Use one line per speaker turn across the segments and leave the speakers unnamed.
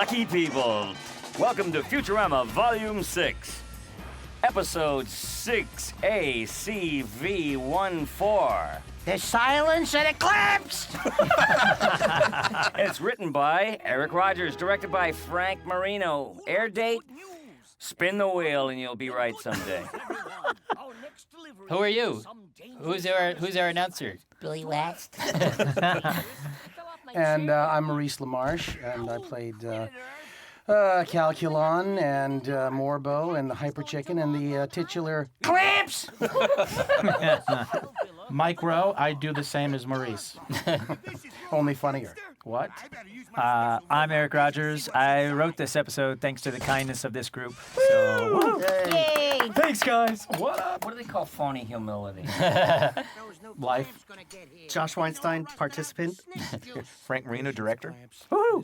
lucky people. Welcome to Futurama Volume 6, Episode 6ACV14.
The silence and eclipse!
It's written by Eric Rogers, directed by Frank Marino. Air date? Spin the wheel and you'll be right someday.
Who are you? Who's our announcer?
Billy West.
And I'm Maurice LaMarche, and I played Calculon and Morbo and the Hyper Chicken and the titular Clamps!
Mike Rowe, I do the same as Maurice.
Only funnier.
What?
I'm Eric Rogers. I wrote this episode thanks to the kindness of this group. So, woo!
Yay!
Thanks, guys. What up?
What do they call phony humility?
Life.
Josh Weinstein, participant.
Frank Marino, director.
Woo!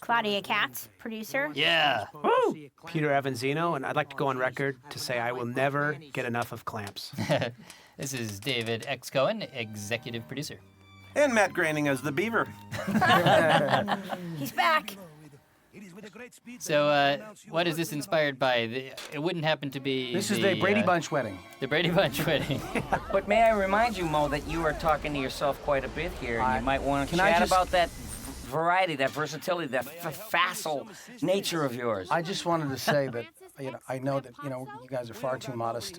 Claudia Katz, producer.
Yeah.
Woo!
Peter Avanzino, and I'd like to go on record to say I will never get enough of clamps.
This is David X. Cohen, executive producer.
And Matt Groening as the beaver.
He's back.
So, what is this inspired by? It wouldn't happen to be.
This is the Brady Bunch wedding.
The Brady Bunch wedding.
But may I remind you, Mo, that you are talking to yourself quite a bit here, and you might want to chat about that variety, that versatility, that facile nature of yours.
I just wanted to say that, I know that, you guys are far too modest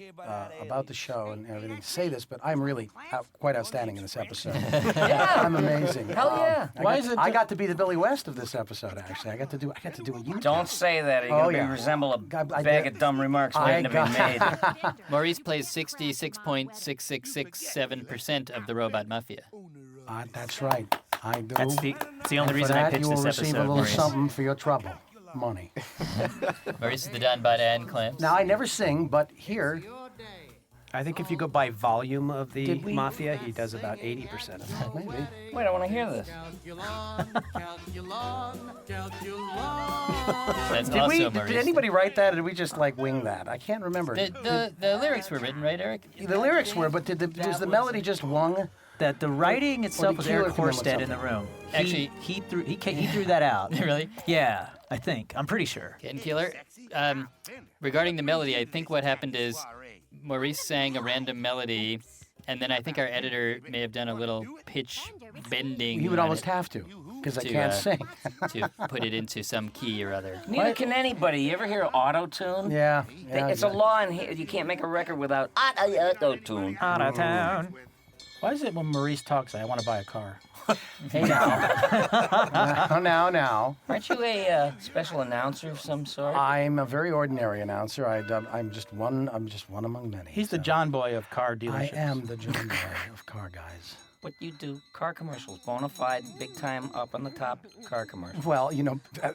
about the show and everything to say this, but I'm really quite outstanding in this episode.
Yeah.
I'm amazing.
Hell yeah.
I got to be the Billy West of this episode, actually. I got to do what you
Don't say that, or you're going to resemble a bag of dumb remarks waiting to be made.
Maurice plays 66.6667% of the robot mafia.
That's right. I do.
That's the only reason I pitched
you will
this
receive
episode,
a little
Maurice.
something for your trouble. Money.
Maurice is the Donbot and Clamps.
Now, I never sing, but here...
I think if you go by volume of the
Did we-
Mafia, he does about 80% of it.
Maybe.
Wait, I want to hear this.
That's also Maurice.
Did anybody write that, or did we just, wing that? I can't remember.
The lyrics were written, right, Eric?
The lyrics were, but was the melody just wung?
That the writing itself was Eric
Keeler came
Horsted
up
in the
with
room.
Actually-
he threw that out.
Really?
Yeah, I think. I'm pretty sure.
Ken Keeler. Regarding the melody, I think what happened is Maurice sang a random melody, and then I think our editor may have done a little pitch bending.
He would
on
almost
it
have to, because I
to,
can't sing.
to put it into some key or other.
Neither can anybody. You ever hear auto-tune?
Yeah.
It's a law in here. You can't make a record without auto-tune.
Out of town.
Why is it when Maurice talks, I want to buy a car?
Hey, now.
Now.
Aren't you a special announcer of some sort?
I'm a very ordinary announcer. I'm just one among many.
He's the John Boy of car
I
dealerships.
am the John Boy of car guys.
What you do, car commercials, bona fide, big time, up on the top car commercials.
Well,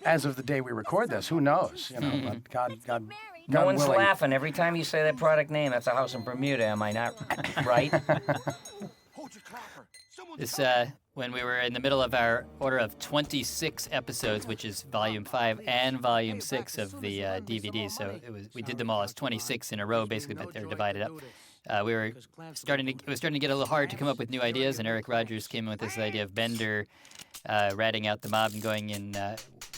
as of the day we record this, who knows? But God
No one's
willing.
laughing every time you say that product name. That's a house in Bermuda, am I not right?
This, when we were in the middle of our order of 26 episodes, which is Volume 5 and Volume 6 of the DVD, so we did them all as 26 in a row, basically, but they're divided up. It was starting to get a little hard to come up with new ideas, and Eric Rogers came up with this idea of Bender ratting out the mob and going in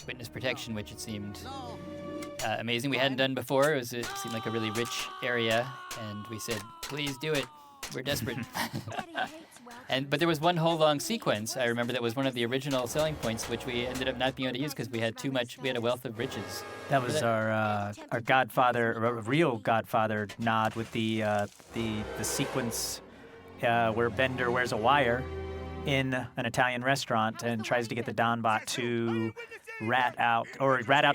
witness protection, which it seemed amazing. We hadn't done before. It seemed like a really rich area, and we said, please do it. We're desperate. But there was one whole long sequence, I remember, that was one of the original selling points, which we ended up not being able to use because we had a wealth of riches.
That was our Godfather, real Godfather nod with the sequence where Bender wears a wire in an Italian restaurant and tries to get the Donbot to rat out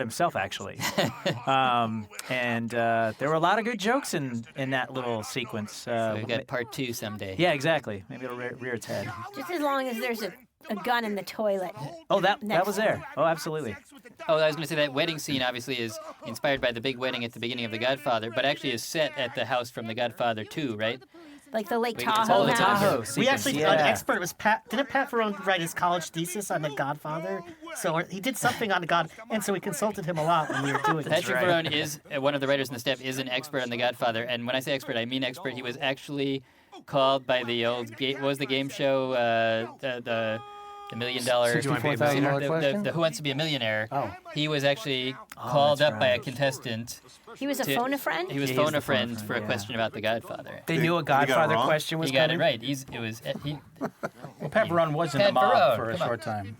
himself, actually. And there were a lot of good jokes in that little sequence.
So we've got part 2 someday.
Yeah, exactly. Maybe it'll rear its head.
Just as long as there's a gun in the toilet.
Oh, that was there. Oh, absolutely.
Oh, I was going to say that wedding scene obviously is inspired by the big wedding at the beginning of The Godfather, but actually is set at the house from The Godfather 2, right?
Like the Lake
It's
Tahoe
all the
house.
Tahoe
We
sequence,
actually,
yeah.
an expert was Pat. Didn't Pat Verone write his college thesis on The Godfather? So he did something on The God, and so we consulted him a lot when we were doing it.
Patrick Verone is one of the writers on the staff, is an expert on The Godfather, and when I say expert, I mean expert. He was actually called by the old what was the game show? The The $1 million.
$64,000 question?
The Who Wants to Be a Millionaire.
Oh.
He was actually called
that's
up by a
right.
contestant.
He was a phone-a-friend?
He was
Yeah, he's
phone
the
a friend
phone-a-friend,
for a
yeah.
question about The Godfather.
They knew a
got it
Godfather
wrong?
question was
He got
coming.
it right.
Well, Pat Verone was in
Pat
the mob
Verone,
for a
come on.
short time.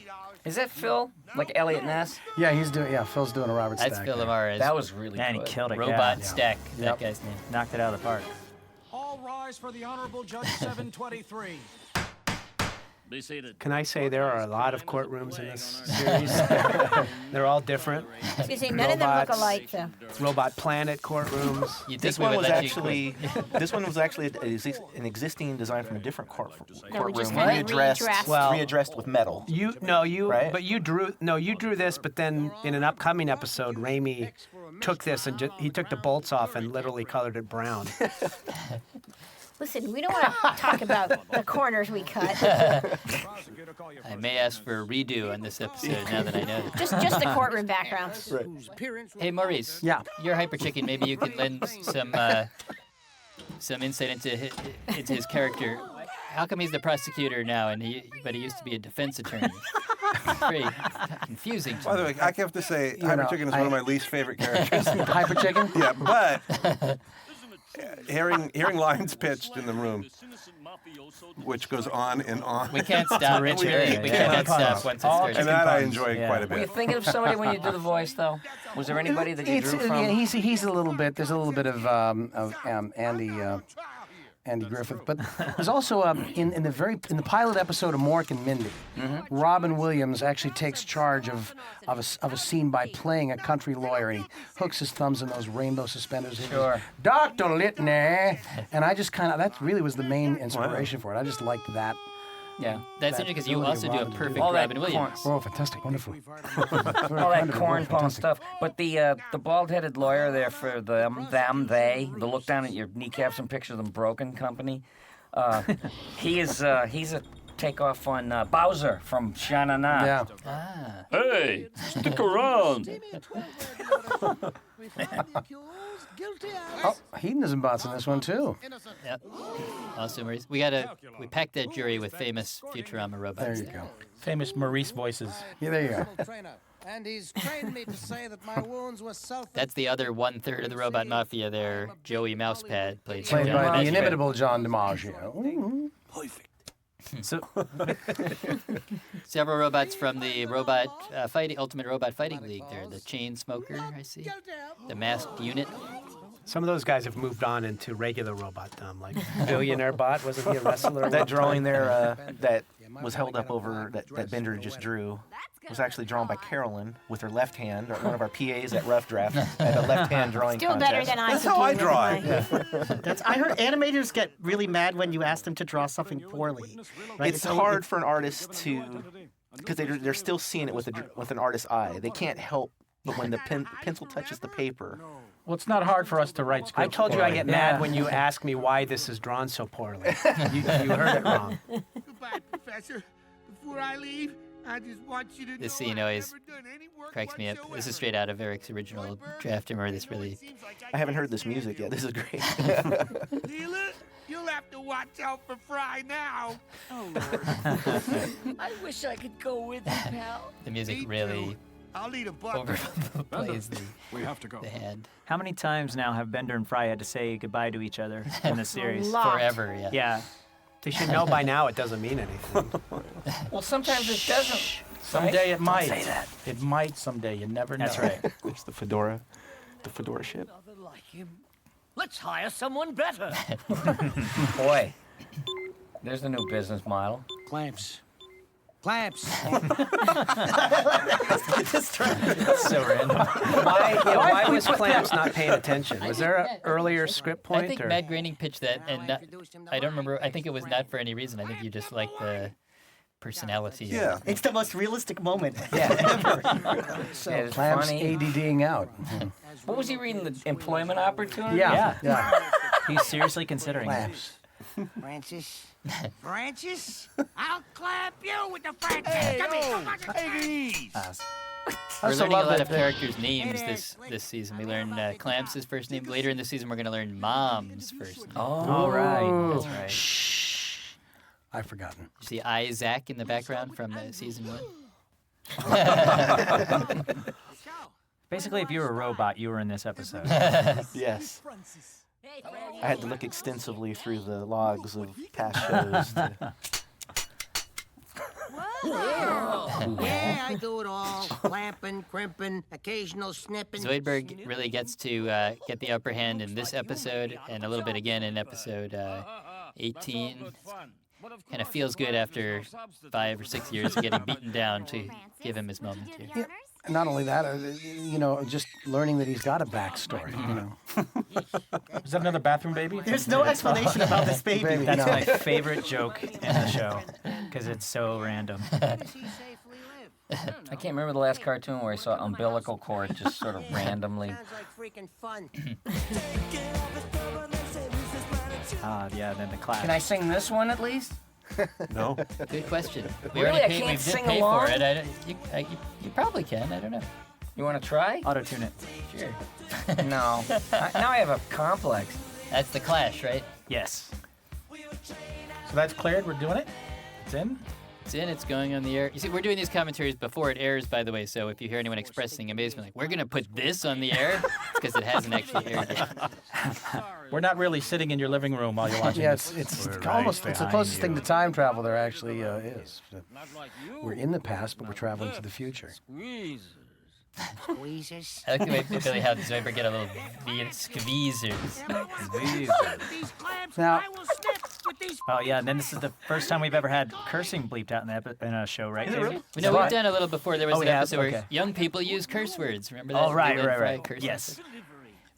Is that Phil? Like Elliot Ness?
Yeah, Phil's doing a Robert
That's
Stack
Phil
there.
Lamar.
That was really
Man, he
good.
killed it.
Robot
yeah.
Stack. That
Yep.
guy's name.
Knocked it out of the park.
All rise for the Honorable Judge 723.
Be seated.
Can I say there are a lot of courtrooms in this series? They're all different.
I was gonna say, none of them look
Robots.
alike, though.
Robot Planet courtrooms.
You'd think
This
we
one
would
was
let you
actually an existing design from a different courtroom,
just had it readdressed.
Well-
readdressed with metal.
But you drew this, but then in an upcoming episode, Raimi took this and he took the bolts off and literally colored it brown.
Listen, we don't want to talk about the corners we cut.
I may ask for a redo on this episode now that I know.
Just the courtroom backgrounds.
Hey, Maurice.
Yeah.
You're Hyper Chicken. Maybe you could lend some insight into his character. How come he's the prosecutor now, but he used to be a defense attorney? It's very confusing to
By the
me.
way, I have to say,
You
Hyper
know,
Chicken is one of my least favorite characters.
Hyper Chicken?
Yeah, but hearing lines pitched in the room, which goes on and on.
We can't stop.
Rich
we
area,
can't
yeah.
stop once it starts.
And that I enjoy
Yeah.
quite a
Were you
bit.
thinking of somebody when you do the voice, though? Was there anybody that you drew from?
Yeah, he's a little bit. There's a little bit of Andy Griffith, but there's also in the pilot episode of Mork and Mindy, Robin Williams actually takes charge of a scene by playing a country lawyer, and he hooks his thumbs in those rainbow suspenders. And he goes,
Sure.
Dr. Litney, and I just that really was the main inspiration for it. I just liked that.
Yeah, that's interesting because you
ability
also
of
do a
Robin to do
perfect
All that
Robin Williams.
Oh, fantastic, wonderful.
All that cornball stuff. But the bald-headed lawyer there for they, the look down at your kneecaps and picture them broken company, he's a takeoff on Bowser from Sha-Na-Na.
Yeah.
Hey, stick around.
Oh, Hedonism Bot's in this one too.
Yep. Also, Maurice, we packed that jury with famous Futurama robots.
There you go.
Famous Maurice voices.
Yeah, there you go.
And he's trained me to say that my wounds were self.
That's the other 1/3 of the robot mafia there. Joey Mousepad played
Played
John
by the
DiMaggio.
inimitable John DiMaggio. Ooh.
So
Several robots from the Ultimate Robot Fighting League there. The Chain Smoker, I see. The Masked Unit.
Some of those guys have moved on into regular robotdom, like Billionaire Bot. Wasn't he a wrestler?
That drawing there that was held up over that Bender just drew was actually drawn by Carolyn with her left hand, or one of our PAs at Rough Draft, at a left-hand drawing
Still
contest.
better than I
That's
could
how
do
I
with
draw
mine.
it.
I heard animators get really mad when you ask them to draw something poorly. Right?
It's hard for an artist to, because they're still seeing it with an artist's eye. They can't help but when the pencil touches the paper.
Well, it's not hard for us to write
I
scripts.
told you I
poorly.
get mad when you ask me why this is drawn so poorly. You heard it wrong.
Goodbye, Professor. Before I leave, I just want you to
This scene always cracks me up. This is straight out of Eric's original draft. I remember this really.
I haven't heard this music yet. This is great.
Leela, you'll have to watch out for Fry now. Oh, Lord.
I wish I could go with you, pal.
The music really
I'll need a bucket.
overplays
We have to go.
the hand.
how many times now have Bender and Fry had to say goodbye to each other in the series?
lot.
Forever, yeah.
Yeah.
They should know by now it doesn't mean anything.
Well, sometimes it doesn't.
Someday it might.
say that.
It might someday. You never know.
That's right.
It's the fedora ship.
Like him. Let's hire someone better.
Boy, there's the new business model.
Clamps. Clamps.
So random.
Why was Clamps not paying attention? Was there an earlier script point?
I think
or?
Matt Groening pitched that, and I don't remember. I think it was not for any reason. I think you just like the personality.
Yeah.
It's the most realistic moment.
Yeah, it's
Clamps
funny.
ADDing out.
What was he reading? The employment opportunity?
Yeah.
He's seriously considering it.
Clamps.
Francis. Francis? I'll clap you with the Francis. Come here. Take it easy.
We're
also
learning a
love
lot
that
of characters' names this season. We learned Clamps' first name. Later in the season, we're going to learn Mom's first name.
All right. That's right.
I've forgotten.
You see Isaac in the background from season 1?
Basically, if you were a robot, you were in this episode.
Yes. I had to look extensively through the logs of past shows.
Yeah, I do it all. Clamping, crimping, occasional snipping.
Zoidberg really gets to get the upper hand in this episode and a little bit again in episode 18. Kind of feels good after 5 or 6 years of getting beaten down to give him his moment here.
Yeah. Not only that, just learning that he's got a backstory.
Is that another bathroom baby?
There's no explanation about this baby.
That's my favorite joke in the show because it's so random.
I can't remember the last cartoon where I saw umbilical cord just sort of randomly.
Sounds like freaking fun.
Yeah, then the class.
Can I sing this one at least?
No.
Good question.
Really? I
We
can't
did
sing
pay
along?
for it. You probably can. I don't know.
You want to try?
Auto-tune it.
Sure.
No. Now I have a complex.
That's the Clash, right?
Yes.
So that's cleared. We're doing it. It's in.
It's in. It's going on the air. You see, we're doing these commentaries before it airs, by the way. So if you hear anyone expressing amazement, like, we're going to put this on the air, it's because it hasn't actually aired yet.
We're not really sitting in your living room while you're watching
Yeah,
this.
it's almost it's the closest thing to time travel there actually is. We're in the past, but we're traveling to the future.
Squeezers.
I like the way Billy had Zoidberg get a little squeezers.
These clamps,
Now-
I will snip with these.
Oh yeah, and then this is the first time we've ever had cursing bleeped out in a show, right? David?
We know we've done a little before. There was
Oh,
an
yeah,
episode where
okay.
young people use curse words. Remember that?
Oh, right,
Leland
right,
Fry
right.
curse
Yes.
words.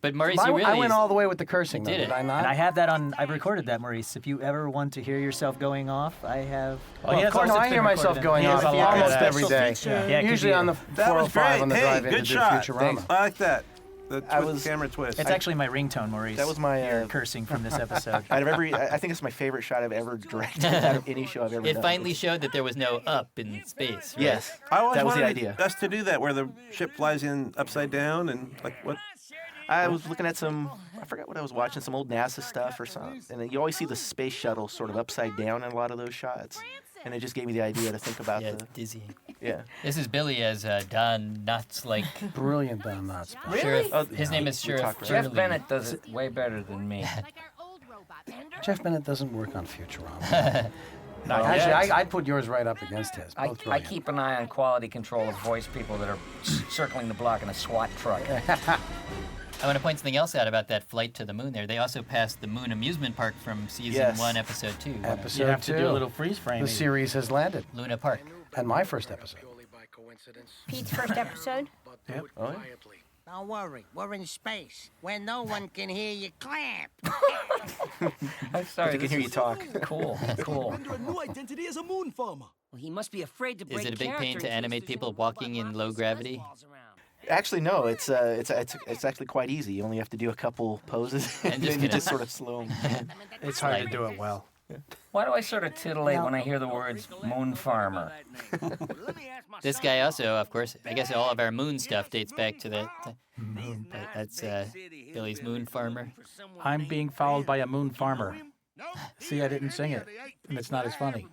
But Maurice,
I
you really
went all the way with the cursing,
You
though,
did
did
it.
I not?
And I have that on. I've recorded that, Maurice. If you ever want to hear yourself going off, I have.
Oh, yes,
Of course,
it's
I hear
been
myself
recorded.
going
He has
off
a lot of
almost
that.
every day.
Yeah, it could
Usually
be
on the
That was
405
great.
on the
Hey,
drive into
good
the
shot.
Futurama.
I like that. The
I was-
camera twist.
It's actually my ringtone, Maurice.
That was my
Your cursing from this episode.
out of every. I think it's my favorite shot I've ever directed out of any show I've ever
It
done.
finally showed that there was no up in space. Right?
Yes.
I always
that was the
wanted
idea.
us to do that, where the ship flies in upside down and like what?
I was looking at I forgot what I was watching, some old NASA stuff or something. And then you always see the space shuttle sort of upside down in a lot of those shots. And it just gave me the idea to think about
Yeah, dizzying.
Yeah.
This is Billy as Don Knotts, like
Brilliant Don Knotts.
Sheriff.
Oh,
His name is
we
Sheriff
talked about
Jeff
Turley.
Bennett does it way better than me.
Jeff Bennett doesn't work on Futurama.
Not
Actually,
yet.
I'd put yours right up against his.
I
Both brilliant.
keep an eye on quality control of voice people that are circling the block in a SWAT truck.
I want to point something else out about that flight to the moon there. They also passed the Moon Amusement Park from season
Yes.
1, episode 2.
Episode
You have to
2.
do a little freeze frame.
The series has landed.
Luna Park.
And my first episode.
Pete's first episode.
Oh, yeah.
Don't worry, we're in space where no one can hear you clamp.
I'm sorry.
They can hear you talk.
Cool, cool.
A new identity as a moon farmer. Well, he must be afraid to break
Is it a big pain
character
to
in case
animate
there's
people
no
walking in
button
low
with
gravity?
fuzzballs around.
Actually, no. It's actually quite easy. You only have to do a couple poses,
And
and
just
then you
kinda-
just sort of slow 'em.
It's hard to do it well.
Why do I sort of titillate when I hear the words moon farmer?
This guy also, of course, I guess all of our moon stuff dates back to that. But that's Billy's Moon Farmer.
I'm being followed by a moon farmer. See, I didn't sing it, and it's not as funny.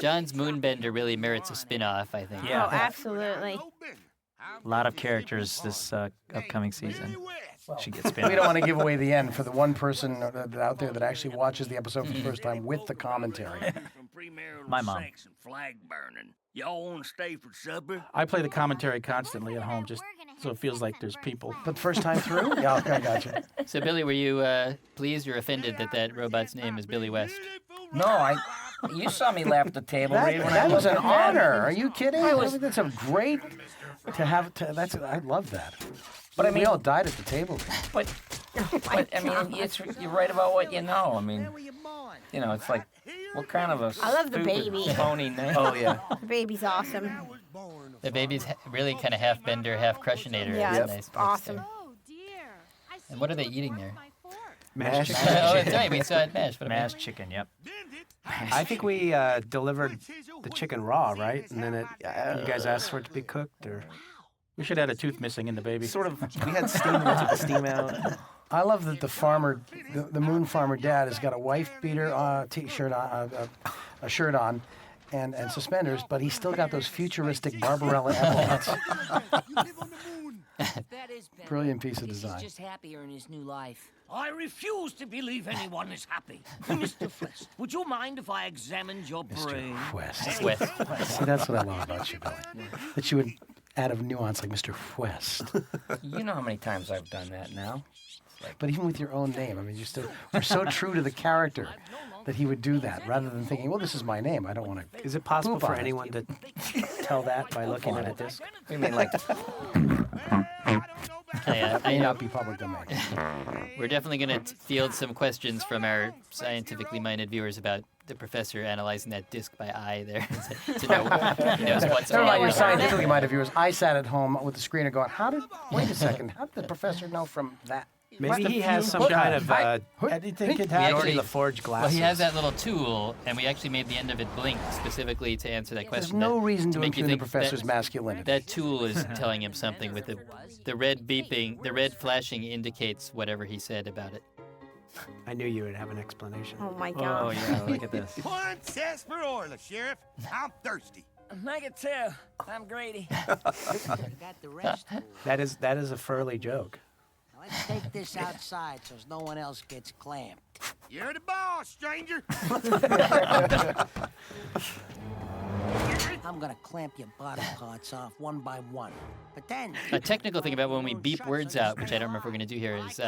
John's Moonbender really merits a spin-off, I think.
Yeah.
Oh, absolutely.
A lot of characters this upcoming season. Should get spin.
We don't want to give away the end for the one person out there that actually watches the episode for the first time with the commentary.
My mom.
Flag burning. Y'all want to stay for supper?
I play the commentary constantly at home, just so it feels like there's people.
But first time through? Yeah, okay, I got you.
So, Billy, were you pleased or offended that robot's name is Billy West?
No, you saw me laugh at the table
That,
read when
that
I
was
looked
an
at that.
honor. Are you kidding? That's a great to have. I love that.
But I
we
mean-
all died at the table.
But I mean, you're right about what you know. I mean, you know, it's like, what kind of a
I love the
stupid,
baby.
phony name?
Oh yeah.
The baby's awesome.
The baby's really kind of half bender, half crushinator.
Yeah,
It's
it's
nice mix
awesome.
there. And what are they eating there?
Mashed
Oh,
chicken.
that's right. We saw it mashed. What
Mashed chicken, yep.
I think we delivered the chicken raw, right? And then you guys asked for it to be cooked, or
We should add a tooth missing in the baby.
Sort of. We had steam. We took the steam out.
I love that the farmer, the moon farmer dad, has got a wife beater t-shirt on, a shirt on, and suspenders, but he's still got those futuristic Barbarella epaulets. Brilliant piece of design.
He's just happier in his new life. I refuse to believe anyone is happy. Mr. West, would you mind if I examined your brain?
West.
See,
that's what I love about you, Billy. That you would add a nuance like Mr. West.
You know how many times I've done that now.
But even with your own name, I mean, you're so true to the character that he would do that, rather than thinking, well, this is my name. I don't want to.
Is it possible
poop
for
on it.
anyone to tell that by looking at a disc?
You mean like...
May not be public domain.
We're definitely going to field some questions from our scientifically minded viewers about the professor analyzing that disc by eye there to know he knows what's
Never mind
wrong.
your scientifically minded viewers. I sat at home with the screener going, wait a second, how did the professor know from that?
Maybe he has some kind of
Anything could
Geordi
happen.
LaForge glasses.
Well, he has that little tool, and we actually made the end of it blink specifically to answer that question.
There's no reason to
make you
impugn the
think
professor's
that,
masculinity.
That tool is telling him something with the red beeping, the red flashing indicates whatever he said about it.
I knew you would have an explanation.
Oh my God.
Oh, yeah, look at this.
One sarsaparilla, Sheriff. I'm thirsty.
I can tell. I'm Grady.
Got the rest.
That is a Furley joke.
Let's take this outside so no one else gets clamped. You're the boss, stranger. I'm gonna clamp your body parts off one by one. But then...
A technical thing about when we beep words out, which I don't remember if we're going to do here, is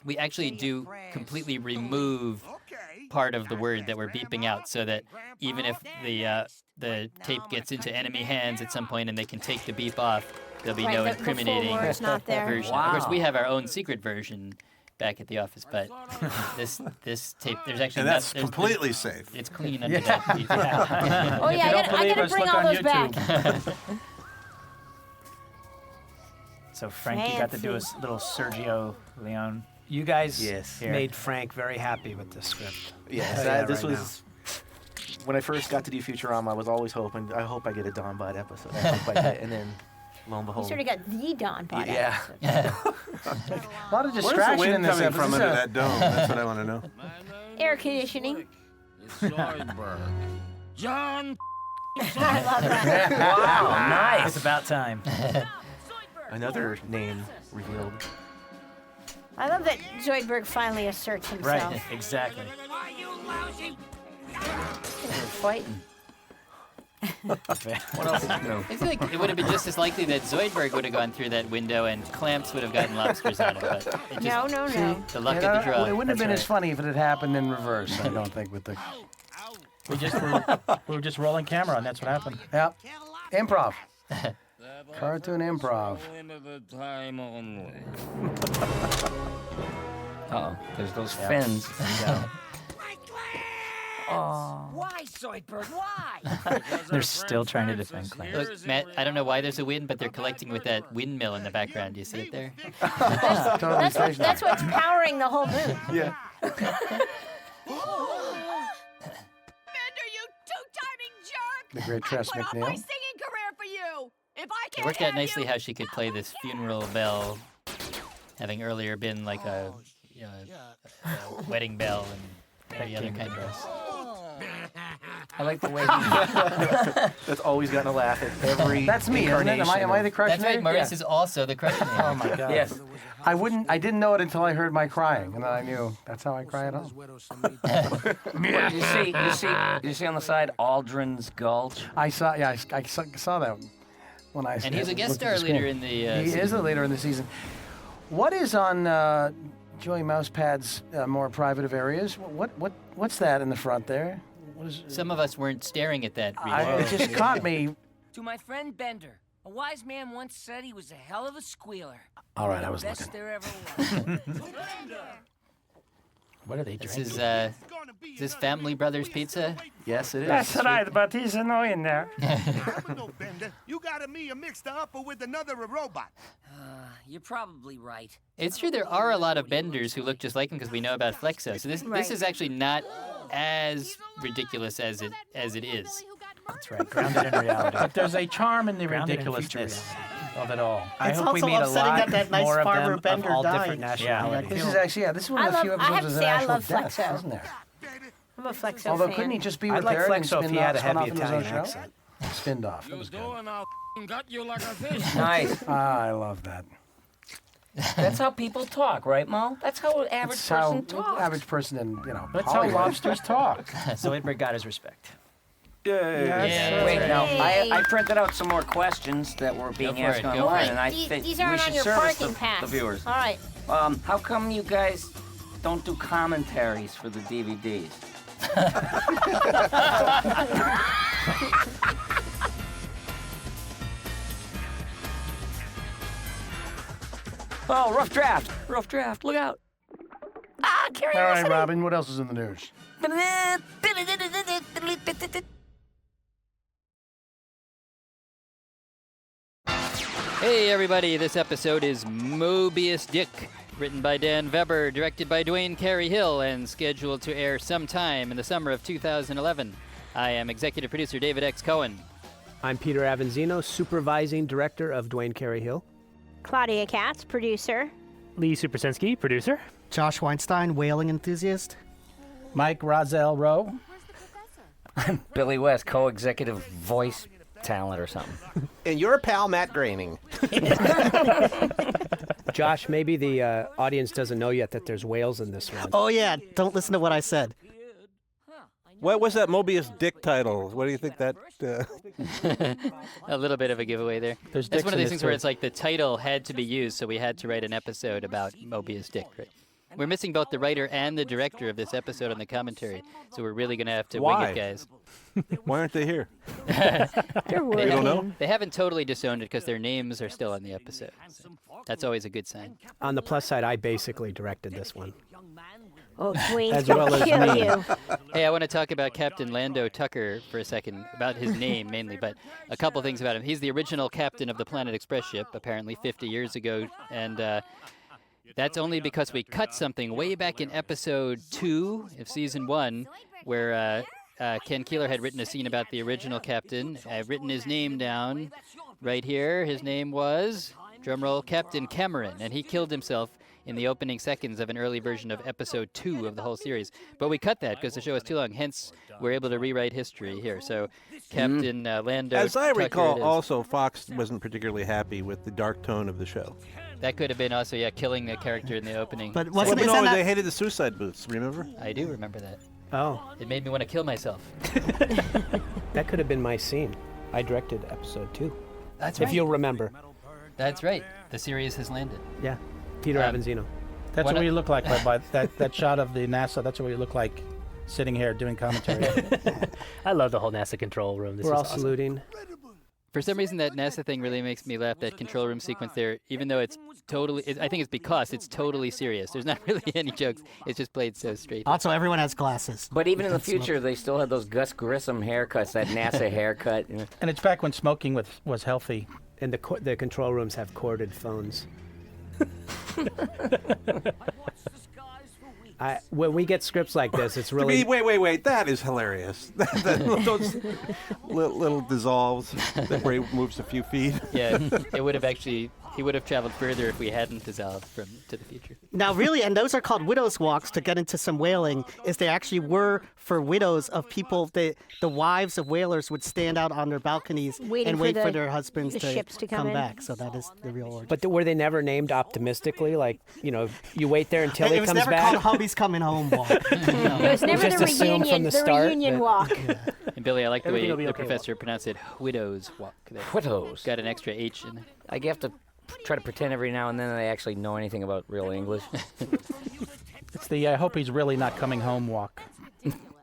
we actually do completely remove part of the word that we're beeping out, so that even if the tape gets into enemy hands at some point and they can take the beep off, there'll be no
the full
incriminating
word's not there.
version.
Wow.
Of course, we have our own secret version back at the office, but this tape, there's actually
And that's
there's
completely safe.
It's clean under that beep.
Oh yeah, I gotta bring all those back.
So Frankie got to do a little Sergio Leone.
You guys
Yes.
made Frank very happy with this script.
Yes,
Tell you that
this
right
was when I first got to do Futurama. I was always hoping, I hope I get a Don Bud episode. I hope I get, and then lo and
You
behold,
sort of got the Don Bud.
yeah.
A lot of
Where's the
distraction in
wind
this
coming
episode.
from under that dome? That's what I want to know.
Air conditioning.
John.
I love that.
Wow, nice.
It's about time.
Another name revealed.
I love that Zoidberg finally asserts himself.
Right, exactly.
We're fighting.
What else? I feel like it would have been just as likely that Zoidberg would have gone through that window and Clamps would have gotten lobsters on it. But it just,
No.
the luck
Yeah,
of the draw.
it wouldn't have been
That's
as funny if it had happened in reverse, I don't think, with the...
We were just rolling camera, and that's what happened.
Yep. Improv. Cartoon improv.
Uh-oh, there's those fins.
Why, Zoidberg? Why?
They're still trying to defend Clamp.
Look, Matt, I don't know why there's a wind, but they're collecting with that windmill in the background. Do you see it there?
Totally stationary.
That's what's powering the whole moon.
Yeah.
The great Tress McNeil.
It worked out nicely how she could play this funeral bell, having earlier been like a wedding bell and every other kind of.
I like the way he...
That's always gotten a laugh at every.
That's me, isn't it? Am I the crush
That's right.
name?
Maurice is also the crush name.
Oh my God.
Yes.
I didn't know it until I heard my crying, and then I knew that's how I cry at home.
What, you see on the side, Aldrin's Gulch?
I saw that when I.
And he's a guest
looked at
star
the
later
screen.
in the.
He is
season.
a later in the season. What is on Joey Mousepad's more private of areas? What's that in the front there? What is?
Some of us weren't staring at that.
It just caught me.
To my friend Bender, a wise man once said he was a hell of a squealer.
All right, I was
Best
looking.
there ever was.
What are they
This
drinking?
is this Family Brothers Pizza?
Yes, it is.
That's right, but he's annoying there.
Bender. You got me mixed up with another robot.
You're probably right.
It's true there are a lot of Benders who look just like him because we know about Flexo. So this
Right.
is actually not as ridiculous as it is.
That's right, grounded in reality.
But there's a charm in the
Grounded in
ridiculousness.
future reality.
of it all.
I
It's
hope we
also
meet a
upsetting
lot
that nice
more of
farmer
them of
Bender
all
died.
different nationalities.
This is actually, this is one of the few
I have
episodes
to
of
say, I
actual
love
deaths,
Flexo.
isn't there?
I'm a Flexo
Although
fan.
couldn't he just be
I'd like
repaired and
Flexo if he had a
spun off
heavy
into his own
Italian
show?
accent.
Spinned off. That was good.
Got you like a fish.
Nice.
I love that.
That's how people talk, right, Mo? That's how an average
That's how
person talks.
average person in,
That's how
Hollywood.
lobsters talk.
Zoidberg got his respect.
Yay.
Yeah.
Wait, now
Yay.
I printed out some more questions that were being
Go for
asked
it, go
online,
for it.
and I
These-
think
these
we
aren't
should
on your
service
parking pass.
the viewers.
All right.
How come you guys don't do commentaries for the DVDs? Oh, rough draft! Rough draft! Look out! Ah, Carrie.
All right, Robin, what else is in the news?
Hey everybody, this episode is Mobius Dick, written by Dan Weber, directed by Dwayne Carey Hill, and scheduled to air sometime in the summer of 2011. I am executive producer David X. Cohen.
I'm Peter Avanzino, supervising director of Dwayne Carey Hill.
Claudia Katz, producer.
Lee Supersensky, producer.
Josh Weinstein, whaling enthusiast.
Mike Rozelle Rowe.
Billy West, co-executive voice talent or something.
And your pal, Matt Groening.
Josh, maybe the audience doesn't know yet that there's whales in this one.
Oh yeah, don't listen to what I said.
What was that Mobius Dick title? What do you think that...
A little bit of a giveaway there.
There's
That's
dicks
one of
in
these
this
things where
too.
it's like the title had to be used, so we had to write an episode about Mobius Dick. Right? We're missing both the writer and the director of this episode on the commentary, so we're really going to have to wing
Why?
it, guys.
Why aren't they here?
They're
They
working.
don't know?
They haven't totally disowned it because their names are still on the episode. So that's always a good sign.
On the plus side, I basically directed this one.
Oh, Dwayne's
As
gonna
well as
kill
me.
you.
Hey, I want to talk about Captain Lando Tucker for a second, about his name mainly, but a couple things about him. He's the original captain of the Planet Express ship, apparently 50 years ago, and that's only because we cut something way back in episode 2 of season 1, where Ken Keeler had written a scene about the original captain. I've written his name down right here. His name was, drumroll, Captain Cameron, and he killed himself in the opening seconds of an early version of episode 2 of the whole series. But we cut that because the show is too long, hence we're able to rewrite history here. So Captain Lando
As I
Tucker it
recall,
is.
also, Fox wasn't particularly happy with the dark tone of the show.
That could have been also, yeah, killing the character in the opening.
But
Well,
wasn't
but
isn't
no,
that
they hated the suicide boots, remember?
I do remember that.
Oh,
It made me want to kill myself.
that could have been my scene. I directed episode 2.
That's
If you'll remember.
That's right. The series has landed.
Yeah, Peter Avanzino.
That's
What
what
a-
you look like by that shot of the NASA. That's what you look like sitting here doing commentary.
I love the whole NASA control room. This
We're
is
all
awesome.
saluting.
For some reason, that NASA thing really makes me laugh, that control room sequence there, even though it's totally, I think it's because it's totally serious. There's not really any jokes. It's just played so straight.
also everyone has glasses.
But even in the
That's not-
future, they still had those Gus Grissom haircuts, that NASA haircut. You know.
And it's back when smoking was healthy.
And the control rooms have corded phones. When we get scripts like this, it's really...
Wait, that is hilarious. Those little dissolves where he moves a few feet.
Yeah, it would have actually, he would have traveled further if we hadn't dissolved from to the future.
Now, really, and those are called widows' walks. To get into some whaling, is they actually were for widows of people. The wives of whalers would stand out on their balconies
Waiting
and
for
wait
the-
for their husbands
the
to
ships to come in.
back. So that is the real origin.
But were they never named optimistically? Like, you wait there until
it
he
was
comes
never
back?
called Hubby's Coming Home Walk.
It was never
just
the
assumed from
reunion,
the
the
start
reunion
that-
walk.
And Billy, I like the way
Everything will be
the
okay,
professor pronounced it, widow's walk. There.
Widows.
Got an extra H in there.
I have to try to pretend every now and then that I actually know anything about real English.
It's the I hope he's really not coming home walk.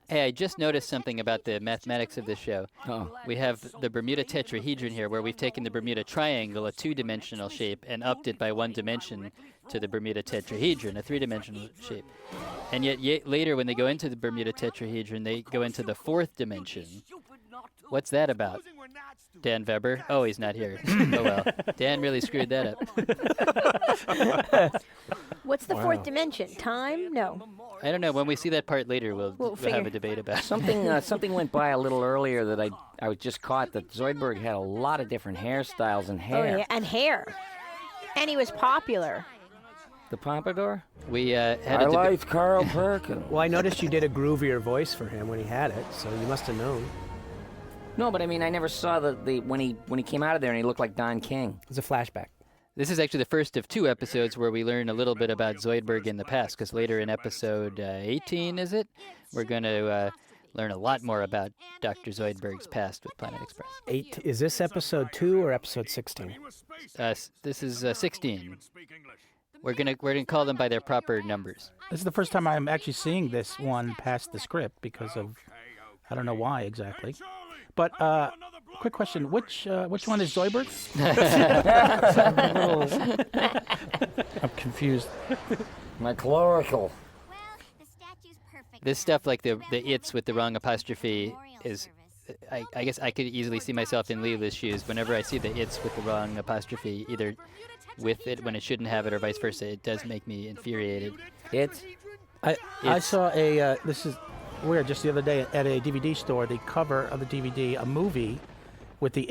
Hey, I just noticed something about the mathematics of this show.
Oh.
We have the Bermuda tetrahedron here, where we've taken the Bermuda triangle, a 2-dimensional shape, and upped it by 1 dimension to the Bermuda tetrahedron, a 3-dimensional shape. And yet later, when they go into the Bermuda tetrahedron, they go into the 4th dimension. What's that about? Dan Weber? Oh, he's not here. Oh well. Dan really screwed that up.
What's the fourth dimension? Time? No.
I don't know. When we see that part later, we'll have
figure-
a debate about it.
Something went by a little earlier that I was just caught that Zoidberg had a lot of different hairstyles and hair.
Oh, yeah. And hair. And he was popular.
The pompadour?
We had
I
a debate.
like Carl Perkins.
Well, I noticed you did a groovier voice for him when he had it, so you must have known.
No, but I mean, I never saw the when he came out of there and he looked like Don King.
It was a flashback.
This is actually the first of 2 episodes where we learn a little bit about Zoidberg in the past, because later in episode 18, is it? We're going to learn a lot more about Dr. Zoidberg's past with Planet Express.
Is this episode 2 or episode 16?
This is 16. We're gonna call them by their proper numbers.
This is the first time I'm actually seeing this one past the script because of, I don't know why exactly. But quick question: which one is Zoidberg? I'm confused.
My clerical.
This stuff, like the "it's" with the wrong apostrophe, is. I guess I could easily see myself in Leela's shoes. Whenever I see the "it's" with the wrong apostrophe, either with it when it shouldn't have it or vice versa, it does make me infuriated.
I saw a. This is weird. Just the other day at a DVD store, the cover of the DVD, a movie with the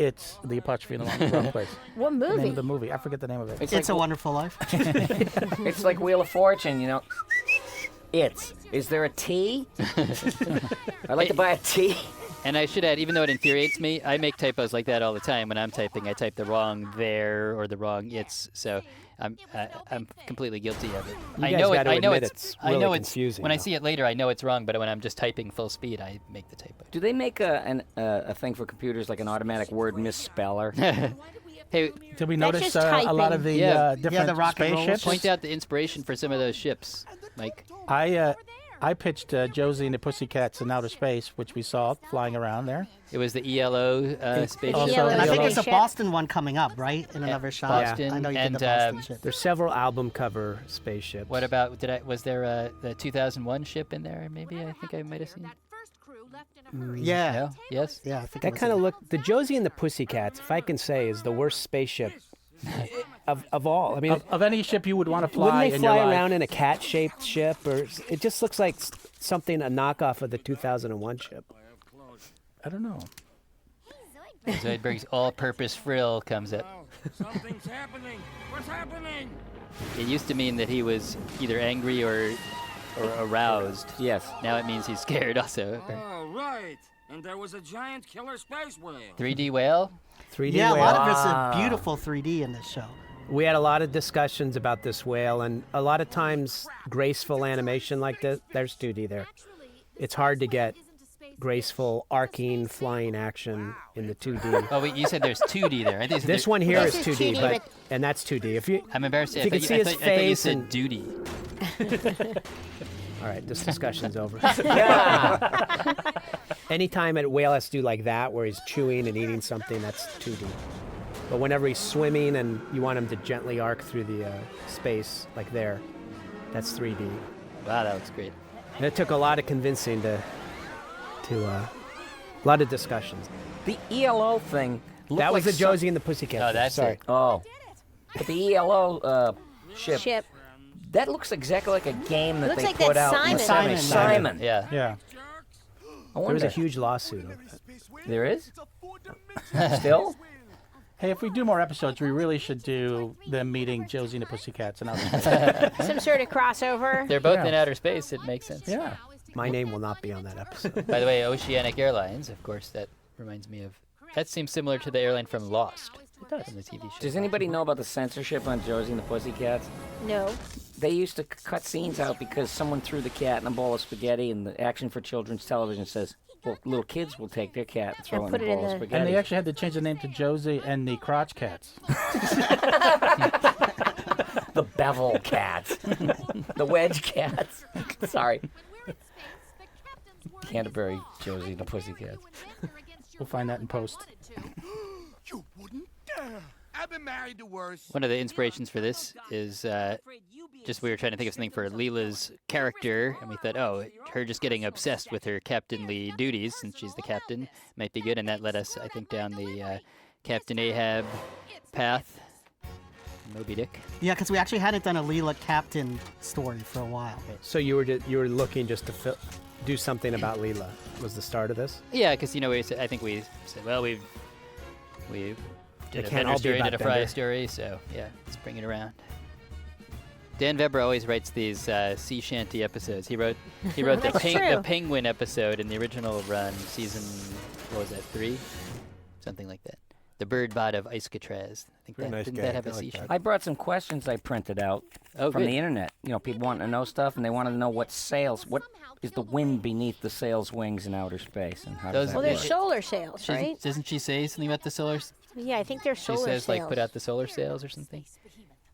apostrophe in the wrong place.
What
The name
movie?
of the movie. I forget the name of it.
It's a Wonderful Life.
It's like Wheel of Fortune, you know. Is there a T? I'd like to buy a T.
And I should add, even though it infuriates me, I make typos like that all the time. When I'm typing, I type the wrong there or the wrong "it's." So I'm completely guilty of it.
You guys gotta admit it's really confusing,
When I
though.
see it later, I know it's wrong. But when I'm just typing full speed, I make the typo.
Do they make a thing for computers like an automatic word misspeller?
Hey,
did we
That's
notice
just
a lot of the different
the rock and roll
spaceships?
point out the inspiration for some of those ships, Mike.
I pitched Josie and the Pussycats in outer space, which we saw flying around there.
It was the ELO spaceship.
Also,
And I think
Yellow
it's a
ship.
Boston one coming up, right? In another shot.
Boston,
I know you
and,
did the Boston ship.
There's several album cover spaceships.
What about was there the 2001 ship in there? Maybe I think I might have seen.
Yeah.
No? Yes.
Yeah, I think
That kind of looked. The Josie and the Pussycats, if I can say, is the worst spaceship of all. I mean,
Of any ship you would want to fly
wouldn't they
in your
fly
life.
around in a cat-shaped ship, or it just looks like something a knockoff of the 2001 ship?
I don't know.
Zoidberg's all-purpose frill comes up.
Something's happening. What's happening?
It used to mean that he was either angry or aroused.
Yes.
Now it means he's scared also.
Oh, right. And there was a giant killer space whale.
3D whale?
3D
Yeah, a
whale.
lot of it's a beautiful 3D in this show.
We had a lot of discussions about this whale, and a lot of times graceful animation like this, there's 2D there. It's hard to get graceful, arcing, flying action in the 2D.
Oh, wait, you said there's 2D there. I think
This one here is
This is
2D,
2D,
and that's 2D. If you,
I'm embarrassed to
if you
say,
can see his
I thought you
face
said
and
duty.
all right, this discussion's over. Anytime a whale has to do like that, where he's chewing and eating something, that's 2D. But whenever he's swimming and you want him to gently arc through the space, like there, that's 3D.
Wow, that looks great.
And it took a lot of convincing to a lot of discussions.
The ELO thing.
That was
like
the Josie and the Pussycat.
Oh, that's
Sorry.
it.
Oh. But the ELO ship.
Ship.
That looks exactly like a game that
Looks
they
like
put
that
out. in the
Simon.
70s.
Simon.
Simon.
Yeah.
Yeah.
I
There was a
wonder.
huge lawsuit over that.
There is? Still?
Hey, if we do more episodes, we really should do them meeting Josie and the Pussycats and outer space.
Some sort of crossover.
They're both
Yeah.
in outer space. It makes sense.
Yeah.
My name will not be on that episode.
By the way, Oceanic Airlines, of course, that reminds me of. That seems similar to the airline from Lost. It does. From the TV show.
Does anybody know about the censorship on Josie and the Pussycats?
No.
They used to cut scenes out because someone threw the cat in a bowl of spaghetti, and the Action for Children's Television says, well, little kids will take their cat and throw
And
it
put
in
it
a
in
bowl of
the-
spaghetti.
And they actually had to change the name to Josie and the Crotch Cats.
The bevel cats. The wedge cats. Sorry. Canterbury, Josie and the Pussycats.
We'll find that in post.
You wouldn't dare. I've been married to worse.
One of the inspirations for this is just we were trying to think of something for Leela's character, and we thought, oh, her just getting obsessed with her captainly duties since she's the captain might be good, and that led us, I think, down the Captain Ahab path. Moby Dick.
Yeah, because we actually hadn't done a Leela Captain story for a while.
So you were looking just to do something about Leela. Was the start of this?
Yeah, because I think we said, well, we did a
can't
Bender
all be
story,
about
did a Fry
Bender.
story, so yeah, let's bring it around. Dan Weber always writes these sea shanty episodes. He wrote the
That's true.
the Penguin episode in the original run, season, what was that, 3? Something like that. The Bird Bot of Iskatraz. I think
Very nice
didn't
gag.
that have
I
a
like
sea
that.
shanty?
I brought some questions I printed out
Oh,
from
good.
the internet. You know, people wanting to know stuff, and they wanted to know what is the wind beneath the sail's wings in outer space, and how does
Those-
that
Well, there's
work?
solar sails, right?
Doesn't she say something about the solar?
Yeah, I think there's
She
solar
says
sails.
like put out the solar sails or something.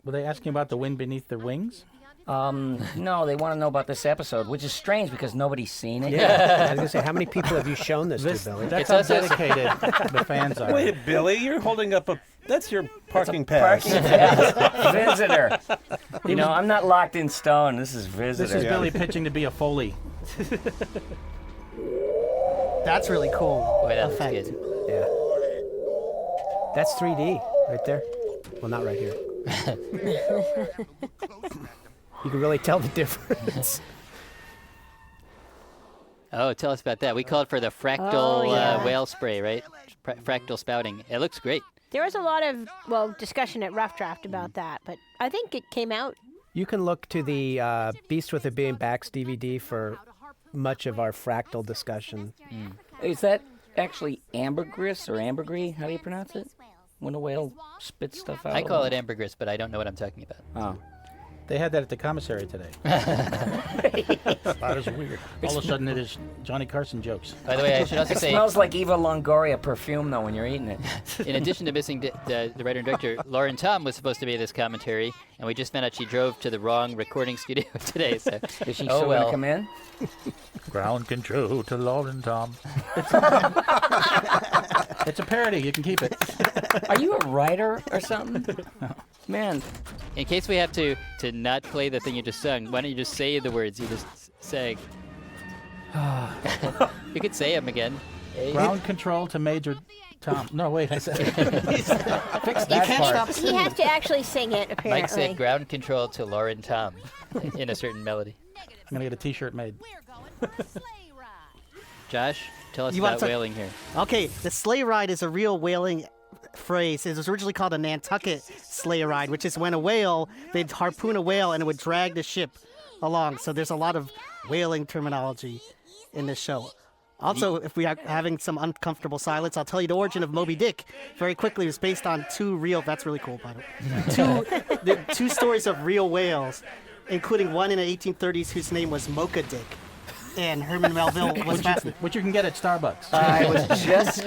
Were they asking about the wind beneath their wings?
No, they want to know about this episode, which is strange because nobody's seen it.
Yeah. I was gonna say, how many people have you shown this to, Billy?
That's
It's
how
also-
dedicated the fans are.
Wait, Billy, you're holding up that's your parking pass.
Parking pass. Visitor. You know, I'm not locked in stone. This is visitor.
This is Billy pitching to be a Foley.
That's really cool.
Boy, that looks
effect.
good.
Yeah. That's 3D right there. Well, not right here. You can really tell the difference.
Oh, tell us about that. We called for the fractal
Oh, yeah.
whale spray, right? Fractal spouting. It looks great.
There was a lot of discussion at Rough Draft about that, but I think it came out.
You can look to the Beast with a Billion Backs DVD for much of our fractal discussion.
Is that actually ambergris or ambergris? How do you pronounce it? When a whale spits stuff out.
I call it ambergris, but I don't know what I'm talking about.
Oh.
They had that at the commissary today. That is weird. All of a sudden, it is Johnny Carson jokes.
By the way, I should also
It
say,
smells like Eva Longoria perfume, though, when you're eating it.
in addition to missing the writer and director, Lauren Tom was supposed to be at this commentary, and we just found out she drove to the wrong recording studio today. So,
Is she
oh
still
well.
gonna come in?
Ground control to Lauren Tom. It's a parody. You can keep it.
Are you a writer or something? Man,
In case we have to not play the thing you just sung, why don't you just say the words you just sang? You could say them again.
Ground control to Major Tom. No, wait. I said. Fix
You
that
can't
part.
stop
He has to actually sing it, apparently.
Mike said ground control to Lauren Tom in a certain melody.
I'm gonna get a T-shirt made.
Josh, tell us
You want
about
to-
whaling here.
Okay, the sleigh ride is a real whaling phrase. It was originally called a Nantucket sleigh ride, which is when a whale, they'd harpoon a whale and it would drag the ship along. So there's a lot of whaling terminology in this show. Also, if we are having some uncomfortable silence, I'll tell you the origin of Moby Dick very quickly. It was based on that's really cool, by the way. Two stories of real whales, including one in the 1830s whose name was Mocha Dick. And Herman Melville was fascinated.
Which you can get at Starbucks.
I was just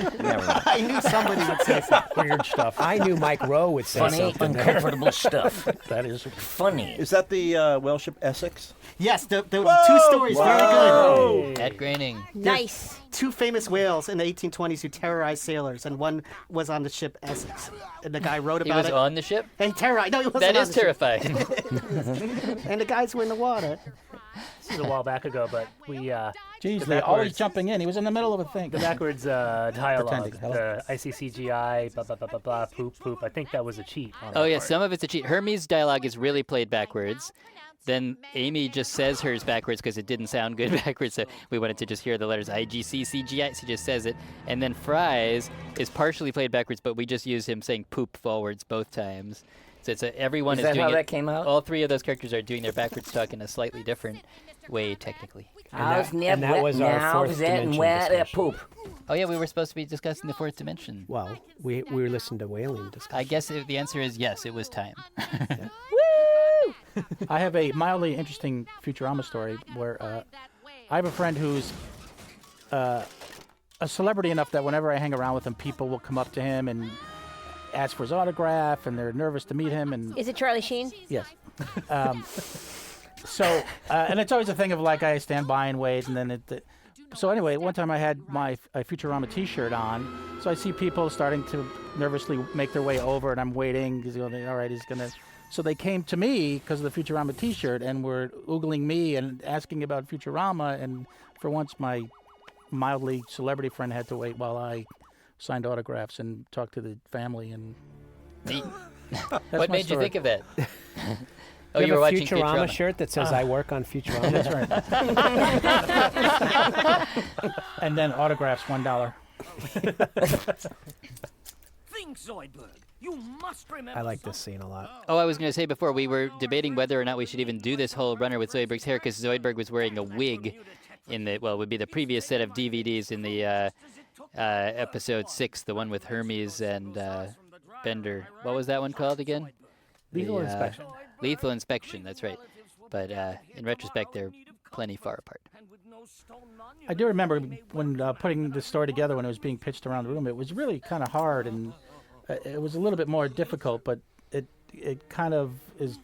I knew somebody would say something.
Weird stuff.
I knew Mike Rowe would say
funny,
something.
uncomfortable stuff.
That is.
Funny.
Is that the whale ship Essex?
Yes, the two stories, very good.
At Groening.
Nice.
Two famous whales in the 1820s who terrorized sailors, and one was on the ship Essex. And the guy wrote
He
about
was
it.
on the ship?
And he terrorized. No, he wasn't
That
on
is
the ship.
terrifying.
And the guys were in the water.
This is a while back ago, but we
Jeez,
the
they're always
backwards-
jumping in. He was in the middle of a thing.
the backwards dialogue,
Pretending. Hello?
the ICCGI, blah blah blah blah blah, poop poop. I think that was a cheat. On
Oh
our
yeah,
part.
some of it's a cheat. Hermes' dialogue is really played backwards. Then Amy just says hers backwards because it didn't sound good backwards, so we wanted to just hear the letters IGCCGI. She just says it. And then Fry's is partially played backwards, but we just use him saying poop forwards both times. So it's everyone
Is
is
that
doing
how
it.
that came out?
All three of those characters are doing their backwards talk in a slightly different way, technically.
And that was our fourth dimension discussion.
Poop.
Oh yeah, we were supposed to be discussing the fourth dimension.
Well, we were listening to whaling discussion.
I guess the answer is yes. It was time.
I have a mildly interesting Futurama story where I have a friend who's a celebrity enough that whenever I hang around with him, people will come up to him and ask for his autograph, and they're nervous to meet him. And
Is it Charlie Sheen?
yes. So, and it's always a thing of like I stand by and wait, and then so anyway, one time I had my Futurama T-shirt on, so I see people starting to nervously make their way over, and I'm waiting because all right, he's gonna. So they came to me because of the Futurama T-shirt and were oogling me and asking about Futurama, and for once my mildly celebrity friend had to wait while I signed autographs and talked to the family and.
Neat. What
my
made you
story.
think of that? Oh,
You
you were
have a
watching
Futurama shirt that says "I work on Futurama."
That's right. And then autographs, $1.
Think, Zoidberg. You must remember.
I like this scene a lot.
Oh, I was going to say before, we were debating whether or not we should even do this whole runner with Zoidberg's hair, because Zoidberg was wearing a wig in the, well, it would be the previous set of DVDs in the episode 6, the one with Hermes and Bender. What was that one called again?
Lethal Inspection.
Lethal Inspection, that's right. But in retrospect, they're plenty far apart.
I do remember when putting the story together when it was being pitched around the room, it was really kind of hard, and it was a little bit more difficult, but it kind of is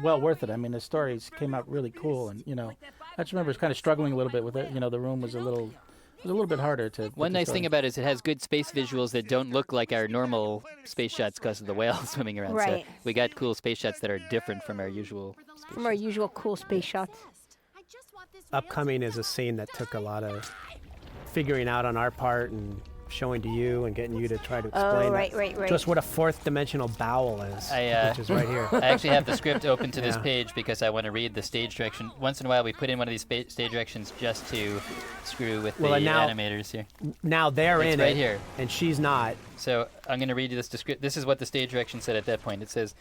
well worth it. I mean, the stories came out really cool, and, I just remember kind of struggling a little bit with it. The room was a little bit harder to put
One
the
nice
story.
thing about it is it has good space visuals that don't look like our normal space shots because of the whale swimming around.
Right.
So we got cool space shots that are different from our usual space
From our usual cool space shots.
Upcoming is a scene that took a lot of figuring out on our part and showing to you and getting you to try to explain
right.
just what a fourth dimensional bowel is, which is right here.
I actually have the script open to this
Yeah.
page because I want to read the stage direction. Once in a while, we put in one of these stage directions just to screw with
Well,
the
and now-
animators here.
Now they're
It's
in
right
it,
here.
and she's not.
So I'm going to read you this description. This is what the stage direction said at that point. It says,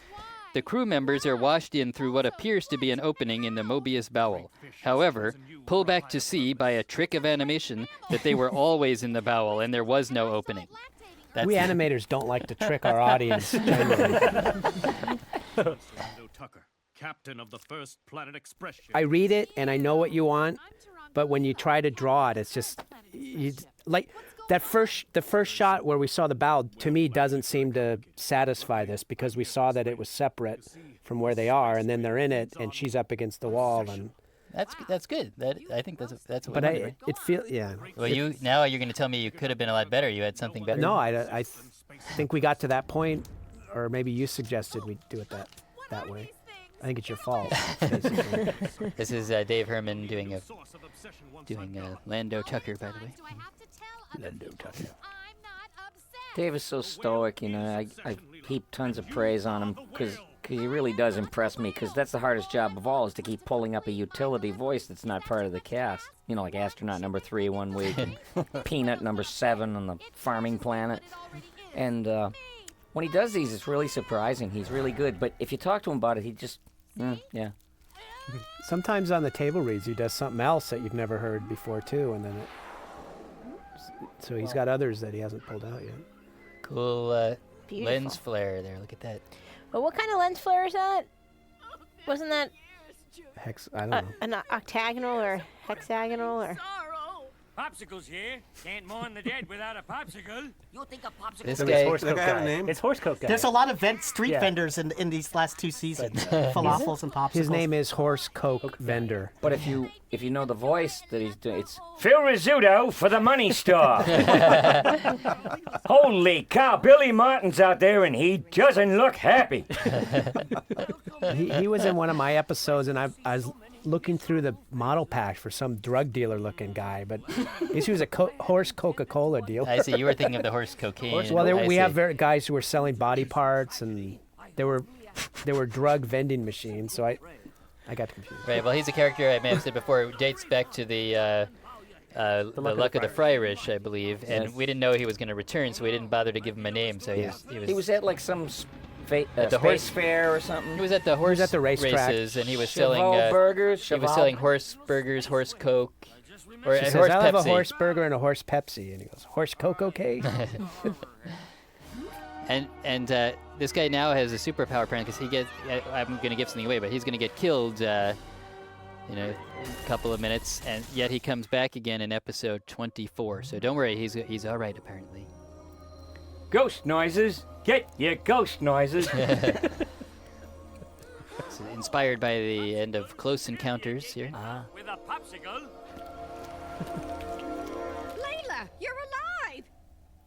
"The crew members are washed in through what appears to be an opening in the Mobius bowel. However, pull back to see by a trick of animation that they were always in the bowel and there was no opening." That's
We animators don't like to trick our audience. Generally.
Tucker, captain of the First Planet Express ship.
I read it and I know what you want, but when you try to draw it, it's just like the first shot where we saw the bow to me doesn't seem to satisfy this because we saw that it was separate from where they are, and then they're in it and she's up against the wall and.
That's good. I think that's what
But
we wanted, right?
it feels yeah.
Well, now you're going to tell me you could have been a lot better. You had something better.
No, I think we got to that point, or maybe you suggested we do it that way. I think it's your fault. Basically.
This is Dave Herman doing Lando Tucker, by the way.
Lando Tucker.
Dave is so stoic, I heap tons of praise on him because he really does impress me, because that's the hardest job of all, is to keep pulling up a utility voice that's not part of the cast. Like astronaut number 3 one week, and peanut number 7 on the farming planet. And when he does these, it's really surprising. He's really good. But if you talk to him about it, he just, yeah.
Sometimes on the table reads, he does something else that you've never heard before too, and then so he's got others that he hasn't pulled out yet.
Cool lens flare there. Look at that.
But what kind of lens flare is that? Wasn't that
I don't know.
an octagonal or hexagonal or?
Popsicles here. Can't mourn the dead without a popsicle.
You think a popsicle?
This guy.
Horse Coke guy. It's Horse Coke guy.
There's a lot of street vendors in these last 2 seasons. Falafels and popsicles.
His name is Horse Coke Vendor.
But if you know the voice that he's doing, it's Phil Rizzuto for the money store. Holy cow, Billy Martin's out there and he doesn't look happy.
He was in one of my episodes, and I was looking through the model pack for some drug dealer looking guy, but he was a horse Coca-Cola dealer.
I see. You were thinking of the horse cocaine.
Well, we have guys who were selling body parts, and there were drug vending machines, so I got confused.
Right. Well, he's a character I may have said before. It dates back to the Luck of the Friarish, I believe, and we didn't know he was going to return, so we didn't bother to give him a name. So
he was at like some
at the
space fair or something.
He was at the horse races, and he was selling
burgers.
He was selling horse burgers, horse Coke, or
She says,
horse
I'll
Pepsi.
have a horse burger and a horse Pepsi, and he goes, horse Coke, okay?
And this guy now has a superpower apparently, because I'm going to give something away, but he's going to get killed in a couple of minutes, and yet he comes back again in episode 24. So don't worry, he's all right apparently.
Ghost noises. Get your ghost noises.
It's inspired by the end of Close Encounters here.
With a popsicle.
Layla, you're alive!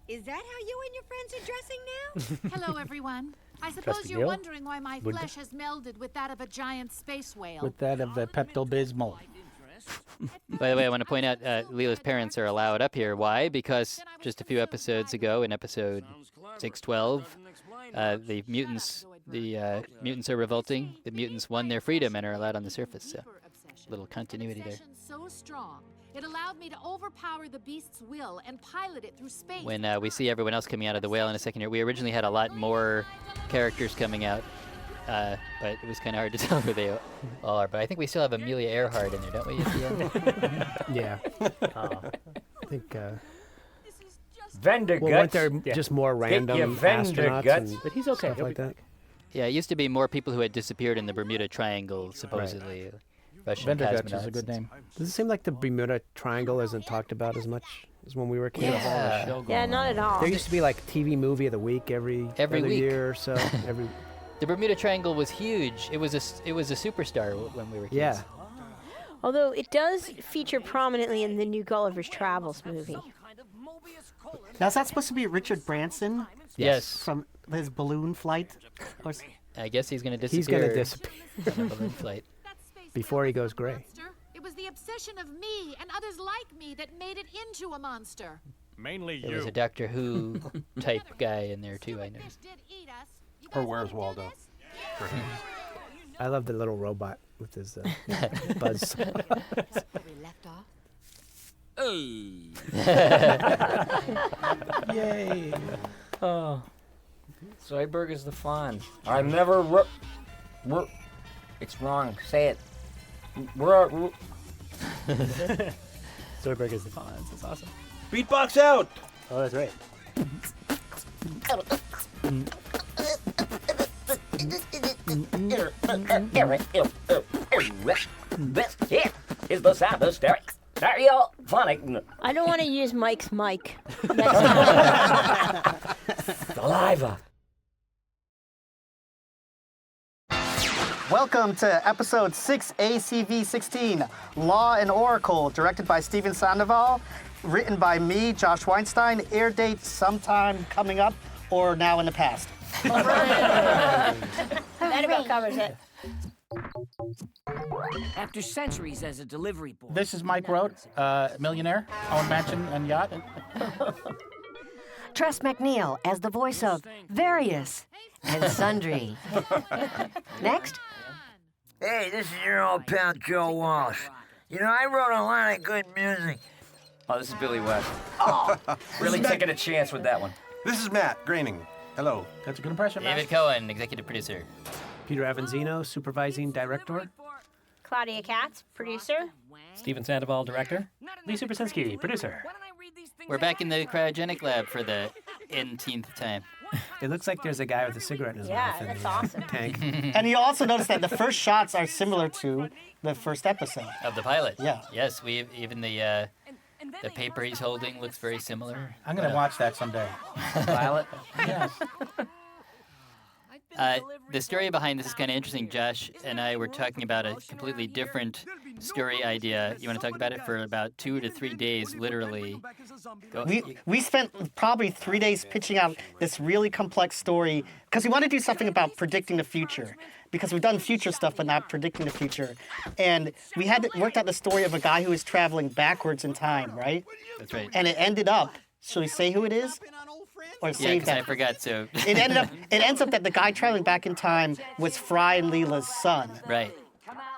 Is that how you and your friends are dressing now?
Hello, everyone. I suppose
Trusty
you're
Gil?
wondering why my
Would
flesh has melded with that of a giant space whale.
With that of the Pepto-Bismol.
By the way, I want to point out Leela's parents are allowed up here. Why? Because just a few episodes ago, in episode 612, the mutants are revolting. The mutants won their freedom and are allowed on the surface. So, little continuity there.
So strong, it allowed me to overpower the beast's will and pilot it through space.
When we see everyone else coming out of the whale in a second here, we originally had a lot more characters coming out, but it was kind of hard to tell who they all are. But I think we still have Amelia Earhart in there, don't we?
Yeah. I think.
Vendor
well, weren't
guts.
there just more random
Get your vendor
astronauts
guts.
and
But he's okay.
stuff
He'll
like
be
that?
Yeah, it used to be more people who had disappeared in the Bermuda Triangle, supposedly. Russian
Vendor Guts is
cosmonauts.
a good name.
Does it seem like the Bermuda Triangle isn't talked about as much as when we were kids?
Yeah, not at all.
There used to be like TV movie of the week every
Every
other
week.
year or so.
The Bermuda Triangle was huge. It was a superstar when we were kids.
Yeah.
Although it does feature prominently in the new Gulliver's Travels movie.
Now, is that supposed to be Richard Branson?
Yes.
From his balloon flight?
I guess he's going to disappear.
He's going to disappear
on a balloon flight.
before he goes gray.
It was the obsession of me and others like me that made it into a monster.
Mainly
There
you.
was a Doctor Who type guy in there too, I noticed.
Or Where's Waldo? For him.
I love the little robot with his buzz.
Yay. Oh. Zoidberg the fawn. I've never... It's wrong. Say it.
Zoidberg is the fawn. That's awesome.
Beatbox out!
Oh, that's right.
This here is the sound of stereophonic.
I don't want to use Mike's mic.
Saliva.
Welcome to episode 6 ACV 16, Law and Oracle, directed by Steven Sandoval, written by me, Josh Weinstein, air date sometime coming up or now in the past.
That about covers it.
After centuries as a delivery boy.
This is Mike Road, millionaire, own mansion and yacht.
Tress McNeil as the voice of Various and Sundry. Next.
Hey, this is your old pal Joe Walsh. You know, I wrote a lot of good music.
Oh, this is Billy West. Oh, really taking a chance with that one.
This is Matt Groening. Hello.
That's a good impression,
David Cohen, executive producer.
Peter Avanzino, supervising director.
Claudia Katz, producer.
Steven Sandoval, director. Lee Supersinski, producer.
We're back in the cryogenic lab for the N-th time.
It looks like there's a guy with a cigarette in his mouth in
that's
the
awesome.
tank.
And you also notice that the first shots are similar to the first episode.
Of the pilot.
Yeah.
Yes, we even the paper he's holding looks very similar.
I'm going to watch that someday.
Pilot?
Yes.
The story behind this is kind of interesting. Josh and I were talking about a completely different story idea. You want to talk about it for about 2 to 3 days, literally?
We spent probably 3 days pitching out this really complex story because we want to do something about predicting the future. Because we've done future stuff, but not predicting the future. And we had worked out the story of a guy who was traveling backwards in time, right?
That's right.
And it ended up, shall we say who it is? Or
Yeah,
save
because
that?
I forgot, so...
It ends up that the guy traveling back in time was Fry and Leela's son.
Right.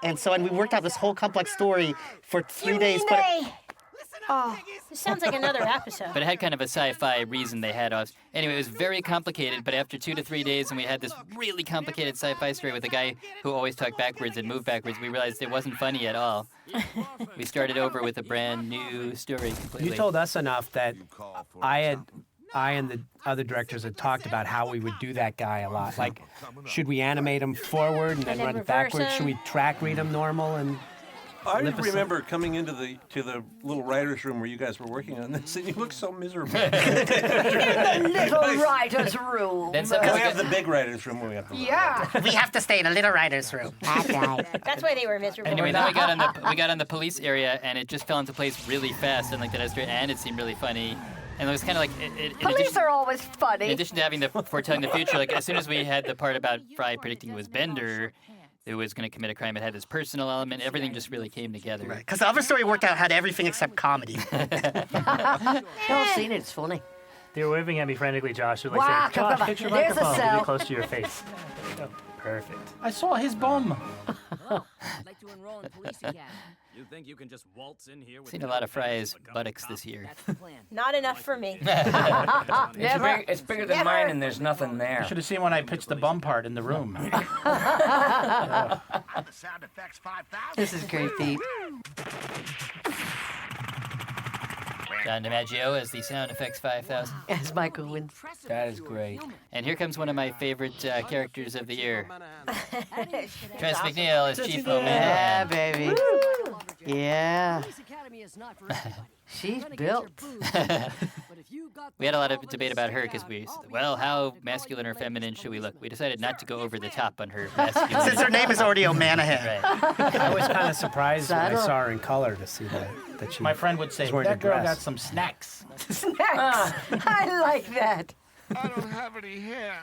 And we worked out this whole complex story for 3 days.
Oh, this sounds like another episode.
But it had kind of a sci-fi reason they had off. Anyway, it was very complicated, but after 2 to 3 days, and we had this really complicated sci-fi story with a guy who always talked backwards and moved backwards, we realized it wasn't funny at all. We started over with a brand new story completely.
You told us enough that I and the other directors had talked about how we would do that guy a lot. Like, should we animate him forward and then run it backwards? Should we track read him normal and...
I remember coming into the little writer's room where you guys were working on this, and you looked so miserable.
In the little writer's room.
Then
we have the big writer's room when we have the
Yeah.
We have to stay in a little writer's room.
That's why they were miserable.
Anyway, then we got on the police area, and it just fell into place really fast, and like that story, and it seemed really funny. And it was kind of like...
Police are always funny.
In addition to having the foretelling the future, like as soon as we had the part about Fry predicting it was Bender, who was going to commit a crime. It had this personal element. Everything just really came together.
Right. Because the other story worked out had everything except comedy.
Don't see it. It's funny.
They were waving at me frantically, Josh. Like,
Wow,
saying, Josh,
come
get your
on. There's a
microphone
cell.
really close to your face. There you go. Perfect.
I saw his bum.
Like to enroll in police academy.
You think you can just waltz in here with
Seen a lot of Fry's buttocks this year.
Not enough for me.
It's bigger than
Never.
mine, and there's nothing
You
there.
should have seen when I pitched the bum part in the room.
This is great, Pete.
John DiMaggio as the Sound Effects 5000.
As Michael wins.
That is great.
And here comes one of my favorite characters of the year. Tress McNeil as Chief
Yeah,
O'Manahan.
baby. Yeah. She's built.
We had a lot of debate about her because how masculine or feminine should we look? We decided not to go over the top on her masculine.
Since her name is already O'Manahan.
Right.
I was kind of surprised when I
Saddle.
saw her in color to see that she.
My friend would say,
was wearing
that
a
girl
dress."
got some snacks.
Snacks. I like that.
I don't have any hair.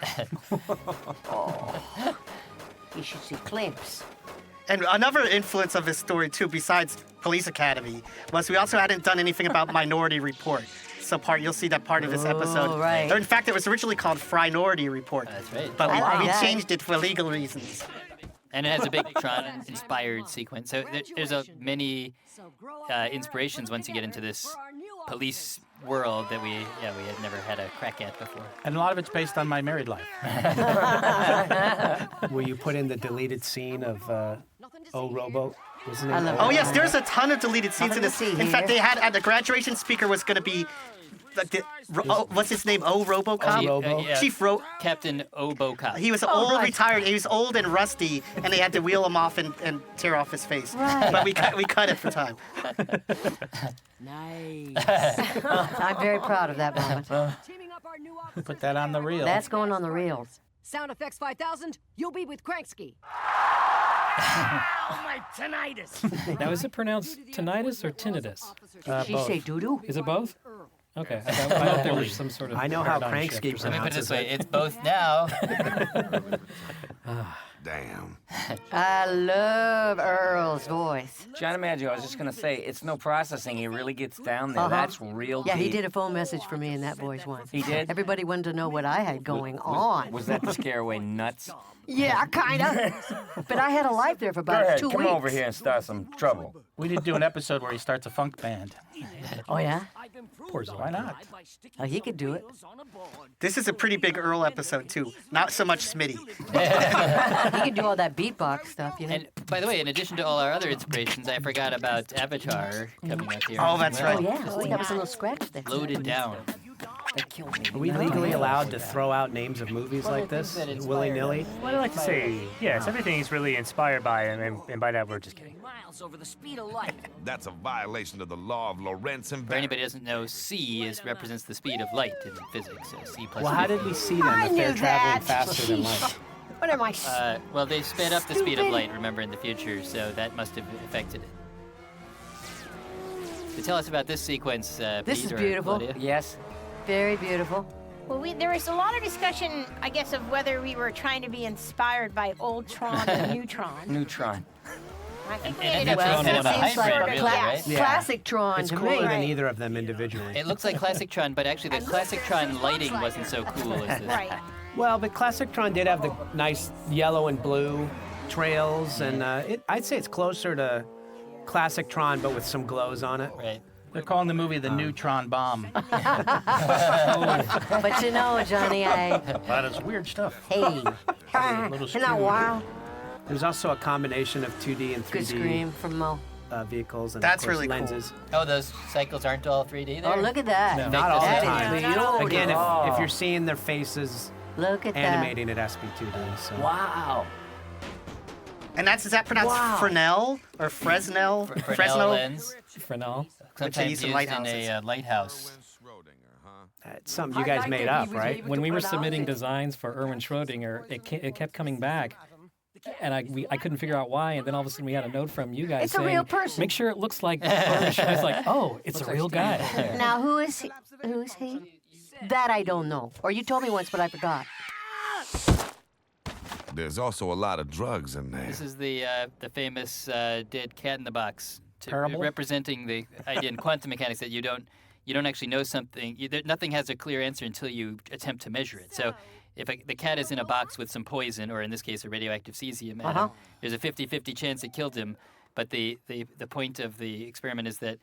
You should see clamps.
And another influence of this story, too, besides Police Academy, was we also hadn't done anything about Minority Report. So you'll see that part of this episode.
right.
Or in fact, it was originally called Frinority Report.
That's right.
But
I like
we
that.
changed it for legal reasons.
And it has a big Tron-inspired sequence. So there's many inspirations once you get into this police world that we had never had a crack at before.
And a lot of it's based on my married life.
Will you put in the deleted scene of O Robo? Wasn't it?
I love
Oh, yes, there's a ton of deleted scenes in
gonna
this.
see
In fact,
here.
they had the graduation speaker was going to be, what's his name? RoboCop? Chief
Captain Obocop.
He was retired. He was old and rusty, and they had to wheel him off and tear off his face.
Right.
But we cut it for time.
Nice. I'm very proud of that moment.
Put that on the reel.
That's going on the reels.
Sound Effects 5000, you'll be with Cranksky.
Oh, my tinnitus.
Now, is it pronounced tinnitus or tinnitus?
Did she say doo-doo?
Is it both? Okay. I thought there was some sort of
I know how
paradigm
Cranksky
shift or
Let me put it
pronounces
this way,
it.
it's both now.
Damn.
I love Earl's voice.
John DiMaggio, I was just going to say, it's no processing. He really gets down there.
Uh-huh.
That's real
Yeah, he
deep.
did a phone message for me in that voice once.
He did?
Everybody wanted to know what I had going on.
Was that to scare away nuts?
Yeah, kind of. But I had a life there for
Go
about
ahead,
2
come
weeks.
over here and start some trouble.
We need to do an episode where he starts a funk band.
Oh, yeah?
Poor Zoe. Why not?
Oh, he could do it.
This is a pretty big Earl episode, too. Not so much Smitty.
He could do all that beatbox stuff, you know.
And by the way, in addition to all our other inspirations, I forgot about Avatar coming up here.
Oh, that's
as well.
Oh, yeah. Oh, that was a little scratch there.
Loaded down.
That killed me.
Are we legally allowed to throw out names of movies like this, willy-nilly?
Well, I like to say, yes, everything is really inspired by, and by that, we're just kidding.
Miles over the speed of light.
That's a violation of the law of Lorentz and
For anybody who doesn't know, C represents the speed of light in physics. So C plus
Well, how did we see them
I
if they're
knew
traveling
that.
faster than light?
What am I?
well, they sped up the speed of
Stupid.
light, remember, in the future, so that must have affected it. So tell us about this sequence,
This
Pete
is
or
beautiful.
Claudia.
Yes?
Very beautiful.
Well, there was a lot of discussion, I guess, of whether we were trying to be inspired by old Tron or new Tron.
Neutron.
I think we
And
ended
that's
up
Tron
with
on a
some
hybrid,
sort of
really, right?
Yeah.
Classic Tron
It's
to
cooler
me.
than either of them individually.
It looks like Classic Tron, but actually the Classic Tron lighting wasn't so cool as this.
Right.
Well, but Classic Tron did have the nice yellow and blue trails, and I'd say it's closer to Classic Tron, but with some glows on it.
Right.
They're calling the movie the Neutron Bomb.
But you know, Johnny,
That is weird stuff.
hey,
Little
isn't that wild?
There's also a combination of 2D and 3D
Good scream from Mo.
Vehicles and
That's
of course,
really cool.
lenses.
Oh, those cycles aren't all 3D there?
Oh, look at that.
No.
Not all the
That
time.
is beautiful.
Again, if you're seeing their faces
Look at
animating, it has to be 2D. So.
Wow.
And is that pronounced
Wow.
Fresnel or Fresnel?
Fresnel lens.
Fresnel.
Sometimes
use in
used
lighthouses.
in a lighthouse.
That's something you guys made up, right?
When we were submitting designs for Erwin Schrödinger, it kept coming back. And I couldn't figure out why, and then all of a sudden we had a note from you guys
It's a
saying,
real person.
make sure it looks like Erwin Schrödinger. I was like, oh, it's a real guy.
Now, who is he? Who is he? That I don't know. Or you told me once, but I forgot.
There's also a lot of drugs in there.
This is the famous dead cat in the box,
Parable?
representing the idea in quantum mechanics that you don't actually know something. Nothing has a clear answer until you attempt to measure it. So if the cat is in a box with some poison, or in this case a radioactive cesium atom, there's a 50-50 chance it killed him. But the point of the experiment is that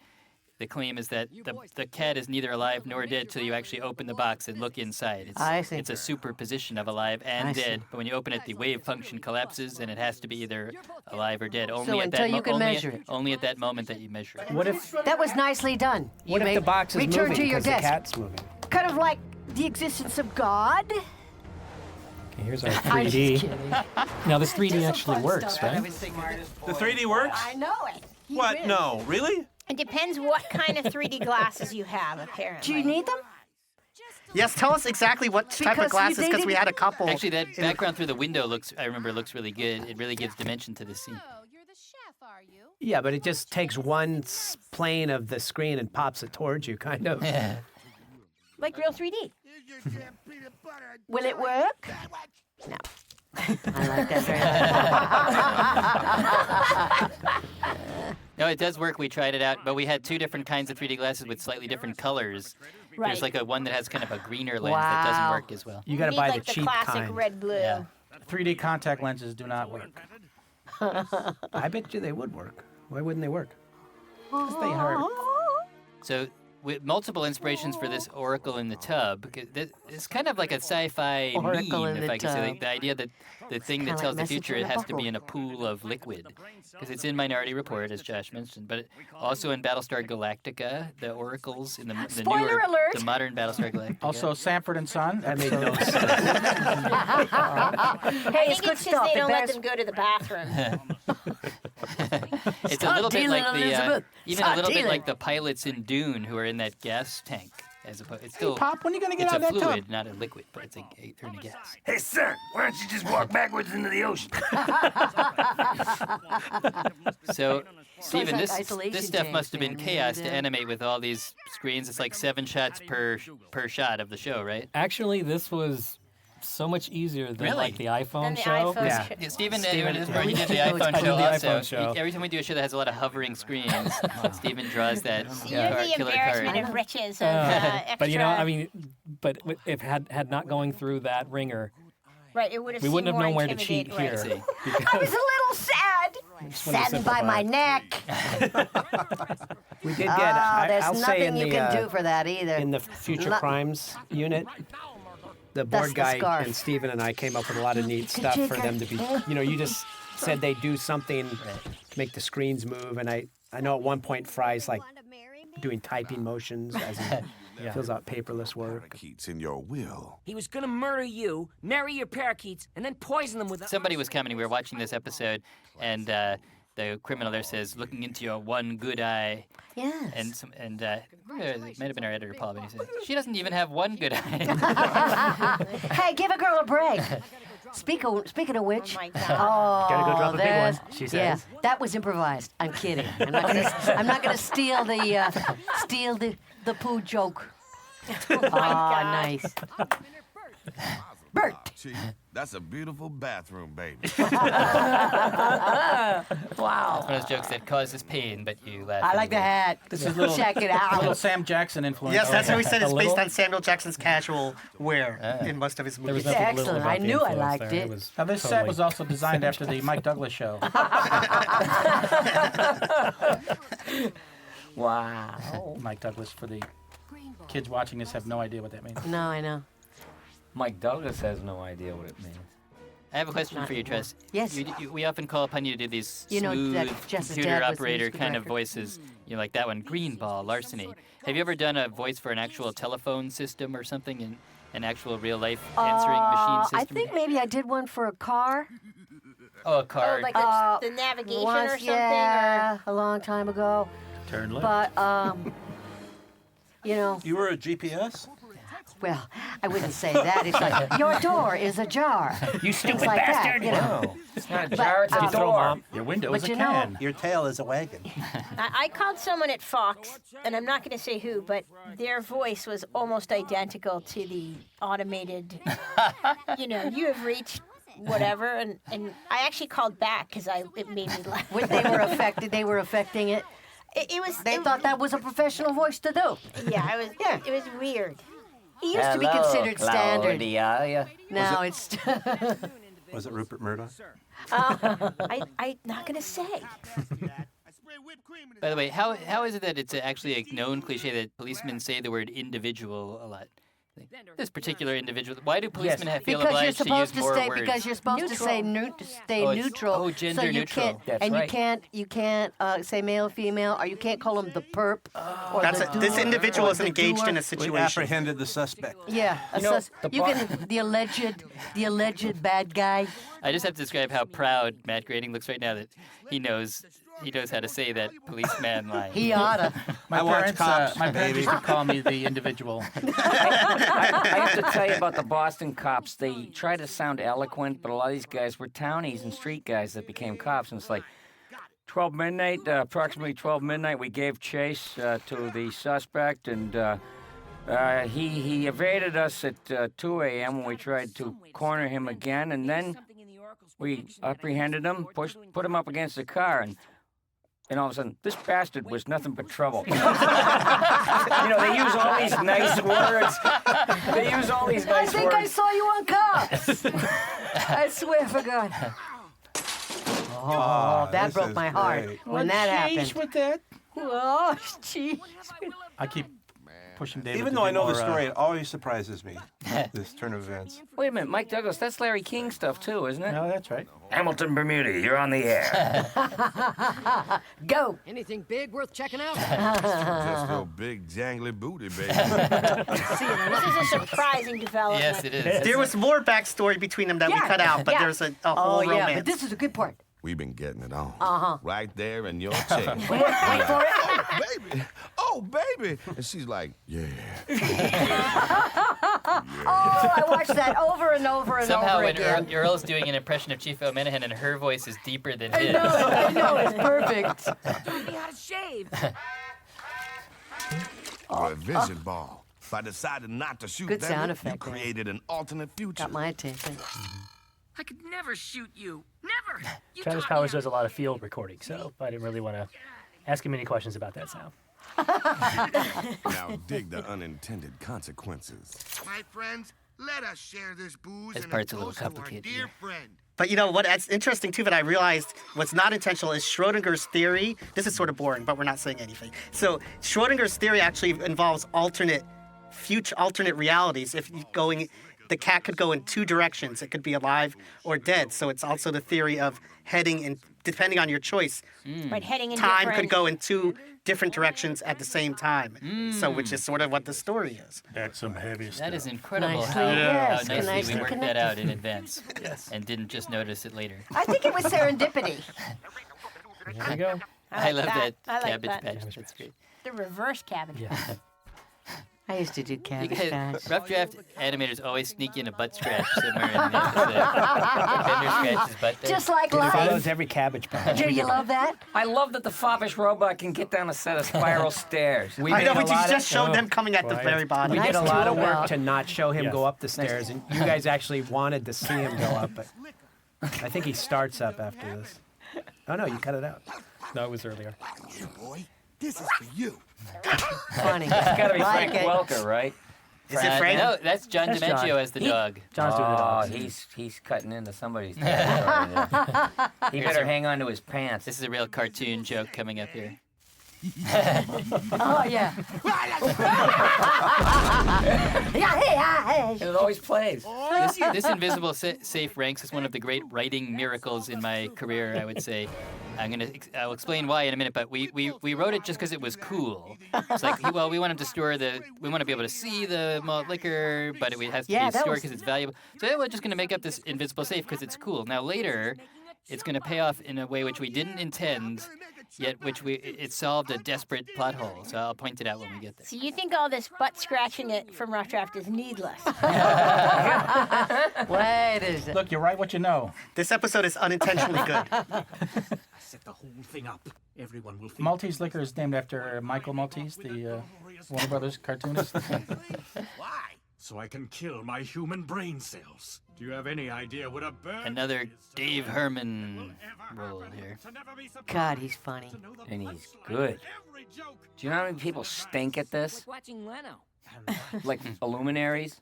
the claim is that the cat is neither alive nor dead till you actually open the box and look inside.
I see.
It's a superposition of alive and dead. But when you open it, the wave function collapses, and it has to be either alive or dead. Only
So
at
until
that
you can measure it.
Only at that moment that you measure it.
What if
That was nicely done.
what
You
if the
may
box is
return
moving
to your
because the
desk.
cat's moving?
Kind of like the existence of God.
Okay, here's our
I'm just
3D.
kidding.
Now this 3D actually works,
Stuff I
right?
haven't seen yet.
The 3D works?
I know it. He
What?
wins.
No, really?
It depends what kind of 3D glasses you have, apparently.
Do you need them?
Yes, tell us exactly what type
Because
of glasses,
they
because we
didn't-
had a couple.
Actually, that background through the window looks really good. It really gives dimension to the scene.
Yeah, but it just takes one plane of the screen and pops it towards you, kind of.
Like real 3D.
Will it work? No. I like that very much.
No, it does work. We tried it out, but we had two different kinds of 3D glasses with slightly different colors.
Right.
There's like one that has kind of a greener lens that doesn't
Wow.
work as well.
You got to
need
buy
like
the cheap
classic
kind.
red-blue.
Yeah.
3D contact lenses do not work.
I bet you they would work. Why wouldn't they work?
Because they hurt.
So, with multiple inspirations for this oracle in the tub, it's kind of like a sci-fi
Oracle
meme,
in
if
the
I can say.
tub.
Like, the idea that the thing that
kinda
tells
like
the future,
message
it
in a
has to be
bottle.
in a pool of liquid. Because it's in Minority Report, as Josh mentioned, but also in Battlestar Galactica, the oracles in the
Spoiler
newer,
alert!
the modern Battlestar Galactica.
Also, Sanford and Son.
That made no sense.
I
Hey,
think
it's good
it's because
stuff.
they
It
don't let
bears-
them go to the bathroom.
It's a
Stop
little bit
dealing,
like the
Elizabeth.
even a
Stop
little bit
dealing.
like the pilots in Dune who are in that gas tank. As opposed, it's still
Pop, when are you going to get
it's
out
a
of that
fluid,
tub?
not a liquid, but it's they're in a gas.
Hey, son, why don't you just walk backwards into the ocean?
So, Stephen,
like
this
isolation
stuff must have been
tanks, man.
chaos to animate with all these screens. It's like 7 shots per shot of the show, right?
Actually, this was so much easier than like the iPhone
Than the
show.
iPhone
Yeah.
show.
Yeah, Stephen,
Stephen,
he did the
I
iPhone
did
show
the
also.
iPhone show.
Every time we do a show that has a lot of hovering screens, Stephen draws that
You're the
killer
embarrassment
card.
of riches of extra.
But you know, I mean, but if had not going through that ringer,
right, it would have
we wouldn't have
seemed
known
more
where to cheat
intimidating,
here.
right.
I was a little sad. Saddened by my neck.
We did get.
Oh, there's
I'll say
nothing
in
you
the
can do for that either.
in the Future
Not-
Crimes unit, the
That's
board
the
guy
scarf.
and Steven and I came up with a lot of neat stuff for them to be. You know, you just said they do something to make the screens move, and I know at one point Fry's like doing typing motions as he fills out paperless work.
Parakeets in your will.
He was gonna murder you, marry your parakeets, and then poison them with.
Somebody was commenting. We were watching this episode, and the criminal there says, "Looking into your one good eye."
Yes.
And it might have been our editor Paul, but he said, "She doesn't even have one good eye."
Hey, give a girl a break. Speaking of which,
Oh my God.
Gotta go drop a big
there's-
one, she
Yeah,
says.
that was improvised. I'm kidding. I'm not gonna steal the poo joke. Oh, nice. Bert.
Chief, that's a beautiful bathroom, baby.
Wow.
It's one of those jokes that causes pain, but you laugh.
I like the
anyway.
hat.
This is little,
Check it
little
out.
Sam Jackson influence.
Yes, that's how we said
A
it's
little?
based on Samuel Jackson's casual wear in most of his
There was
movies.
nothing little
Excellent.
about
I
the
knew I
influence
liked
there.
it.
Was
Now, this set
totally-
was also designed after the Mike Douglas show.
Wow.
Mike Douglas, for the kids watching this, have no idea what that means.
No, I know.
Mike Douglas has no idea what it means.
I have a question
Not
for you,
anymore.
Tress.
Yes.
We often call upon you to do these
You know
smooth
that Jess's
computer
dad was the
operator
musical
kind of
director.
voices. You know, like that one, Greenball, larceny. Have you ever done a voice for an actual telephone system or something in an actual real life answering machine system?
I think maybe I did one for a car.
Oh, a
Oh,
card.
like the navigation
Once,
or something?
yeah, a long time ago.
Turn left.
But you know,
You were a GPS?
well, I wouldn't say that. It's like your door is ajar.
You stupid
It's like
bastard!
that, you know.
No, it's not a
But,
jar, it's a
uh,
door.
Your window
But
is a
you know-
can. Your tail is a wagon.
I called someone at Fox, and I'm not going to say who, but their voice was almost identical to the automated, you have reached whatever, and I actually called back because it made me laugh.
When they were affected, they were affecting it.
It was.
They thought that was a professional voice to do.
Yeah, it was. Yeah, it was weird.
It used to be considered standard.
Claudia.
Now it's.
Was it Rupert Murdoch?
I'm not gonna say.
By the way, how is it that it's actually a known cliche that policemen say the word individual a lot? This particular individual. Why do policemen feel
because
obliged to use more words?
Because you're supposed to say stay neutral.
gender
so you
neutral.
Can't,
That's
and
right.
you can't say male, female, or you can't call them the perp. Or
This
doer,
individual
or
is
the
engaged
doer.
in a
We
situation.
apprehended the suspect.
Yeah, the alleged bad guy.
I just have to describe how proud Matt Groening looks right now that he knows how to say that policeman line.
He oughta.
My parents used to call me the individual.
I have to tell you about the Boston cops. They try to sound eloquent, but a lot of these guys were townies and street guys that became cops. And it's like 12 midnight, approximately 12 midnight, we gave chase to the suspect, and he evaded us at 2 a.m. when we tried to corner him again, and then we apprehended him, put him up against the car, and all of a sudden, this bastard was nothing but trouble. They use all these nice words.
I think I saw you on Cops. I swear for God. Oh, that broke my heart when that happened.
With that?
Oh, jeez.
I keep pushing David.
Even
to
though I
do
know the
more,
story, it always surprises me, this turn of events.
Wait a minute, Mike Douglas, that's Larry King stuff too, isn't it?
No, that's right.
Hamilton, Bermuda, you're on the air.
Go.
Anything big worth checking out?
Just your big jangly booty, baby.
This is a surprising development.
Yes, it is.
There was more backstory between them that we cut out, but there's a whole romance.
Yeah, but this is a good part.
We've been getting it on.
Uh-huh.
Right there in your chair.
Wait for it.
Oh, baby. Oh, baby. And she's like, yeah.
Oh, I watched that over and over and
Somehow
over
when
again.
Earl's doing an impression of Chief O'Menahan and her voice is deeper than his.
I know, it's perfect.
Don't be out of shave.
For a vision ball. By deciding not to shoot
Good
them,
sound
you
effect there.
created an alternate future.
Got my attention.
I could never shoot you. Never. You
Travis
taught me
Powers
how
does a lot of field recording, so I didn't really want to ask him any questions about that sound.
Now dig the unintended consequences.
My friends, let us share this booze
This
and
part's a little
toast to our
complicated
dear
here.
friend.
But you know what? That's interesting too. That I realized what's not intentional is Schrodinger's theory. This is sort of boring, but we're not saying anything. So Schrodinger's theory actually involves alternate realities. If you the cat could go in two directions. It could be alive or dead. So it's also the theory of heading in, depending on your choice.
Right, heading in
Time
different...
could go in two different directions at the same time. So which is sort of what the story is.
That's some heavy stuff.
That is incredible
Nicely,
how
yes,
nicely
nicely
we worked that
connected.
out in advance and didn't just notice it later.
I think it was serendipity.
There we go.
I love that
I like
cabbage
that.
patch. That's great.
The reverse cabbage.
I used to do
You
cabbage
guys,
patch.
rough draft animators always sneak in a butt scratch somewhere in the episode. Bender scratches butt there.
Just like
He follows
life.
every cabbage patch.
Do you love that?
I love that the foppish robot can get down a set of spiral stairs.
I know, but you just showed them coming at the very bottom.
We
Nice
did a
to
lot of
know
work
about.
to not show him
Yes.
go up the stairs, and you guys actually wanted to see him go up, but I think he starts up after this. Oh no, you cut it out.
No, it was earlier.
Yeah, boy, this is for you.
Funny.
It's got to be
Like
Frank
it.
Welker, right?
Is it Frank?
No, that's John
That's
DiMencio
John.
as the dog.
John's doing the dogs.
He's cutting into somebody's territory there. He better hang on to his pants.
This is a real cartoon joke coming up here.
Oh, yeah.
And it always plays.
This invisible safe ranks as one of the great writing miracles in my career, I would say. I'll explain why in a minute, but we wrote it just because it was cool. It's like, well, we want him to store we want to be able to see the malt liquor, but it has to be stored because it's valuable. So we're just going to make up this invisible safe because it's cool. Now later, it's going to pay off in a way which we didn't intend, yet it solved a desperate plot hole. So I'll point it out when we get there.
So you think all this butt scratching it from Rough Draft is needless?
Wait a second.
Look, you write what you know.
This episode is unintentionally good.
Set the whole thing up. Everyone will think.
Maltese liquor is named after Michael Maltese, the Warner Brothers cartoonist.
Why?
so I can kill my human brain cells. Do you have any idea what a bird
Another Dave Herman role here.
God, he's funny.
And he's good. Do you know how many people stink at this?
Watching Leno.
Like Illuminaries?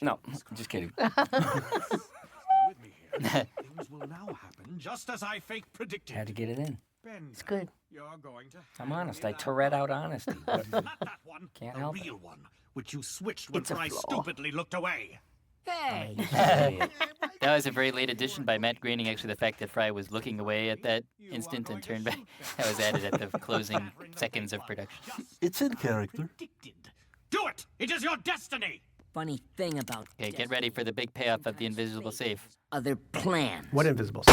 No, just kidding.
Things will now happen just as I fake predicted.
Had to get it in.
It's good.
You're going to
I'm honest. I Tourette out honesty.
not that one,
Can't
the
help it.
real one, which you switched when
It's a
I
flaw.
stupidly looked away.
Hey!
That was a very late addition by Matt Groening. Actually, the fact that Fry was looking away at that instant and turned back, that was added at the closing seconds of production.
It's in character.
Do it! It is your destiny!
Funny thing about
Okay, get ready for the big payoff of the invisible safe.
other plans.
What invisible?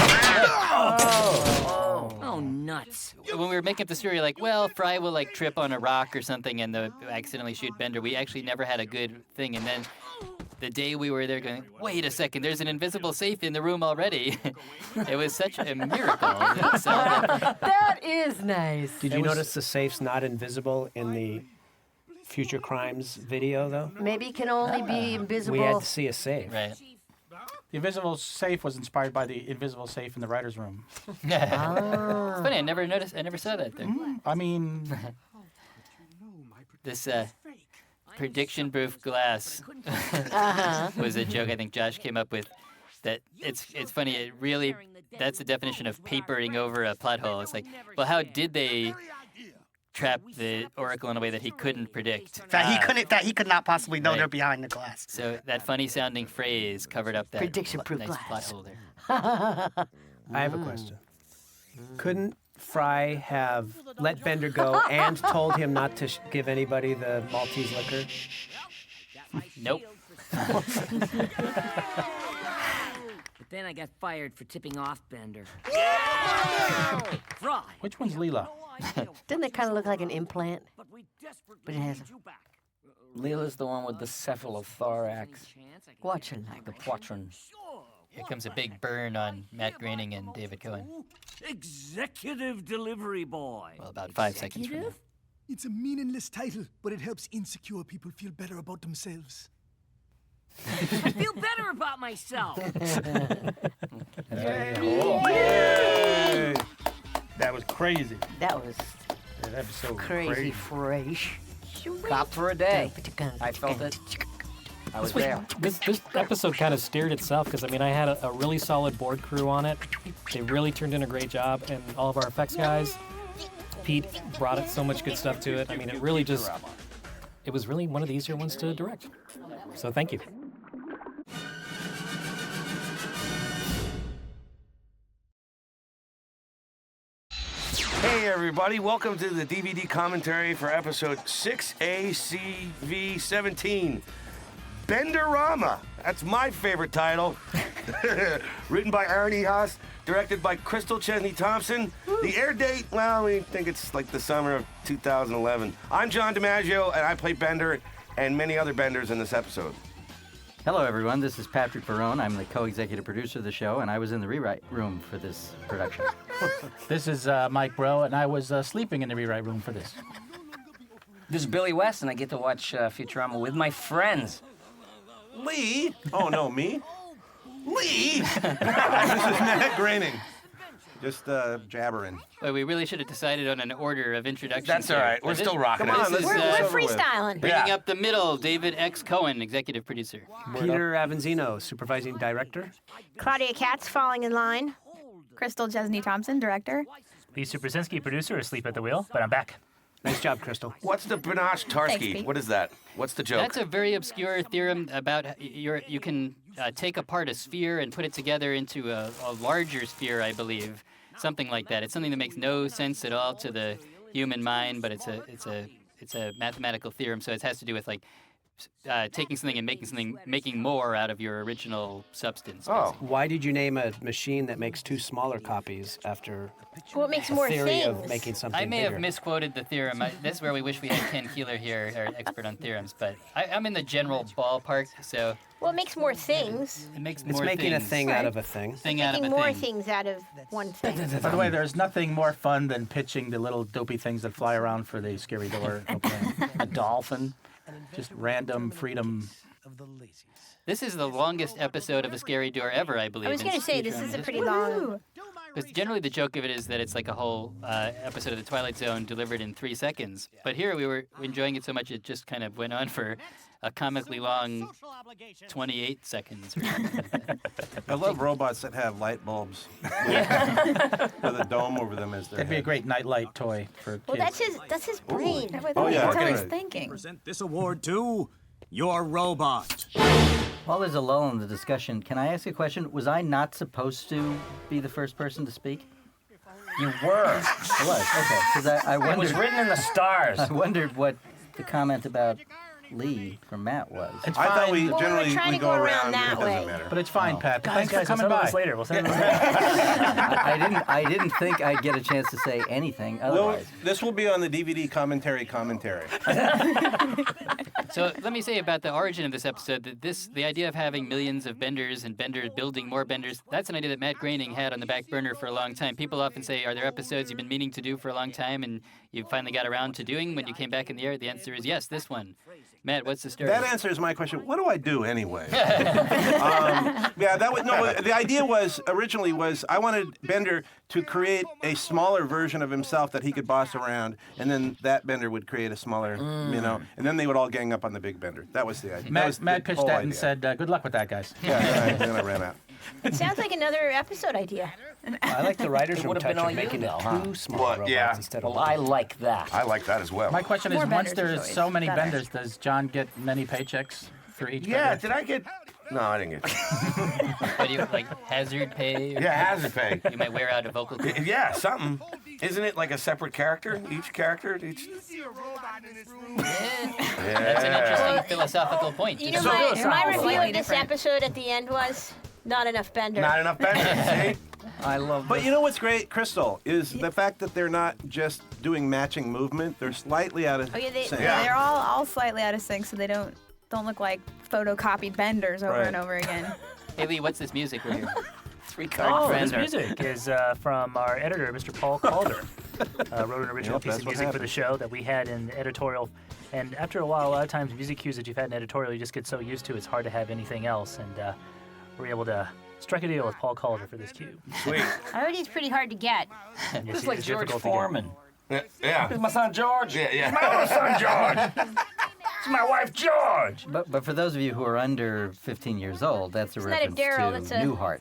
Oh, nuts.
When we were making up the story, like, well, Fry will like trip on a rock or something and accidentally shoot Bender. We actually never had a good thing. And then the day we were there going, wait a second, there's an invisible safe in the room already. It was such a miracle.
That is nice.
Did you notice the safe's not invisible in the Future Crimes video, though?
Maybe it can only be invisible.
We had to see a safe.
Right.
The invisible safe was inspired by the invisible safe in the writer's room.
It's funny, I never saw that there.
I mean,
This prediction-proof glass was a joke I think Josh came up with. That it's funny. It really, that's the definition of papering over a plot hole. It's like, well, how did they trap the Oracle in a way that he couldn't predict?
That he could not possibly know
Right.
they're behind the glass.
So that funny-sounding phrase covered up that
Prediction-proof
nice
glass.
plot hole there.
I have a question. Couldn't Fry have let Bender go and told him not to give anybody the Maltese liquor?
Nope.
But then I got fired for tipping off Bender. Fry.
which one's Leela?
Doesn't it kind of look like an implant? But it has.
Leela's the one with the cephalothorax.
Watch it like
the quadrant.
Here comes a big burn on Matt Groening and David Cohen.
Executive delivery boy.
Well, about 5 seconds from now.
It's a meaningless title, but it helps insecure people feel better about themselves.
I feel better about myself.
Yay! That was crazy.
That was
That episode was
crazy fresh.
Cop for a day. I felt it. I was there.
This episode kind of steered itself because, I mean, I had a really solid board crew on it. They really turned in a great job, and all of our effects guys, Pete brought it so much good stuff to it. I mean, it really just, it was really one of the easier ones to direct. So thank you.
Hey everybody, welcome to the DVD commentary for episode 6ACV17. Benderama. That's my favorite title. Written by Aaron E. Haas, directed by Crystal Chesney Thompson. The air date, well, we think it's like the summer of 2011. I'm John DiMaggio, and I play Bender and many other Benders in this episode.
Hello, everyone. This is Patrick Barone. I'm the co-executive producer of the show, and I was in the rewrite room for this production.
This is Mike Bro, and I was sleeping in the rewrite room for this.
This is Billy West, and I get to watch Futurama with my friends.
Lee? Oh, no, me? Lee? This is Matt Groening. Just jabbering.
Well, we really should have decided on an order of introductions.
That's all right. We're still rocking it.
This is,
We're freestyling.
Bringing up the middle, David X. Cohen, executive producer.
Peter Avanzino, supervising director.
Claudia Katz falling in line.
Crystal Chesney Thompson, director.
Lee Superzinski, producer, asleep at the wheel, but I'm back.
Nice job, Crystal.
What's the Panache
Thanks,
Tarski?
Pete.
What is that? What's the joke?
That's a very obscure theorem about you can take apart a sphere and put it together into a larger sphere, I believe. Something like that. It's something that makes no sense at all to the human mind, but it's a mathematical theorem, so it has to do with like taking something and making more out of your original substance.
Oh. Why did you name a machine that makes two smaller copies after
Well, it makes
a
more
theory
things.
of making something
I may
bigger?
have misquoted the theorem. This is where we wish we had Ken Keeler here, our expert on theorems, but I'm in the general ballpark, so
Well, it makes more things.
it makes
It's
more
making a
things.
thing out of a thing.
Thing out of
Making
a
more
thing.
things out of one thing.
By the way, there's nothing more fun than pitching the little dopey things that fly around for the scary door opening.
A dolphin.
Just random freedom
of the lazies.
This is the longest episode of The Scary Door ever, I believe.
I was going to say, this is a pretty long...
Because generally the joke of it is that it's like a whole episode of The Twilight Zone delivered in 3 seconds. But here we were enjoying it so much it just kind of went on for a comically long 28 seconds. Or something.
I love robots that have light bulbs with a dome over them as their
That'd be a
head.
great nightlight toy for kids.
Well, that's his brain.
Oh, yeah.
That's what I
Okay.
was thinking.
Present this award to your robot.
While there's a lull in the discussion, can I ask a question? Was I not supposed to be the first person to speak?
You were.
I was, okay. Because I wondered.
It was written in the stars.
I wondered what the comment about Lee from Matt was.
It's
I thought we
Well, we're
generally
trying
we
to
go
go around
around,
that
it doesn't
way.
matter.
But it's fine, Pat.
Guys,
Thanks for
we'll
coming
settle
by.
this later. We'll settle this later.
I didn't think I'd get a chance to say anything
Well,
otherwise.
this will be on the DVD commentary.
So let me say about the origin of this episode that the idea of having millions of benders and benders building more benders, that's an idea that Matt Groening had on the back burner for a long time. People often say, are there episodes you've been meaning to do for a long time and you finally got around to doing when you came back in the air? The answer is yes, this one. Matt, what's the story?
That answers my question. What do I do anyway? Yeah, that was no. The idea was originally I wanted Bender to create a smaller version of himself that he could boss around, and then that Bender would create a smaller, and then they would all gang up on the big Bender. That was the idea.
Matt pitched that and said, "Good luck with that, guys."
Yeah, then I ran out.
It sounds like another episode idea.
I like the writer's
It
room
would have
touch
been all
of
you,
making it
though,
two small
What?
robots
Yeah.
instead of
Well, I like that.
I like that as well.
My question is,
More
once
benders is
there's so
always
many
better.
benders, does John get many paychecks for each
Yeah,
bender?
did I get... No, I didn't get...
What do you, like hazard pay? Or
Yeah, hazard pay.
You might wear out a vocal cord.
Yeah, something. Isn't it like a separate character? Each character? Each...
That's an interesting philosophical point.
You know,
So-
my
Slightly
review of this
different.
episode at the end was not enough bender.
Not enough benders, see?
I love
But you know what's great, Crystal, is the fact that they're not just doing matching movement. They're slightly out of
Oh, yeah,
sync.
Yeah, they're all slightly out of sync, so they don't look like photocopied benders over
Right.
and over again.
Hey Lee, what's this music we're hearing?
Oh, this
Bender.
music is from our editor, Mr. Paul Calder. Wrote an original
Yep,
piece
that's
of
what
music for
happened.
the show that we had in the editorial. And after a while, a lot of times music cues that you've had in editorial, you just get so used to it's hard to have anything else. And we're able to strike a deal with Paul Calder for this cue.
Sweet.
I heard he's pretty hard to get.
Yes,
Just like
it's
George
difficult to get.
Foreman.
Yeah.
This is my son George.
Yeah, yeah.
It's my other son George. It's my wife George.
But for those of you who are under 15 years old, that's a
It's not a
reference
Daryl,
to
that's a-
Newhart,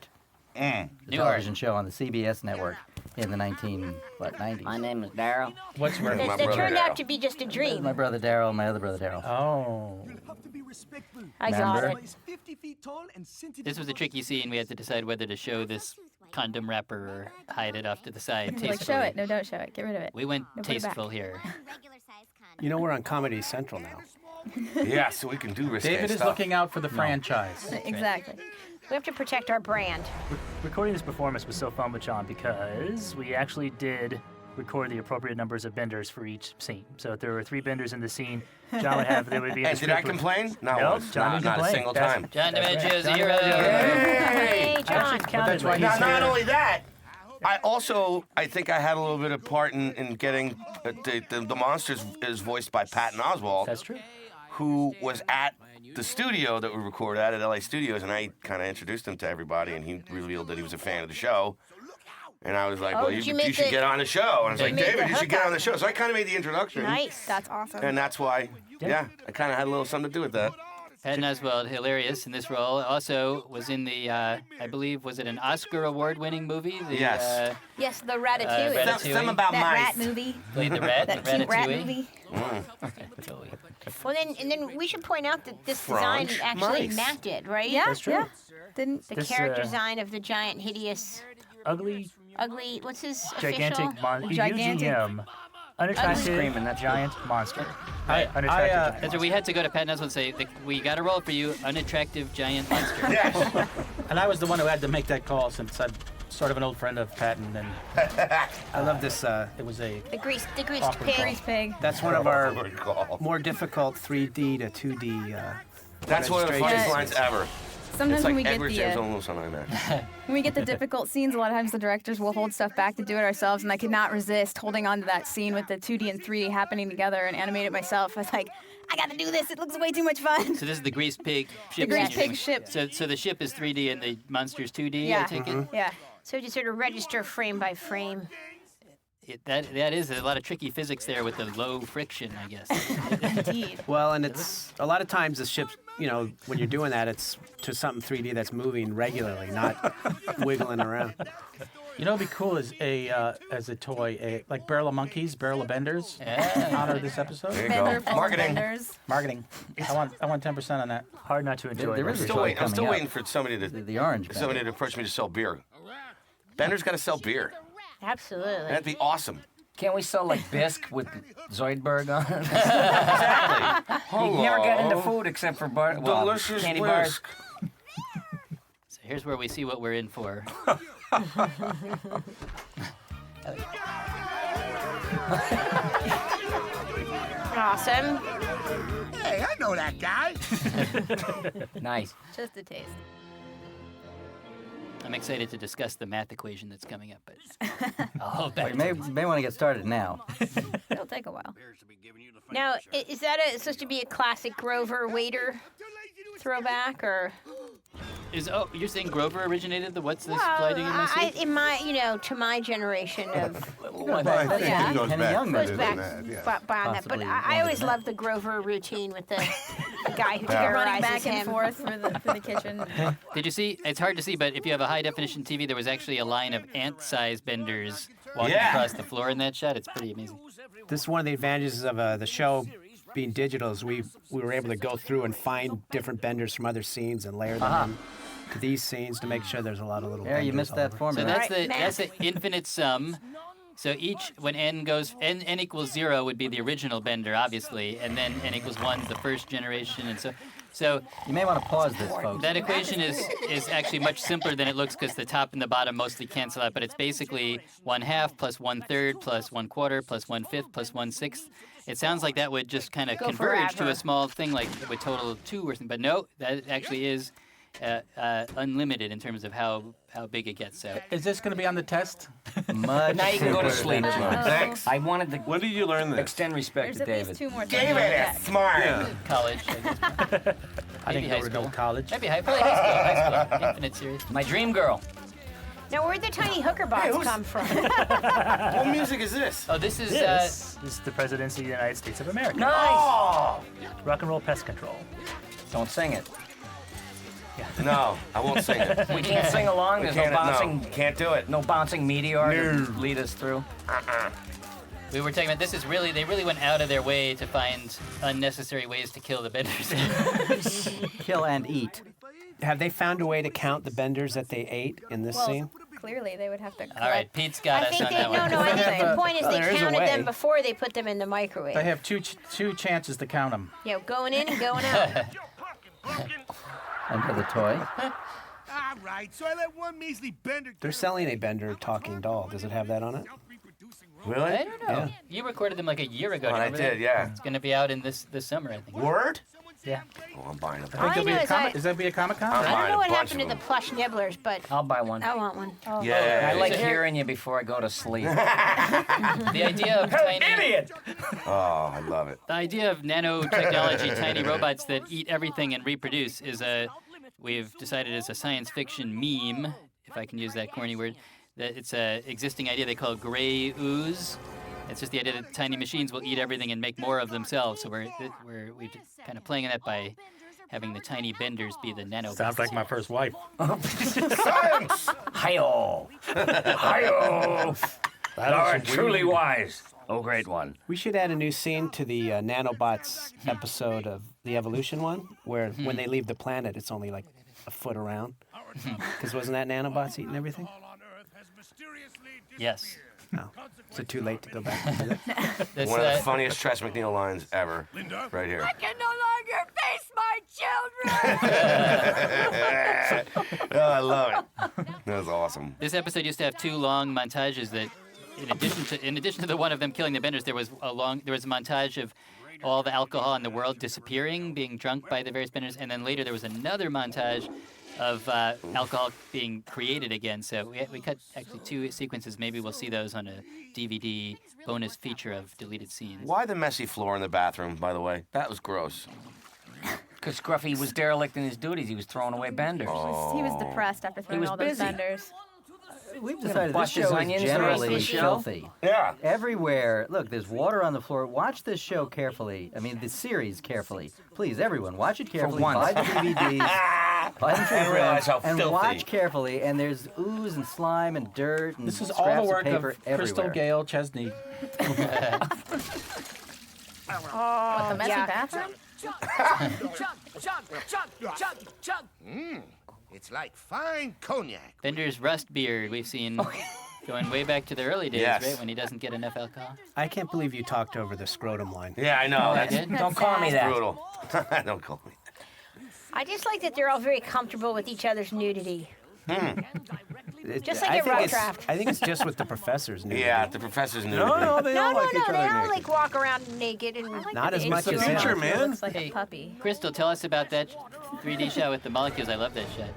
the
Newhart.
television show on the CBS network in the 90s.
My name is Daryl.
What's your
That,
My
that
brother
turned
Daryl.
out to be just a dream.
My brother Daryl, my other brother Daryl.
Oh.
Have to be respectful.
I got
Remember?
it.
He's 50 feet tall and scented.
This was a tricky scene. We had to decide whether to show this condom wrapper or hide it off to the side.
Like,
tastefully.
show it. No, don't show it. Get rid of it.
We went
No, put it back.
tasteful here.
You know we're on Comedy Central now.
Yeah, so we can do risque
David is
stuff.
looking out for the franchise.
Exactly.
We have to protect our brand.
Recording this performance was so fun with John because we actually did record the appropriate numbers of benders for each scene. So if there were 3 benders in the scene, John would have, there would be in the
And did I
script with-
complain? Not
Nope,
once.
John
Not,
didn't
not a
complain.
single
That's-
time.
John DiMaggio is a
John
hero.
Hey!
Hey, John.
That's why
Now,
he's
not
here.
only that, I think I had a little bit of part in getting the monsters is voiced by Patton Oswalt.
That's true.
Who was at the studio that we recorded at LA Studios, and I kind of introduced him to everybody, and he revealed that he was a fan of the show. And I was like,
Oh,
well,
did
you
you make
should
the-
get on the show. And I was
you
like,
made the
David, you should get
hookup.
on the show. So I kind of made the introduction.
Nice.
That's awesome.
And that's why, yeah, I kind of had a little something to do with that.
Patton Oswalt, hilarious in this role, also was in the, I believe, was it an Oscar award-winning movie? The,
Yes.
Yes, the Ratatouille.
Ratatouille.
Something about
That
mice.
rat movie.
Played the rat,
That
the
cute rat
Ratatouille.
movie.
Well, then we should point out that this design
French
actually
mice.
Matt did, right?
Yeah,
That's true.
yeah. Didn't
The
This,
character
uh,
design of the giant, hideous,
Ugly,
ugly. What's his
gigantic
official?
monster.
Gigantic.
Unattractive,
Screaming, that's
giant monster.
I,
Unattractive
I,
giant
That's where we had to go to Patton Oswalt and say, we got a role for you, unattractive giant monster.
Yes.
and I was the one who had to make that call since I'm sort of an old friend of Patton, and
I love this.
it was a
The greased
Awkward
pig.
Grease pig.
That's one of our
Good call.
more difficult 3D to 2D.
That's one of the funniest
demonstrations.
lines ever.
Sometimes
it's
when
like
we
Edward
get
James
the
almost on IMAX.
when we get the difficult scenes, a lot of times the directors will hold stuff back to do it ourselves, and I could not resist holding on to that scene with the 2D and 3D happening together and animate it myself. I was like, I got to do this. It looks way too much fun.
So this is the greased pig ship.
The greased
scene you're
pig
doing.
ship.
So the ship is 3D and the monster's 2D,
Yeah.
I take it?
Yeah. So you sort of register frame by frame.
That is a lot of tricky physics there with the low friction, I guess.
Indeed.
Well, and it's a lot of times the ships, when you're doing that, it's to something 3D that's moving regularly, not wiggling around.
You know, what'd be cool is as a toy, like Barrel of Monkeys, Barrel of Benders. In honor of this episode.
There you go. Bender full of Marketing.
Benders.
Marketing. I want 10% on that.
Hard not to enjoy.
There is a
I'm
toy
still
coming
waiting
up.
for somebody to
The orange
somebody
Bender.
to approach me to sell beer. Bender's got to sell beer.
Absolutely.
That'd be awesome.
Can't we sell like bisque with Zoidberg on it?
Exactly.
You never get into
Hello.
food except for
Delicious
candy
whisk.
bars.
So here's where we see what we're in for.
Awesome.
Hey, I know that guy.
Nice.
Just a taste.
I'm excited to discuss the math equation that's coming up, but I'll hold
Well,
back.
you may want to get started now.
It'll take a while.
Now, is that supposed to be a classic Grover waiter throwback, or?
You're saying Grover originated the what's this
Well,
gliding in my suit?
in my, to my generation of.
Well, I think
Yeah.
it goes Kenny back Young
Goes
did
back
that, yeah.
beyond that, but
Possibly
I always
longer than
loved the Grover routine with the guy who
Yeah.
Running
terrorizes
back and
him.
forth for the kitchen.
Did you see? It's hard to see, but if you have a high definition TV, there was actually a line of ant-sized benders walking across the floor in that shot. It's pretty amazing.
This is one of the advantages of the show being digital is we were able to go through and find different benders from other scenes and layer them into these scenes to make sure there's a lot of little
Yeah, you
benders
missed
all
that
over.
formula.
So that's the infinite sum. So each when n equals 0 would be the original bender, obviously, and then n equals 1 is the first generation, and so
You may want to pause this, folks.
that equation is actually much simpler than it looks because the top and the bottom mostly cancel out, but it's basically 1/2 plus 1/3 plus 1/4 plus 1/5 plus 1/6. It sounds like that would just kind of
Go
converge to
forever.
a small thing like with total 2 or something, but no, that actually is unlimited in terms of how big it gets. So
Is this going to be on the test?
Much
Now you can go to
simpler
sleep.
than it was.
Thanks.
I wanted to
When did you learn this?
extend respect
There's
to
at
David.
least 2 more things.
David is smart.
college, I guess.
I
Maybe
didn't
high
go to
school.
adult college.
Maybe probably high school. Infinite series.
My dream girl.
Now, where'd the tiny hooker bots come from?
What music is this?
Oh, this is
This is the presidency of the United States of America.
Nice.
Oh!
Rock and roll pest control.
Don't sing it.
No, I won't sing it.
We can't sing along. There's no bouncing.
Can't do it.
No bouncing meteor to lead us through.
We were talking about this is really they really went out of their way to find unnecessary ways to kill the benders.
Kill and eat.
Have they found a way to count the benders that they ate in this
Well,
scene?
clearly they would have to.
All right, Pete's got
I
us
think
on
they
that one.
I think the point is they
there is a
counted them
way.
before they put them in the microwave.
They have two chances to count them.
Going in and going out.
Under the toy.
All right, so I let one measly bender.
They're selling a bender talking doll. Does it have that on it?
Really?
I don't know.
Yeah.
You recorded them like a year ago.
Oh, I
remember that?
did, yeah.
It's going to be out in this summer, I think.
Word?
Yeah.
Oh, I'm buying it.
All I know is
Is that be a Comic-Con?
I'm
I don't
buying
know
a
what
bunch
happened to
of
the
them.
plush nibblers, but
I'll buy one.
I want one. Oh.
Yeah.
I like
Is there-
hearing you before I go to sleep.
The idea of tiny
Oh, I love it.
The idea of nanotechnology, tiny robots that eat everything and reproduce is we've decided is a science fiction meme, if I can use that corny word, that it's a existing idea they call gray ooze. It's just the idea that tiny machines will eat everything and make more of themselves. So we're kind of playing on that by having the tiny benders be the nanobots.
Sounds like my first wife.
Science!
Hi-yo. Hi-yo. Thou art truly wise. Oh, great one.
We should add a new scene to the nanobots episode of the evolution one, where when they leave the planet, it's only like a foot around. Because wasn't that nanobots eating everything?
Yes.
No. Is it too late to go back and do that?
That's,
One of the funniest Tress McNeil lines ever. Right here.
I can no longer face my children.
Oh, I love it. That was awesome.
This episode used to have 2 long montages that, in addition to the one of them killing the benders, there was a montage of all the alcohol in the world disappearing, being drunk by the various benders, and then later there was another montage of alcohol being created again. So we cut actually 2 sequences. Maybe we'll see those on a DVD bonus feature of deleted scenes.
Why the messy floor in the bathroom, by the way? That was gross.
Because Scruffy was derelict in his duties. He was throwing away benders.
He was depressed after throwing all those benders.
We've decided this
bust his
show is
onions
generally
right through.
filthy.
Yeah.
Everywhere. Look, there's water on the floor. Watch this show carefully. I mean, the series carefully. Please, everyone, watch it carefully.
once.
Buy the DVDs. Buy them for
And
your
realize
friends,
how
and
filthy.
watch carefully. And there's ooze and slime and dirt and
This is
scraps
all the work
of paper
of Crystal
everywhere.
Gail Chesney.
Oh,
The messy
yeah.
bathroom?
It's like fine cognac.
Bender's rust beard we've seen going way back to the early days,
Yes.
right? When he doesn't get enough alcohol.
I can't believe you talked over the scrotum line.
Yeah, I know.
Oh, I
That's
did?
Don't call me that.
brutal. Don't call me.
I just like that they're all very comfortable with each other's nudity. Just like
I
a
think
rough
it's-
draft.
I think it's just with the professors. Nudity.
Yeah, the professor's new.
they all
No,
like
they
each
all
other naked.
like walk around naked and
Not as much
the
as
future,
him.
man.
Looks like
Hey.
a puppy.
Crystal, tell us about that 3D shot with the molecules. I love that shot.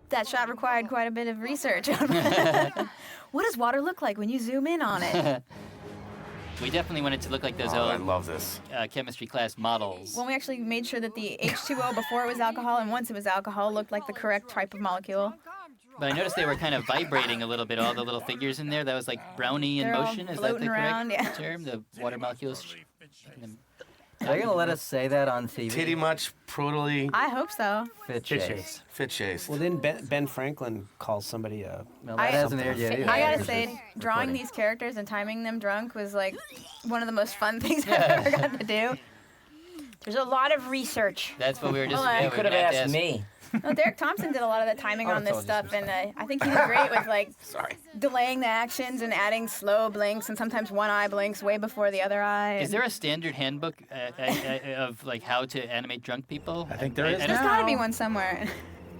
That shot required quite a bit of research. What does water look like when you zoom in on it?
We definitely wanted to look like those
Oh, I
old
love this.
chemistry class models.
When we actually made sure that the H2O before it was alcohol and once it was alcohol looked like the correct type of molecule.
But I noticed they were kind of vibrating a little bit, all the little figures in there. That was like brownie in
They're all
motion. Is that the
floating
correct
around, yeah.
term? The water molecules?
Are they going to let us say that on TV?
Titty much, brutally,
I hope so.
Fit
Fit
chase.
chase.
fit chase.
Well, then Ben Franklin calls somebody a.
Well, that hasn't aired yet either.
I gotta
This
say,
is
drawing
recording.
these characters and timing them drunk was like one of the most fun things I've ever gotten to do.
there's a lot of research.
That's what we were just.
Well,
yeah,
you
we
Could
were
have
gonna have to
asked
ask-
me.
No, Derek Thompson did a lot of the timing on this
told you some
stuff, and I think he did great with like
Sorry.
delaying the actions and adding slow blinks, and sometimes one eye blinks way before the other eye.
Is there a standard handbook of like how to animate drunk people?
I think there is
I
There's
don't-
got to be one somewhere.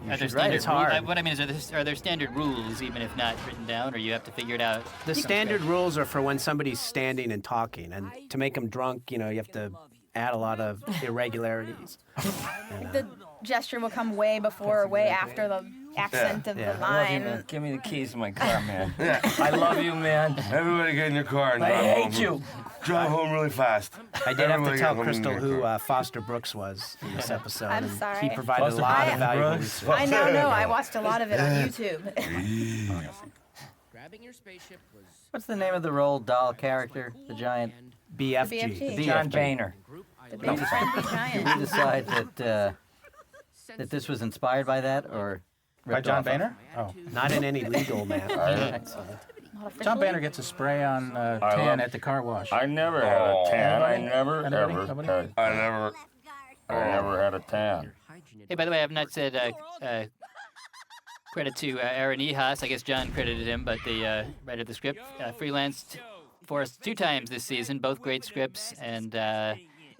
Are there
should write
standard
it. It's hard.
rules? What I mean is, are there standard rules, even if not written down, or you have to figure it out?
The standard rules are for when somebody's standing and talking, and to make them drunk, you have to add a lot of irregularities.
The gesture will come way before or way after the accent of
Yeah.
the
I love you,
line.
man. Give me the keys to my car, man.
Yeah.
I love you, man.
Everybody get in your car and
I
drive
hate
home.
you.
Drive home really fast.
I did have
Everybody
to tell
get home in
Crystal
your
who
car.
Foster Brooks was in this episode.
I'm
and
sorry.
He provided
Foster
a lot
Brooks.
of valuable
Brooks.
research.
I now know. I watched a lot of it on YouTube.
What's the name of the Roald Dahl character? The giant
BFG.
BFG.
John Boehner.
The big friendly
Did
giant.
we decide that this was inspired by that or
By
ripped
John
off of?
Boehner? Oh.
Not in any legal manner.
Not
John
officially.
Boehner gets a spray on tan at the car wash.
I never had a tan. I
Anybody?
never
Anybody?
ever
Nobody?
had.
I never
had a tan.
Hey, by the way, I have not said credit to Aaron E. Haas. I guess John credited him, but the writer of the script freelanced for us 2 times this season, both great scripts, and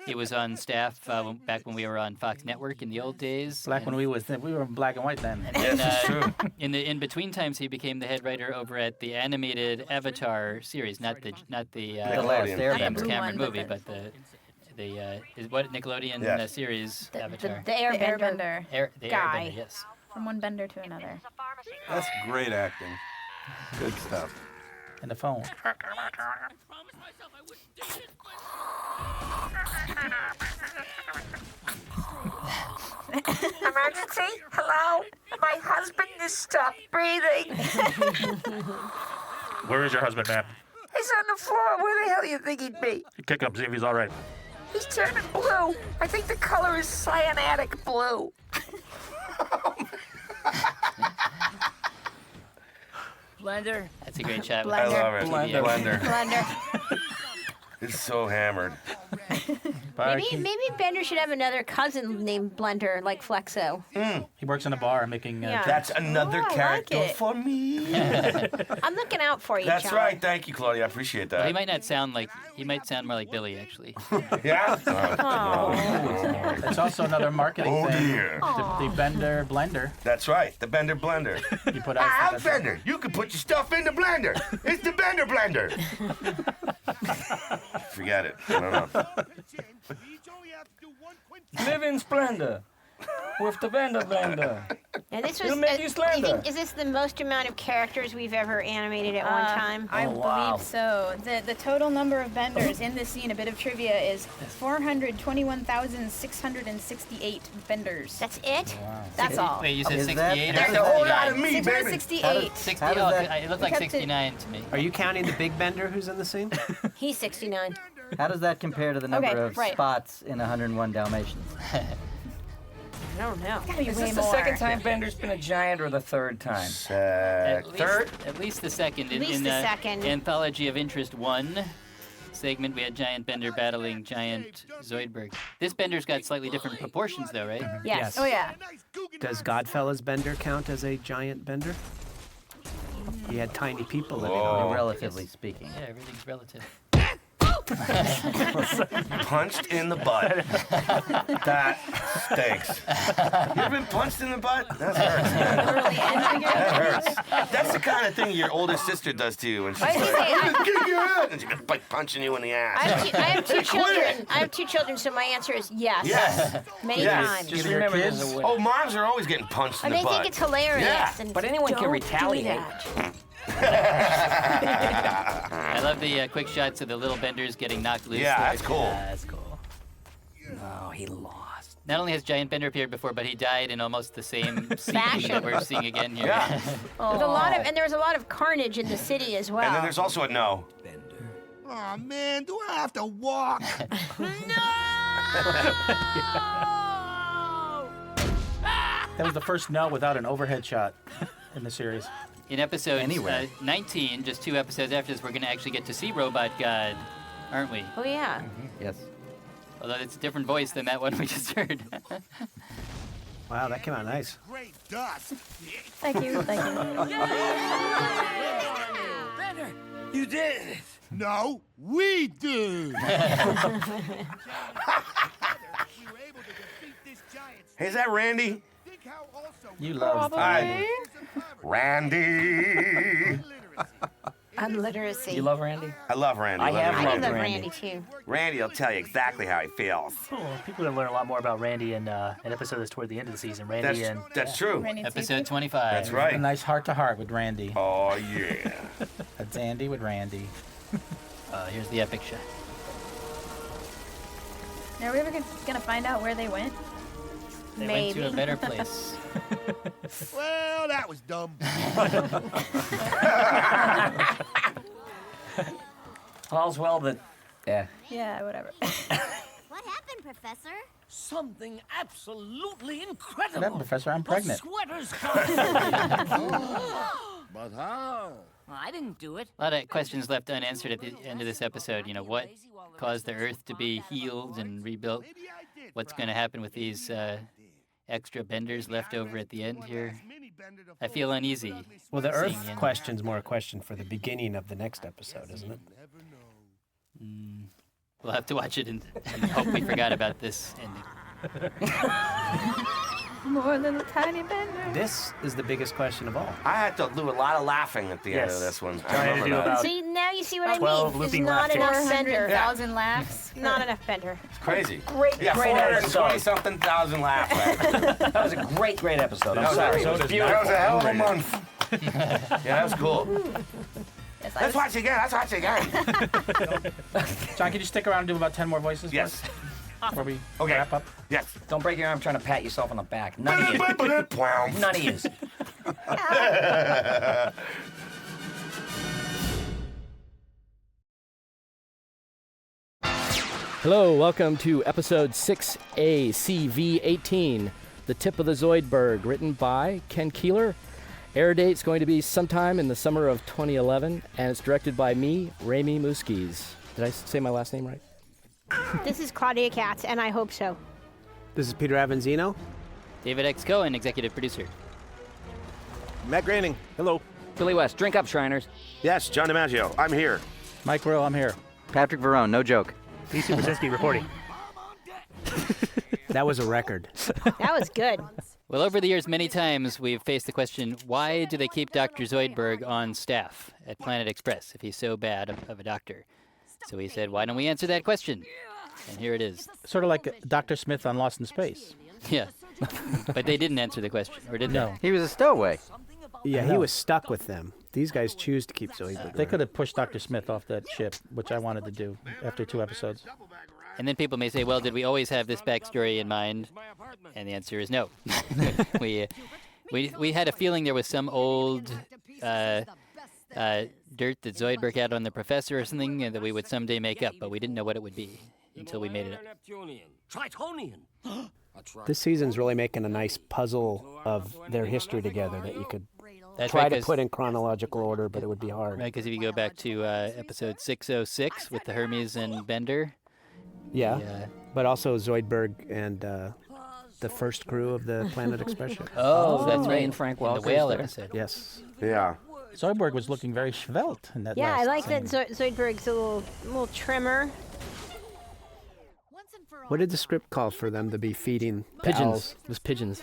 he was on staff back when we were on Fox Network in the old days.
Back when we were in black and white then.
And then, in between times, he became the head writer over at the animated Avatar series, not the
Last Airbender.
James
Blue
Cameron
one,
movie,
but
but the is what Nickelodeon
Yes.
series Avatar.
The airbender.
The
guy.
Airbender, yes.
From one bender to another.
That's great acting. Good stuff.
And the phone.
Emergency? Hello? My husband has stopped breathing.
Where is your husband, ma'am?
He's on the floor. Where the hell do you think he'd be?
Kick him, see if he's all right.
He's turning blue. I think the color is cyanidic blue.
Blender.
That's a great shot.
I love it.
Blender.
Blender. It's so hammered.
Maybe Bender should have another cousin named Blender, like Flexo.
He works in a bar making.
Yeah.
That's another
Oh, I
character
like it.
for me.
I'm looking out for you,
That's
John.
right. Thank you, Claudia. I appreciate
Well,
that.
he might not sound like he might sound more like Billy actually.
Yeah.
It's also another marketing
Oh,
thing.
dear.
The Bender blender.
That's right. The Bender Blender.
You put
I'm Bender. You can put your stuff in the blender. It's the Bender Blender. Forget it. I don't know.
Live in splendor. with the bender.
Now this was.
It'll make you slender.
Is this the most amount of characters we've ever animated at one time?
I
wow.
believe so. The total number of benders in this scene, a bit of trivia, is 421,668 benders.
That's it?
Wow.
That's all.
Wait, you said
Is
68
that-
or
That's a whole lot
69?
of me, baby.
668.
60,
How does that-
it looked like
kept it-
69 to me.
Are you counting the big bender who's in the scene?
He's 69.
How does that compare to the number
Okay,
of
right.
spots in 101 Dalmatians?
I don't know.
Is this the second time Bender's been a giant or the third time?
At least the second.
At least
in
the second.
Anthology of Interest 1 segment, we had Giant Bender battling Giant Zoidberg. This Bender's got slightly different proportions, though, right?
Yes. Oh, yeah.
Does Godfella's bender count as a giant bender? He had tiny people living on him.
Relatively speaking.
Yeah, everything's relative.
Punched in the butt. That stinks. You ever been punched in the butt? That hurts, man. That hurts. That's the kind of thing your older sister does to you when she's like, I'm gonna kick your head, and she's like punching you in the ass.
I have two children. I have two children, so my answer is yes.
Yes.
Many
Yes.
times.
Just remember there's a winner.
Oh, moms are always getting punched in
And
the
they
butt.
think it's hilarious.
Yeah.
And
But anyone can
don't
retaliate.
Do that.
I love the quick shots of the little Benders getting knocked loose.
Yeah,
there.
that's cool.
Yeah, that's cool.
No, he lost.
Not only has Giant Bender appeared before, but he died in almost the same scene
Fashion.
that we're seeing again here.
Yeah.
There's a lot of, and there's a lot of carnage in the city as well.
And then there's also a no.
Oh man, do I have to walk?
That was the first no without an overhead shot in the series.
In episode
Anyway.
19, just 2 episodes after this, we're going to actually get to see Robot God, aren't we?
Oh yeah.
Yes.
Although it's a different voice than that one we just heard.
Wow, that came out nice.
Great dust.
Thank you. Thank you.
Bender, you did it.
No, we did.
Hey, is that Randy?
You love
Hi. Randy.
Unliteracy.
You love Randy?
I love Randy.
I have
I
loved
love
Randy.
Randy too.
Randy will tell you exactly how he feels.
Cool. People are going to learn a lot more about Randy in an episode that's toward the end of the season. Randy
That's true.
Randy and
Episode
Stacey.
25.
That's
a
right.
nice heart-to-heart with Randy.
Oh, yeah.
That's Andy with Randy.
Here's the epic shot.
Now, are we ever gonna find out where they went?
They
Maybe.
went to a better place.
Well, that was dumb.
All's well that. Yeah.
Yeah, whatever.
What happened, Professor?
Something absolutely incredible.
What happened, Professor? I'm pregnant.
The sweater's
But how?
Well, I didn't do it.
A lot of questions left unanswered at the end of this episode. You know, what caused the Earth to be healed and rebuilt? What's going to happen with these extra benders left over at the end here? I feel uneasy.
Well, the
seeing
Earth
the end.
question's more a question for the beginning of the next episode, isn't it?
We'll have to watch it and hope we forgot about this ending.
More little tiny benders.
This is the biggest question of all.
I had to do a lot of laughing at the end of
Yes.
this one. I
Trying to
remember
do
that.
about
See, now you see what I
12
mean. There's
looping
not
laugh
enough
tricks.
Bender.
400,000 laughs.
Not enough Bender.
It's crazy.
Great,
Yeah,
great episode.
420-something thousand laughs.
That was a great episode. I'm
That was
sorry.
a-
It was
that
beautiful.
was a hell of a month. Yeah, that was cool.
Yes, I
Let's
was-
watch again. Let's watch again.
John, can you stick around and do about 10 more voices?
Yes.
for us? Before we
Okay.
wrap up.
Yes.
Don't break your arm trying to pat yourself on the back. None of you. None of you.
Hello, welcome to episode 6ACV18, The Tip of the Zoidberg, written by Ken Keeler. Air date's going to be sometime in the summer of 2011, and it's directed by me, Raimi Muskies. Did I say my last name right?
This is Claudia Katz, and I hope so.
This is Peter Avanzino.
David X. Cohen, executive producer.
Matt Groening. Hello.
Billy West, drink up, Shriners.
Yes, John DiMaggio. I'm here.
Mike Rowe, I'm here.
Patrick Verone, no joke.
DC Brzezinski reporting.
That was a record.
That was good.
Well, over the years, many times we've faced the question, why do they keep Dr. Zoidberg on staff at Planet Express if he's so bad of a doctor? So we said, why don't we answer that question? And here it is.
Sort of like Dr. Smith on Lost in Space.
Yeah. But they didn't answer the question, or did
No.
they?
He was a stowaway.
Yeah, he
No.
was stuck with them. These guys choose to keep Zoidberg.
They could have pushed Dr. Smith off that ship, which I wanted to do after 2 episodes.
And then people may say, well, did we always have this backstory in mind? And the answer is no. we had a feeling there was some old dirt that Zoidberg had on the professor or something that we would someday make up, but we didn't know what it would be until we made it up.
Tritonian.
This season's really making a nice puzzle of their history together that you could
That's
try
right,
to
'cause-
put in chronological order, but it would be hard.
Right, because if you go back to episode 606 with the Hermes and Bender.
Yeah, but also Zoidberg and the first crew of the Planet Express ship.
Oh, that's right.
and Frank
In
Welker's
the whale
there.
episode.
Yes.
Yeah.
Zoidberg was looking very svelte in that
Yeah,
last
I like
scene.
that Zoidberg's a little trimmer.
What did the script call for them to be feeding the
Pigeons.
owls?
It was pigeons.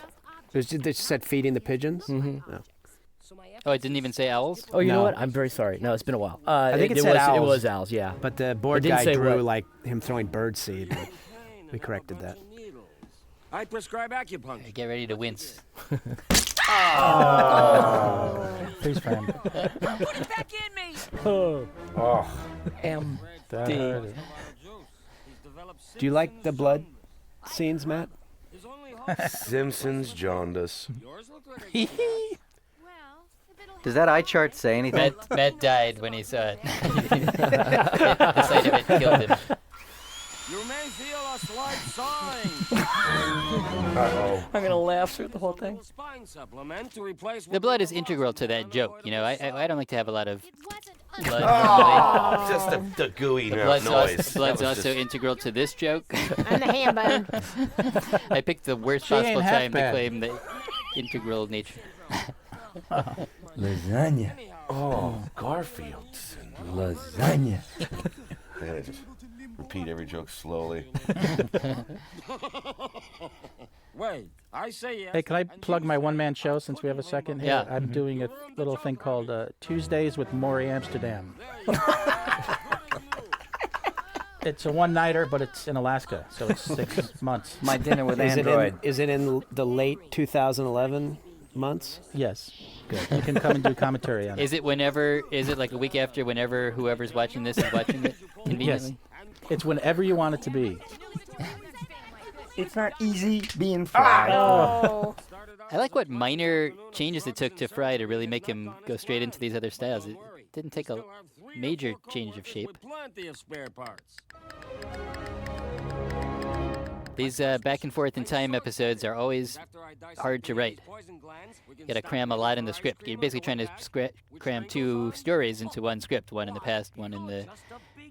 They just said feeding the pigeons?
Mm-hmm.
No.
Oh, it didn't even say owls?
Oh, you know
No.
what? I'm very sorry. No, it's been a while.
I think it
it
said
was,
owls.
It was owls, yeah.
But the board
didn't
guy
say
drew
what.
like him throwing bird seed. But we corrected that.
I prescribe acupuncture.
Get ready to wince.
Please, Fran.
Put it back in me.
Oh.
M.
That
D.
hurt it.
Do you like the blood scenes, Matt?
Simpsons jaundice.
Does that eye chart say anything?
Matt died when he saw it. The sight of it killed him.
You may feel a slight sighing.
Uh-oh.
I'm going to laugh through the whole thing.
Spine supplement to replace
The blood is integral to that joke. You know, I don't like to have a lot of blood.
Oh, just the gooey
The
noise.
blood's
That was
also
just-
integral to this joke.
And the ham bone.
I picked the worst
She ain't
possible
half
time to
bad.
claim the integral nature.
Lasagna.
Oh, Garfield's.
Lasagna.
I gotta just repeat every joke slowly.
Wait, I say yes.
Hey, can I plug my one-man show since we have a second here?
Yeah.
I'm doing a little thing called Tuesdays with Maury Amsterdam. It's a one-nighter, but it's in Alaska, so it's 6 months.
My dinner with
Is
Android.
it in the late 2011 months?
Yes. Good. You can come and do commentary on it.
Is it like a week after whenever whoever's watching this is watching it conveniently?
Yes. It's whenever you want it to be.
It's not easy being fried.
Oh.
I like what minor changes it took to Fry to really make him go straight into these other styles. It didn't take a major change of shape.
With plenty of spare parts.
These back and forth in time episodes are always hard to write. You gotta cram a lot in the script. You're basically trying to cram 2 stories into one script, one in the past, one in the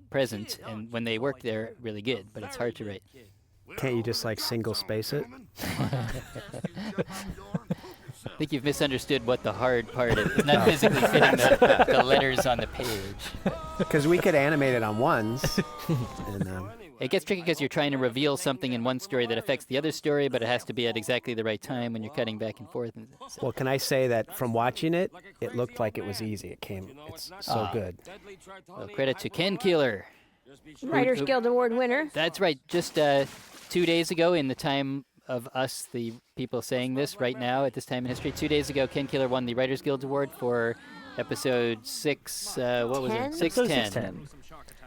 present, and when they work, they're really good, but it's hard to write.
Can't you just like single space it?
I think you've misunderstood what the hard part is. It's not physically fitting the letters on the page.
Because we could animate it on ones. And,
It gets tricky because you're trying to reveal something in one story that affects the other story, but it has to be at exactly the right time when you're cutting back and forth.
well, can I say that from watching it, it looked like it was easy. It's so good.
Well, credit to Ken Keeler.
Writers Guild Award winner.
That's right. Just 2 days ago, in the time of us, the people saying this right now at this time in history, 2 days ago, Ken Keeler won the Writers Guild Award for episode 6. What was it? 610.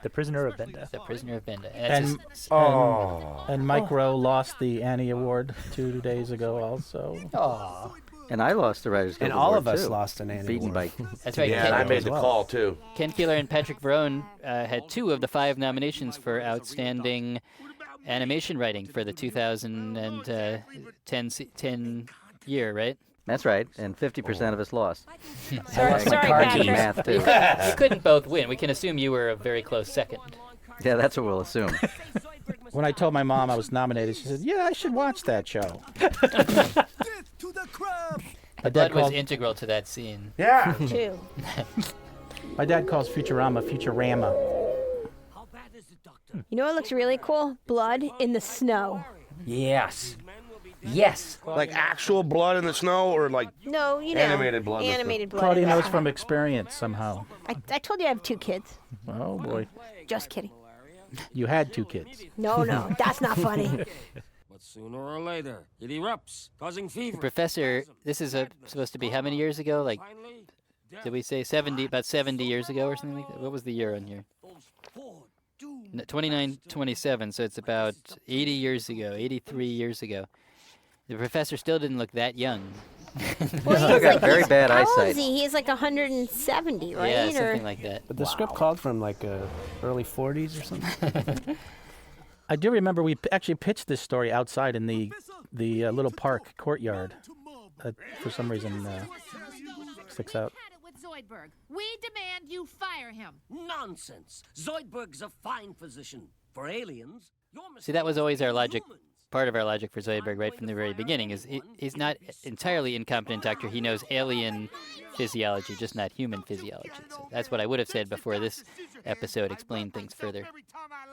The Prisoner of Benda.
The Prisoner of Benda.
And Mike Rowe lost the Annie Award 2 days ago also.
Aw.
And I lost the Writers Guild
And all
Award,
of us
too.
lost an Annie
Beaten
Award.
by...
That's right.
Yeah,
Ken,
and I made the call, too.
Ken Keeler and Patrick Verone had 2 of the 5 nominations for Outstanding Animation Writing for the 2010 year, right?
That's right, and 50% of us lost.
Sorry,
McCarthy
Patrick.
math, too.
You couldn't both win. We can assume you were a very close second.
Yeah, that's what we'll assume.
When I told my mom I was nominated, she said, "Yeah, I should watch that show."
The blood was integral to that scene.
Yeah.
Too.
My dad calls Futurama Futurama.
You know what looks really cool? Blood in the snow.
Yes. Yes.
Like actual blood in the snow or like
No, you know.
animated blood. in the snow?
Animated blood.
Claudia
in the
knows
snow.
from experience somehow.
I told you I have 2 kids.
Oh boy,
Just kidding.
you had 2 kids.
No, that's not funny.
But sooner or later, it erupts, causing fever.
The professor, this is supposed to be how many years ago? Like, did we say 70? About 70 years ago or something like that? What was the year on here? 2927, so it's about 80 years ago, 83 years ago. The professor still didn't look that young.
Well,
Still got very bad
how old
eyesight.
is he? He's like 170, right?
Yeah,
Or-
something like that.
But the script called from like early 40s or something.
I do remember we actually pitched this story outside in the little park courtyard. For some reason, sticks out.
Zoidberg. We demand you fire him.
Nonsense. Zoidberg's a fine physician. For aliens,
See, that was always our logic. Part of our logic for Zoidberg right from the very beginning is he's not entirely incompetent doctor. He knows alien physiology, just not human physiology. So that's what I would have said before this episode explained things further.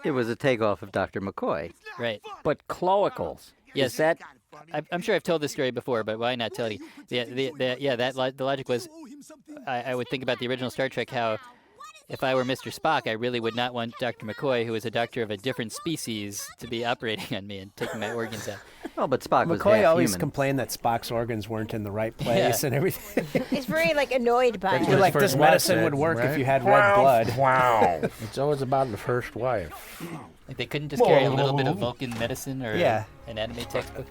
It was a takeoff of Dr. McCoy.
Right.
But cloacals.
Yes.
Is that...
I'm sure I've told this story before, but why not tell you? The logic was, I would think about the original Star Trek, how if I were Mr. Spock, I really would not want Dr. McCoy, who is a doctor of a different species, to be operating on me and taking my organs out.
Oh, but Spock was
McCoy
half
always
human.
complained that Spock's organs weren't in the right place and everything.
He's very like annoyed by
You're
it.
like, this medicine would work if you had red blood.
Wow. It's always about the first wife.
Like they couldn't just carry a little bit of Vulcan medicine or an anime textbook?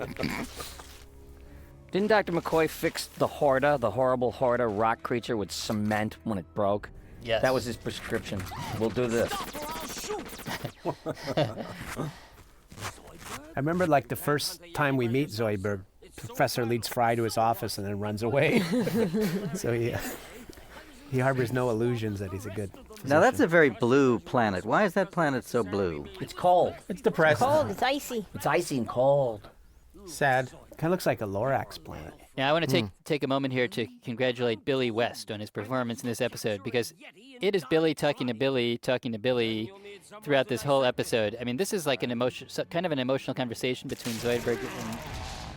Didn't Dr. McCoy fix the Horta, the horrible Horta rock creature with cement when it broke?
Yes.
That was his prescription. We'll do this.
I remember like the first time we meet Zoidberg, Professor leads Fry to his office and then runs away. So he harbors no illusions that he's a good physician.
Now that's a very blue planet. Why is that planet so blue?
It's cold.
It's depressing.
Cold. It's icy.
It's icy and cold.
Sad.
Kind of looks like a Lorax planet.
Now, I want to take a moment here to congratulate Billy West on his performance in this episode, because it is Billy talking to Billy throughout this whole episode. I mean, this is like kind of an emotional conversation between Zoidberg and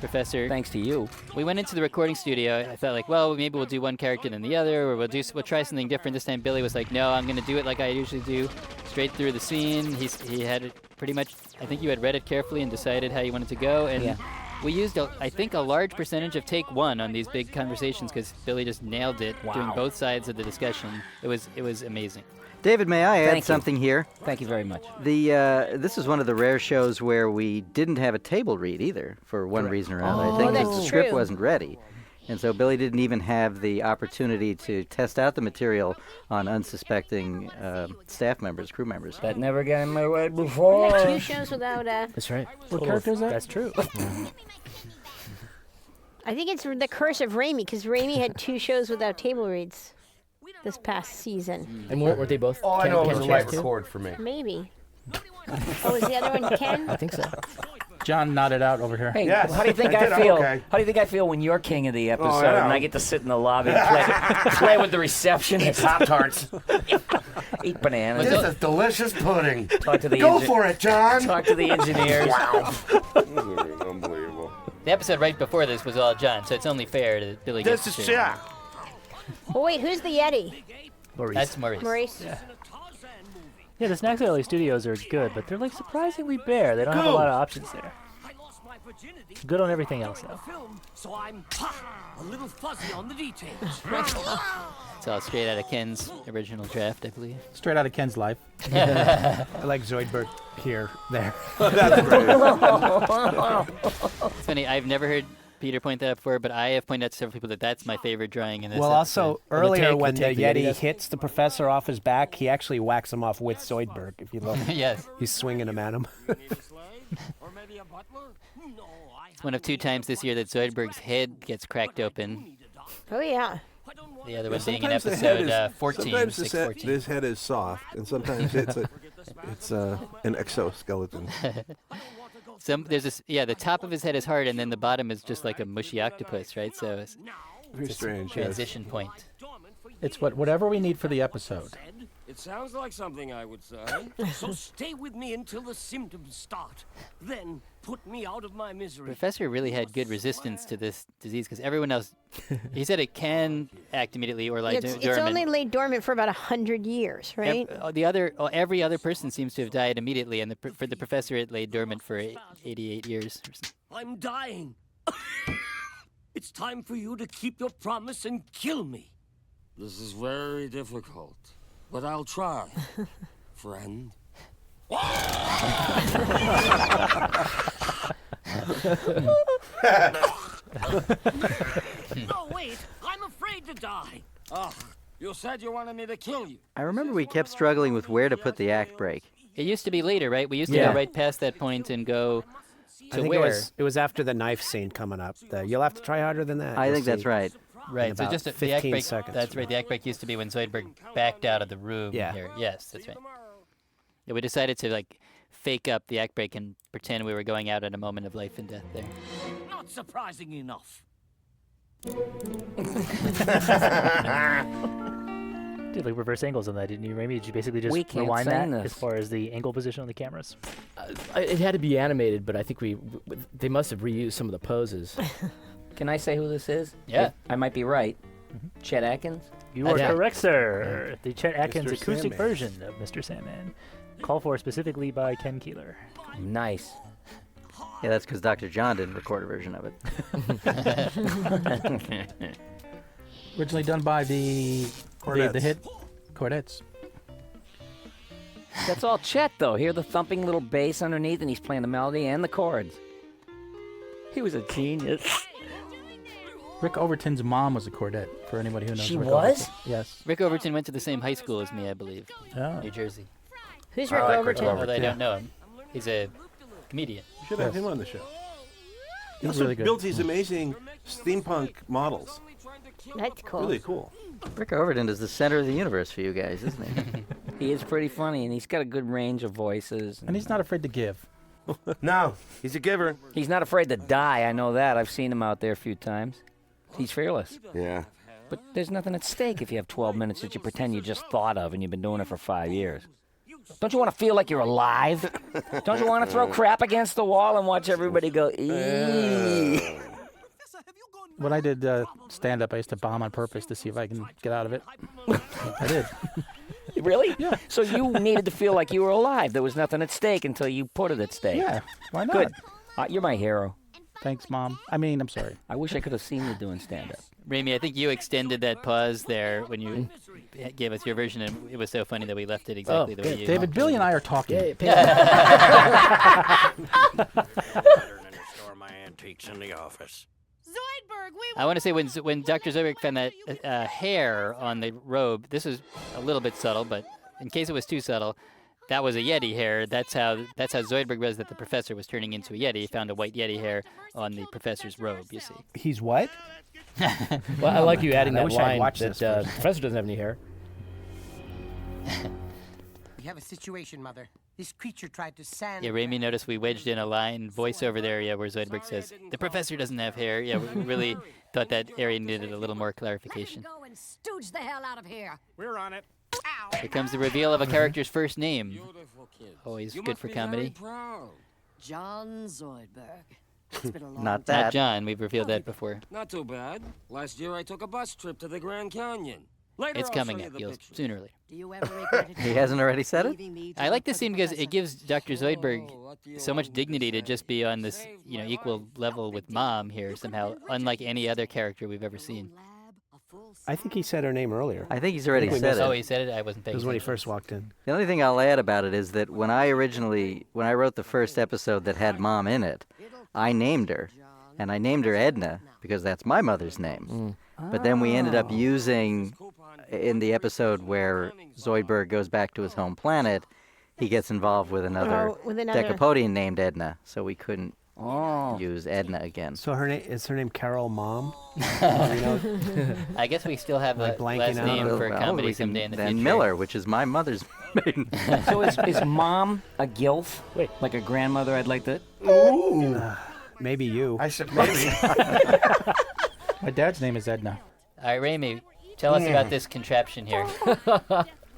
Professor.
Thanks to you.
We went into the recording studio. I thought like, well, maybe we'll do one character then the other, or we'll try something different. This time, Billy was like, no, I'm going to do it like I usually do, straight through the scene. He had it pretty much. I think you had read it carefully and decided how you wanted to go, and. We used, I think, a large percentage of take one on these big conversations because Billy just nailed it during both sides of the discussion. It was amazing.
David, may I add something here?
Thank you very much.
This is one of the rare shows where we didn't have a table read either, for one reason or another. I think the script wasn't ready. And so Billy didn't even have the opportunity to test out the material on unsuspecting staff members, crew members.
That never got in my way before.
We had 2 shows without
That's right.
What character is that?
That's true.
I think it's the curse of Raimi, because Raimi had 2 shows without table reads this past season.
And were they both?
All I know was a light record for me.
Maybe. Oh, is the other one Ken?
I think so.
John nodded out over here.
Hey, how do you think I feel? How do you think I feel when you're king of the episode and I get to sit in the lobby and play with the receptionist?
Eat Pop-Tarts.
Eat bananas.
This is delicious pudding.
Talk to the
Go for it, John.
Talk to the engineers.
Wow.
Unbelievable.
The episode right before this was all John, so it's only fair that Billy gets
This
to
is
share.
Oh, wait, who's the Yeti?
Maurice.
That's Maurice.
Maurice?
Yeah, the Snack Alley studios are good, but they're like surprisingly bare. They don't have a lot of options there. Good on everything else, though.
So I'm a little fuzzy on the details.
It's all straight out of Ken's original draft, I believe.
Straight out of Ken's life.
I like Zoidberg here, there.
That's great.
It's funny, I've never heard Peter point that out before, but I have pointed out to several people that that's my favorite drawing in this
Well,
episode.
also, earlier when the Yeti hits the professor off his back, he actually whacks him off with Zoidberg, if you look.
Yes.
He's swinging him at him.
It's one of 2 times this year that Zoidberg's head gets cracked open.
Oh, yeah.
The other one being in
Sometimes the head
episode
is-
14,
Sometimes
614.
this head is soft, and sometimes it's an exoskeleton.
There's this, the top of his head is hard, and then the bottom is just like a mushy octopus, right? So it's
Very
a
strange.
transition point.
It's whatever we need for the episode.
It sounds like something I would say. So stay with me until the symptoms start. Then put me out of my misery.
Professor really had good resistance to this disease because everyone else, he said it can act immediately or lie dormant.
It's only laid dormant for about 100 years, right?
Every other person seems to have died immediately, and for the professor it lay dormant for 88 years.
I'm dying. It's time for you to keep your promise and kill me. This is very difficult, but I'll try, friend. No, wait! I'm afraid to die! Oh, you said you wanted me to kill you.
I remember we kept struggling with where to put the act break.
It used to be later, right? We used to go right past that point and go to
I think
where?
it was after the knife scene coming up. You'll have to try harder than that.
I
You'll
think that's
see.
right.
Right, so
about
just the
15
act break.
seconds.
That's right. The act break used to be when Zoidberg backed out of the room.
Yeah.
Here. Yes, that's right. Yeah, we decided to fake up the act break and pretend we were going out at a moment of life and death there.
Not surprising enough.
Did like reverse angles on that, didn't you, Raimi? Did you basically just
We can't
rewind
sing
that
this.
as far as the angle position on the cameras?
It had to be animated, but I think they must have reused some of the poses.
Can I say who this is?
Yeah.
I might be right. Chet Atkins?
You are
Yeah.
correct, sir. The Chet Atkins
Mr.
acoustic
Sandman.
version of Mr. Sandman. Called for specifically by Ken Keeler.
Nice.
Yeah, that's because Dr. John didn't record a version of it.
Originally done by the hit Quartets.
That's all Chet, though. Hear the thumping little bass underneath, and he's playing the melody and the chords. He was a genius.
Rick Overton's mom was a Quartet, for anybody who knows.
She
Rick
was?
Overton. Yes.
Rick Overton went to the same high school as me, I believe.
Oh.
New Jersey.
Who's Rick Overton?
Although I don't know him. He's a comedian.
You should have him on the show. He
He's
also
really good.
built these amazing steampunk models.
That's cool.
Really cool.
Rick Overton is the center of the universe for you guys, isn't he?
He is pretty funny, and he's got a good range of voices.
And he's not afraid to give.
No, he's a giver.
He's not afraid to die. I know that. I've seen him out there a few times. He's fearless.
Yeah.
But there's nothing at stake if you have 12 minutes that you pretend you just thought of and you've been doing it for 5 years. Don't you want to feel like you're alive? Don't you want to throw crap against the wall and watch everybody go, eee?
When I did stand-up, I used to bomb on purpose to see if I can get out of it. I did.
Really? Yeah. So you needed to feel like you were alive. There was nothing at stake until you put it at stake.
Yeah, why not?
Good. You're my hero.
Thanks, Mom. I'm sorry.
I wish I could have seen you doing stand-up.
Raimi, I think you extended that pause there when you gave us your version, and it was so funny that we left it exactly the way you...
David, Billy and I are talking.
Better than store my antiques in the office.
Zoidberg,
I want to say when Dr. Zoidberg found that hair on the robe, this is a little bit subtle, but in case it was too subtle, that was a Yeti hair. That's how Zoidberg was that the professor was turning into a Yeti. He found a white Yeti hair on the professor's robe, you see.
He's what?
Well, I like you adding
I
that
wish I'd
line
watched
that
this first.
Professor doesn't have any hair.
We have a situation, Mother. This creature tried to sand.
Yeah, Raimi noticed we wedged in a line voiceover there, where Zoidberg says, the professor doesn't have hair. Yeah, we really thought that area needed a little more clarification.
go and stooge the hell out of here.
We're on it.
Here comes the reveal of a character's first name. Always good for comedy.
John Zoidberg. It's been a long
Not
Not John, we've revealed that before.
Not too bad. Last year I took a bus trip to the Grand Canyon. Later
It's
I'll
coming
show you
up,
the
you'll
pictures.
sooner or later.
Do you ever regret it?
He hasn't already said it?
I like this scene because it gives Dr. Zoidberg so much dignity to just be on this, equal level with Mom here somehow, unlike any other character we've ever seen.
I think he said her name earlier.
I think he's already said it.
Oh, he said it? I wasn't
It
paying
was when he
attention.
first walked in.
The only thing I'll add about it is that when I wrote the first episode that had Mom in it, I named her. And I named her Edna because that's my mother's name. But then we ended up using, in the episode where Zoidberg goes back to his home planet, he gets involved with another Decapodian named Edna, so we couldn't use Edna again.
So is her name Carol Mom?
I guess we still have a last name for comedy someday in the future.
Then Miller, which is my mother's maiden.
So is Mom a gilf? Wait. Like a grandmother I'd like to...
Ooh. Maybe you.
I said maybe.
My dad's name is Edna.
All right, Raimi, tell us about this contraption here.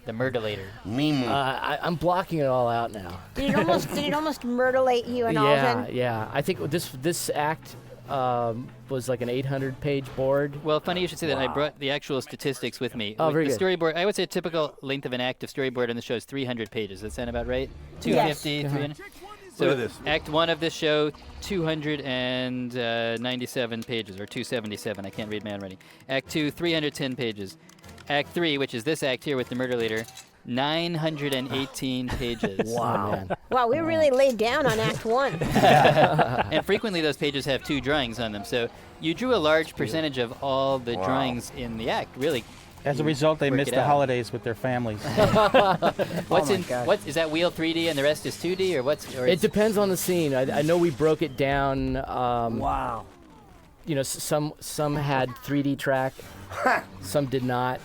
The Murdalator.
I'm blocking it all out now.
Did it almost murderate you and
Yeah,
Alden?
yeah. I think this act was like an 800-page board.
Well, funny you should say that. I brought the actual statistics with me.
Oh, very
the
good.
storyboard, I would say a typical length of an active storyboard on the show is 300 pages. Does that sound about right? 250,
Yes.
300?
Look
So
at this.
Act 1 of this show, 297 pages, or 277. I can't read my own writing. Act 2, 310 pages. Act 3, which is this act here with the Murdalator, 918 pages.
Wow.
Wow, we really laid down on Act 1.
And frequently those pages have 2 drawings on them. So you drew a large percentage of all the drawings in the act, really.
As a result, they
Work
missed
it
the
out.
holidays with their families.
What's
my
in?
God.
What is that wheel 3D and the rest is 2D, or what's? Or
It depends on the scene. I know we broke it down.
Wow.
You know, some had 3D track, some did not.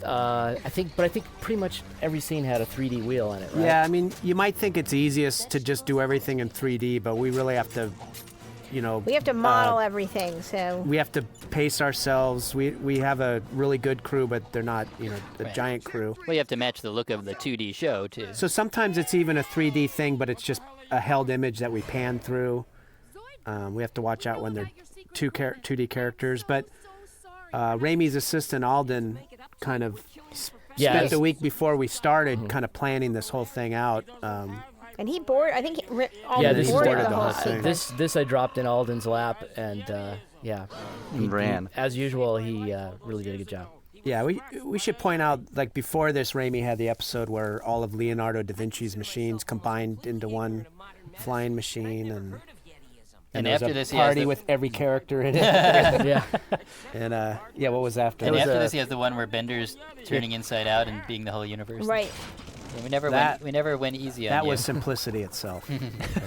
I think pretty much every scene had a 3D wheel in it, right?
Yeah, I mean, you might think it's easiest to just do everything in 3D, but we really have to, you know.
We have to model everything, so.
We have to pace ourselves. We have a really good crew, but they're not, you know, a giant crew.
Well, you have to match the look of the 2D show too.
So sometimes it's even a 3D thing, but it's just a held image that we pan through. We have to watch out when they're 2D characters. But Raimi's assistant, Alden, kind of spent the week before we started kind of planning this whole thing out.
And he boarded, I think Alden
this
boarded
boarded
the whole thing.
This I dropped in Alden's lap, and yeah,
He ran.
As usual, he really did a good job.
Yeah, we should point out, like, before this, Raimi had the episode where all of Leonardo da Vinci's machines combined into one flying machine, and there was
after
a
this, he has
party
the-
with every character in it.
Yeah.
And yeah, what was after?
And
that?
after this, he has the one where Bender's turning inside out and being the whole universe.
Right.
Yeah, we never went easy on
That
you.
was simplicity itself.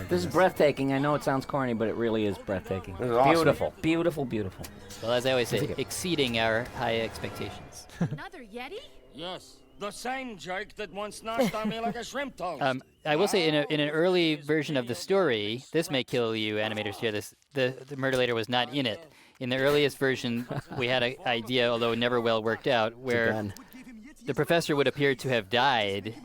This is breathtaking. I know it sounds corny, but it really is breathtaking.
This is awesome.
Beautiful, beautiful, beautiful.
Well, as I always say, exceeding our high expectations.
Another Yeti?
Yes, the same jerk that once gnashed on me like a shrimp toast.
I will say, in an early version of the story, this may kill you animators here. The Murdalator was not in it. In the earliest version, we had an idea, although never well worked out, where the professor would appear to have died,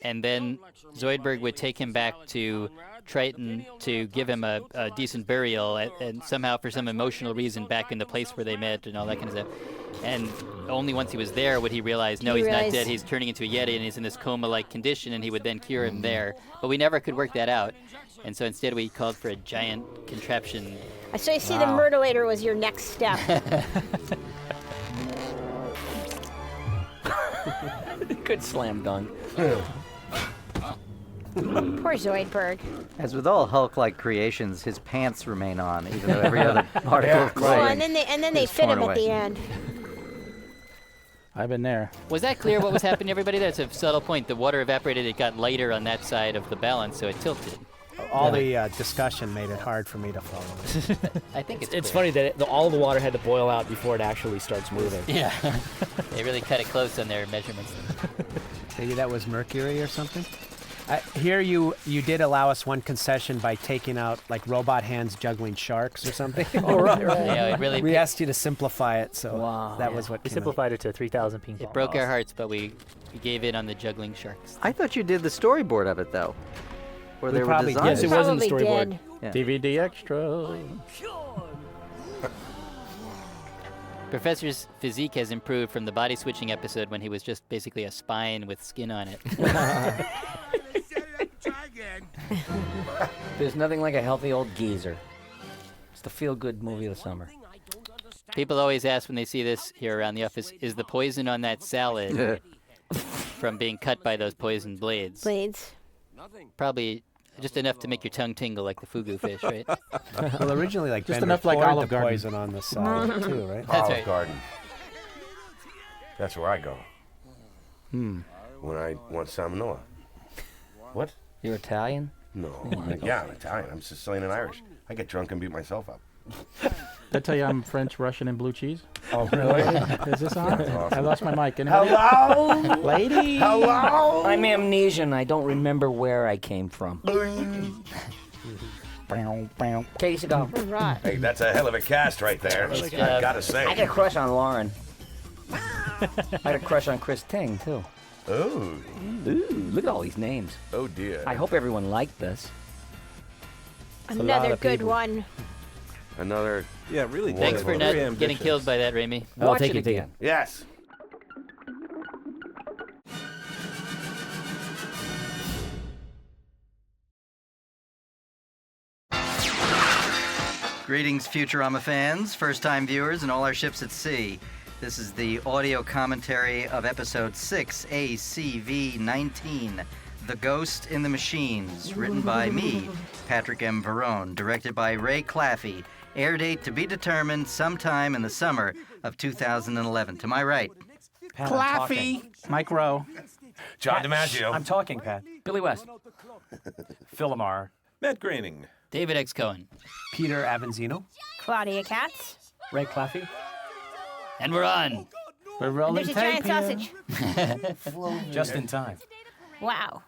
and then Zoidberg would take him back to Triton to give him a decent burial, and somehow, for some emotional reason, back in the place where they met and all that kind of stuff. And only once he was there would he realize, no, he's not dead. He's turning into a Yeti, and he's in this coma-like condition, and he would then cure him there. But we never could work that out. And so instead we called for a giant contraption.
So you see the Murdalator was your next step.
Good slam dunk.
Poor Zoidberg.
As with all Hulk-like creations, his pants remain on, even though every other article of
Oh,
clothing
and then they
is
fit
torn
him at
away.
the end.
I've been there.
Was that clear what was happening to everybody? That's a subtle point. The water evaporated, it got lighter on that side of the balance, so it tilted.
All the discussion made it hard for me to follow.
I think it's
It's
clear.
funny that all the water had to boil out before it actually starts moving.
Yeah. They really cut it close on their measurements.
Maybe that was mercury or something? Here you did allow us one concession by taking out, like, robot hands juggling sharks or something.
right.
Yeah, it really
we asked you to simplify it, so that was what
We
came
simplified it to 3,000 ping pong
It broke our
balls.
hearts, but we gave in on the juggling sharks.
I thought you did the storyboard of it, though. Where
We
they were
probably did.
designed.
Yes, it was in the
Probably
storyboard.
did.
Yeah.
DVD extra.
Professor's physique has improved from the body switching episode when he was just basically a spine with skin on it.
There's nothing like a healthy old geezer. It's the feel-good movie of the summer.
People always ask when they see this here around the office, is the poison on that salad from being cut by those poison blades?
Blades.
Probably just enough to make your tongue tingle like the fugu fish, right?
Well, originally, like,
Just
Bender
enough like
poured
Olive
the
Garden.
poison on the salad, too, right?
That's
Olive
right.
Garden. That's where I go
Hmm.
when I want salmonella. What?
You're Italian?
No. Yeah, I'm Italian. I'm Sicilian and Irish. I get drunk and beat myself up.
Did I tell you I'm French, Russian, and blue cheese?
Oh, really?
Is this on?
That's awesome.
I lost my mic. Anybody?
Hello?
Lady?
Hello?
I'm amnesian. I don't remember where I came from. Casey, go.
Right.
Hey, that's a hell of a cast right there. I gotta say.
I got a crush on Lauren. I had a crush on Chris Ting, too.
Oh.
Ooh, look at all these names.
Oh, dear.
I hope everyone liked this.
Another good one.
Another.
Yeah, really.
Thanks for not
Very
getting
ambitious.
killed by that, Raimi.
I'll
Watch
take
it
it, take
again.
Yes.
Greetings, Futurama fans, first-time viewers, and all our ships at sea. This is the audio commentary of Episode 6, ACV-19, The Ghost in the Machines, written by me, Patrick M. Verone, directed by Ray Claffey, air date to be determined sometime in the summer of 2011. To my right.
Pat, I'm talking.
Claffy. Mike Rowe.
John DiMaggio.
I'm talking, Pat.
Billy West.
Phil Lamar.
Matt Groening.
David X. Cohen.
Peter Avanzino.
Claudia Katz.
Ray Claffey.
And we're on.
We're
And
rolling
there's a giant
tape here.
sausage.
Just in time.
Wow.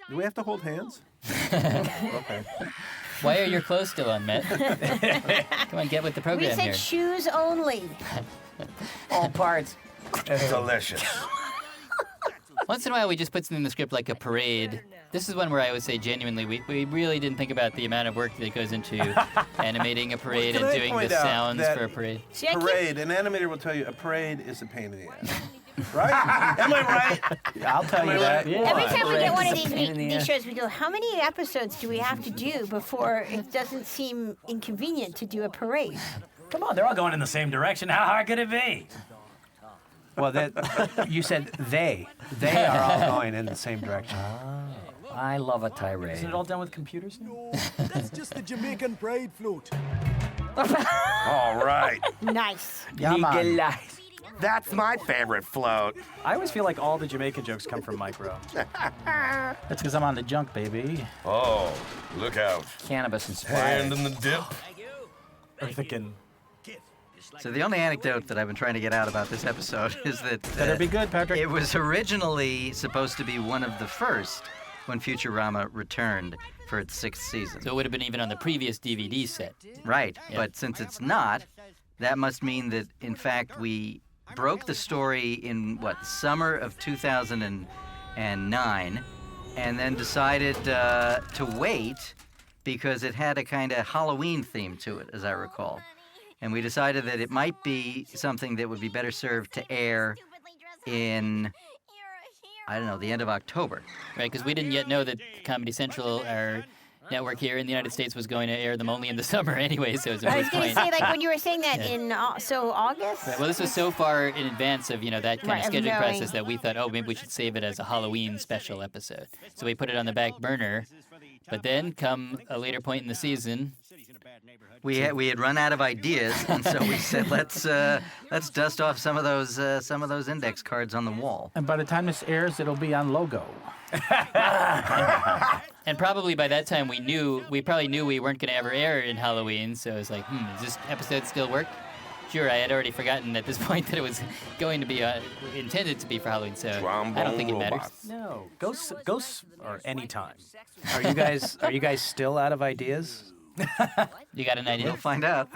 Do we have to hold hands? Okay.
Why are your clothes still on, Matt? Come on, get with the
We
program
said
here.
shoes only.
All parts.
Delicious.
Once in a while, we just put something in the script like a parade. This is one where I would say genuinely, we really didn't think about the amount of work that goes into animating a parade
Can
and
I
doing the
point out
sounds
that
for a parade.
Parade. An animator will tell you a parade is a pain in the ass. Right? Am I right?
I'll tell you that.
Every time we get one of
Pain in the
these
ass.
shows, we go, how many episodes do we have to do before it doesn't seem inconvenient to do a parade?
Come on, they're all going in the same direction. How hard could it be?
Well, you said they. They are all going in the same direction.
I love a tirade.
Isn't it all done with computers now?
That's just the Jamaican pride float.
All right.
Nice.
Yeah, man.
That's my favorite float.
I always feel like all the Jamaican jokes come from Mike Rowe.
That's because I'm on the junk, baby.
Oh, look out.
Cannabis inspired.
Hand in the dip.
Or thinking,
So the only anecdote that I've been trying to get out about this episode is that
Better be good, Patrick.
it was originally supposed to be one of the first when Futurama returned for its 6th season.
So it would have been even on the previous DVD set.
Right,
Yeah.
but since it's not, that must mean that, in fact, we broke the story in, summer of 2009, and then decided to wait because it had a kind of Halloween theme to it, as I recall. And we decided that it might be something that would be better served to air in, I don't know, the end of October.
Right, because we didn't yet know that Comedy Central, our network here in the United States, was going to air them only in the summer anyway, so it was a
I was
moot
going to
point.
say, like, when you were saying that
Yeah.
in August?
Right, well, this was so far in advance of, that kind
Right,
of
of
scheduling
knowing.
process that we thought, oh, maybe we should save it as a Halloween special episode. So we put it on the back burner. But then, come a later point in the season,
We had run out of ideas, and so we said let's dust off some of those index cards on the wall.
And by the time this airs, it'll be on Logo.
and probably by that time we probably knew we weren't going to ever air it in Halloween. So it was like, does this episode still work? Sure, I had already forgotten at this point that it was going to be intended to be for Halloween. So I don't think it matters.
no, ghosts are anytime. Are you guys still out of ideas?
You got an idea?
We'll find out.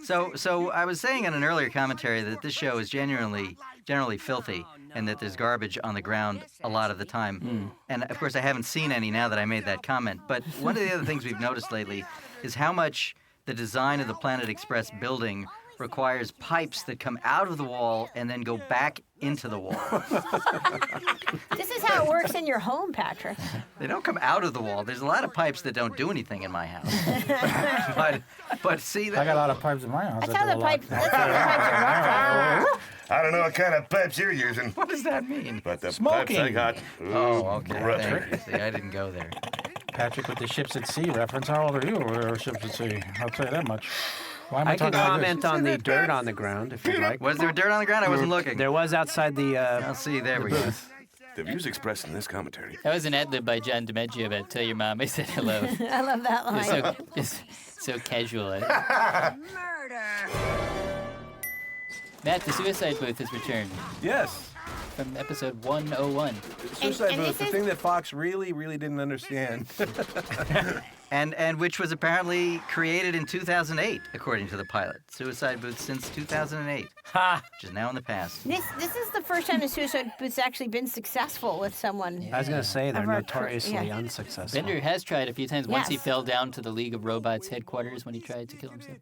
So I was saying in an earlier commentary that this show is generally filthy and that there's garbage on the ground a lot of the time. And of course I haven't seen any now that I made that comment. But one of the other things we've noticed lately is how much the design of the Planet Express building requires pipes that come out of the wall and then go back into the wall.
This is how it works in your home, Patrick.
They don't come out of the wall. There's a lot of pipes that don't do anything in my house. but see,
I got a lot of pipes in my house.
That's how the pipes are working.
I don't know what kind of pipes you're using.
What does that mean?
But the
Smoking.
pipes I got.
Oh, okay.
brother.
Thank you. See, I didn't go there.
Patrick with the ships at sea reference. How old are you with ships at sea? I'll tell you that much. Why am I
I can
talking like
comment
this?
on the dirt on the ground if you'd like.
Was there dirt on the ground? I wasn't looking.
There was outside the.
I'll see. There we go.
The views expressed in this commentary.
That was an ad-lib by John DiMaggio about tell your mom I said hello.
I love that line.
Just so casual. Matt, the suicide booth has returned.
Yes.
from episode 101.
Suicide Booth, the thing that Fox really, really didn't understand.
And which was apparently created in 2008, according to the pilot. Suicide Booth since 2008, which is now in the past.
This is the first time the Suicide Booth's actually been successful with someone.
I was going to say they're
of our
notoriously
yeah.
unsuccessful.
Bender has tried a few times. Once he
Yes.
fell down to the League of Robots headquarters when he tried to kill himself.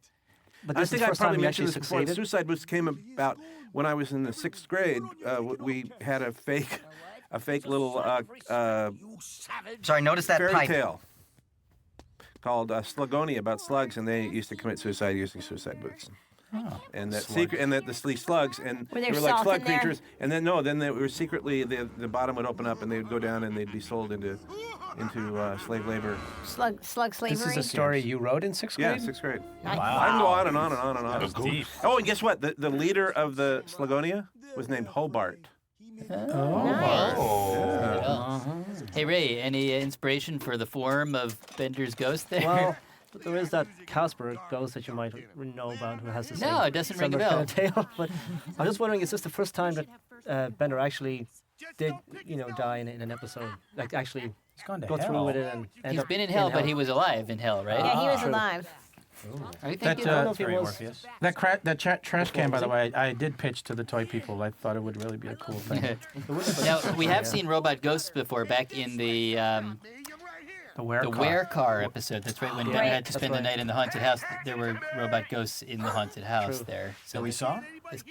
But
I
this is
think
the
I
first time
probably
you
mentioned
actually
this before.
succeeded?
Suicide Booth came about when I was in the 6th grade. We had a fake little
Sorry, notice that
fairy
pipe.
tale called Slugonia about slugs, and they used to commit suicide using suicide booths.
Oh.
And that secret, and that the slugs, and
Were
they
there
were like
salt
slug
in there?
creatures, and then then they were secretly the bottom would open up, and they would go down, and they'd be sold into slave labor.
Slug slavery.
This is a story you wrote in 6th grade?
Yeah, 6th grade.
Nice.
I can go on and on and on and on.
That was deep.
Oh, and guess what? The leader of the Slugonia was named Hobart.
Hey Ray, any inspiration for the form of Bender's ghost there?
Well, there is that Casper ghost that you might know about who has the same
No, it doesn't ring a
similar
bell.
kind of tail. But I'm just wondering, is this the first time that Bender actually did, die in an episode? Like actually
gone to
go through
hell.
with it and end
He's
up
been in hell, but he was alive in hell, right?
Yeah, he was
True.
alive.
Are you
That,
thinking?
I don't know if he was.
that trash can, by the way, I did pitch to the toy people. I thought it would really be a cool thing.
Now we have seen robot ghosts before, back in the Where Car episode. That's right, when Bender had to spend the night in the haunted house. There were robot ghosts in the haunted house
True.
there.
So we saw?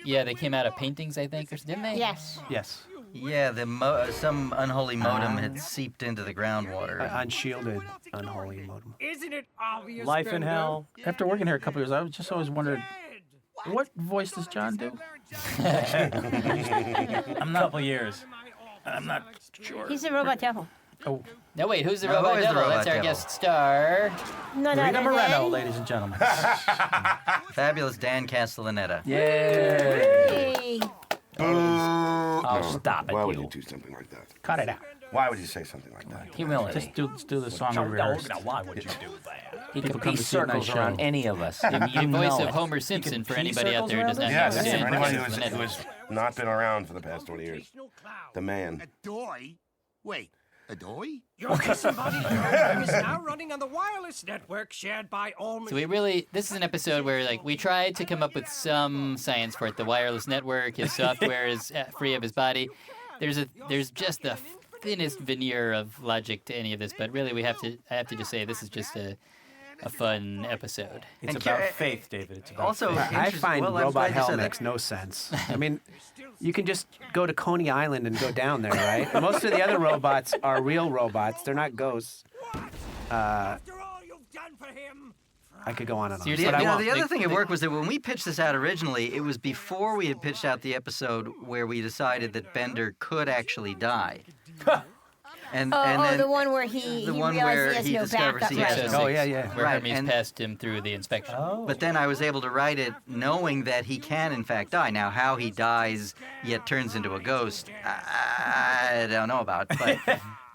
Yeah, they came out of paintings, I think, or didn't they?
Yes.
Yes.
Yeah, some unholy modem had seeped into the groundwater.
Unshielded, unholy modem.
Isn't it obvious?
Life in Hell.
After working here a couple years, I was just always wondered, what voice does John do?
I'm not. Couple years. I'm not sure.
He's a robot devil.
Oh,
Now wait, who's the
Now, who
robot
is the
devil?
robot
That's our
devil?
guest star.
None
Rita
other
Moreno,
than...
ladies and gentlemen.
Fabulous Dan Castellaneta.
Yay!
Hey.
Oh, stop it,
Why would
you.
you do something like that?
Cut it out.
Why would you say something like that?
Humility.
Just do the song we
No,
rehearsed.
now why would you do that?
He
People
could
come
be
to see a nice
circles around
show.
any of us.
The
You
voice
know
of
it.
Homer Simpson for anybody out
circles
there who does not
around
know.
Yes,
who
for
Dan
anyone who
Castellaneta
has not been around for the past 20 years. The man.
Doy? Wait, a doy?
Your disembodied program is now running on the wireless network shared by all
So this is an episode where we tried to come up with some science for it. The wireless network, his software is free of his body. There's just the thinnest veneer of logic to any of this, but really I have to just say this is just a fun episode.
It's about faith, David. It's about
Also,
faith.
I find
well, I'm
Robot
glad you
Hell
said that.
makes no sense. I mean, you can just go to Coney Island and go down there, right? Most of the other robots are real robots. They're not ghosts.
After all you've done for him.
I could go on and on.
Seriously,
but I
You know,
won't.
the other thing at work was that when we pitched this out originally, it was before we had pitched out the episode where we decided that Bender could actually die. And then
the one where he
one
realized
where
he has
he
no
discovers
backup.
he has
Right.
no-
Oh, yeah.
Where
Right,
Hermes
and-
passed him through the inspection.
But then I was able to write it knowing that he can, in fact, die. Now, how he dies yet turns into a ghost, I don't know about.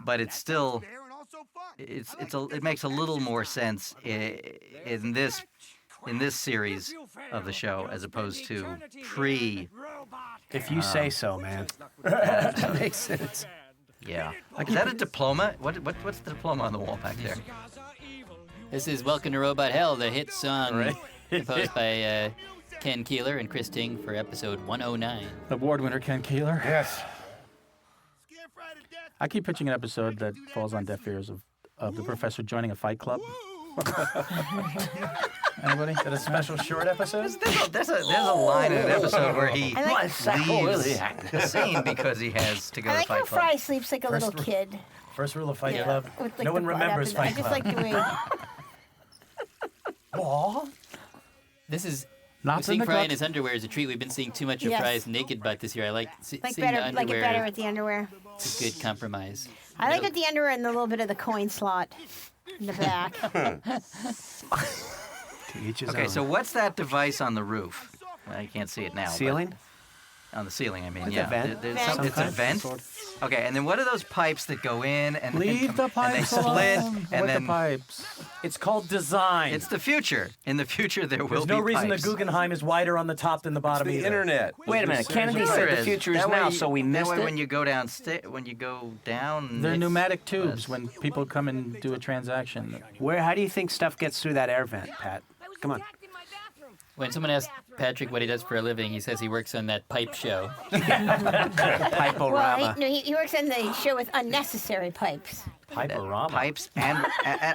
But it's still, it makes a little more sense in this series of the show as opposed to pre.
If you say so, man. That makes sense.
Yeah. Is that a diploma? What's the diploma on the wall back there?
This is Welcome to Robot Hell, the hit song composed by Ken Keeler and Chris Ting for episode 109.
Award winner Ken Keeler.
Yes.
I keep pitching an episode that falls on deaf ears of the professor joining a fight club. Anybody?
Is that a special short episode?
There's a line in an episode where he
I like-
leaves the scene because he has to go
I
to
like how
Fight Club.
Fry sleeps like a little
First-
kid.
First rule of Fight
Yeah.
Club.
With, like,
No
the
one
butt up
remembers
and-
Fight
I just
Club.
like the way.
Aw.
This is
Knots in
seeing
the
Fry in
gut.
his underwear is a treat. We've been seeing too much of
Yes.
Fry's naked butt this year. I like seeing the
Like
underwear.
it better with the underwear.
It's a good compromise.
I like with the underwear and a little bit of the coin slot in the back.
To each his
Okay,
own.
so what's that device on the roof? I can't see it now. but-
Ceiling?
On the ceiling, I mean,
Like
yeah.
a vent?
It's a vent. Okay, and then what are those pipes that go in and
Leave the
and they
pipes
split
alone.
and
With
then
the pipes.
It's called design.
It's the future. In the future, there will
There's
be
no reason
pipes.
the Guggenheim is wider on the top than the bottom
the
either.
internet.
Wait a minute. Kennedy
Sure
said the
is.
future is
That way
now,
you-
so we
that
missed
way
it.
when you go down,
They're
it's
pneumatic tubes when people come and do a transaction.
How do you think stuff gets through that air vent, Pat? Come on.
When someone asks Patrick what he does for a living, he says he works on that pipe show.
Pipe-o-rama.
Well, he works in the show with unnecessary pipes.
Pipes and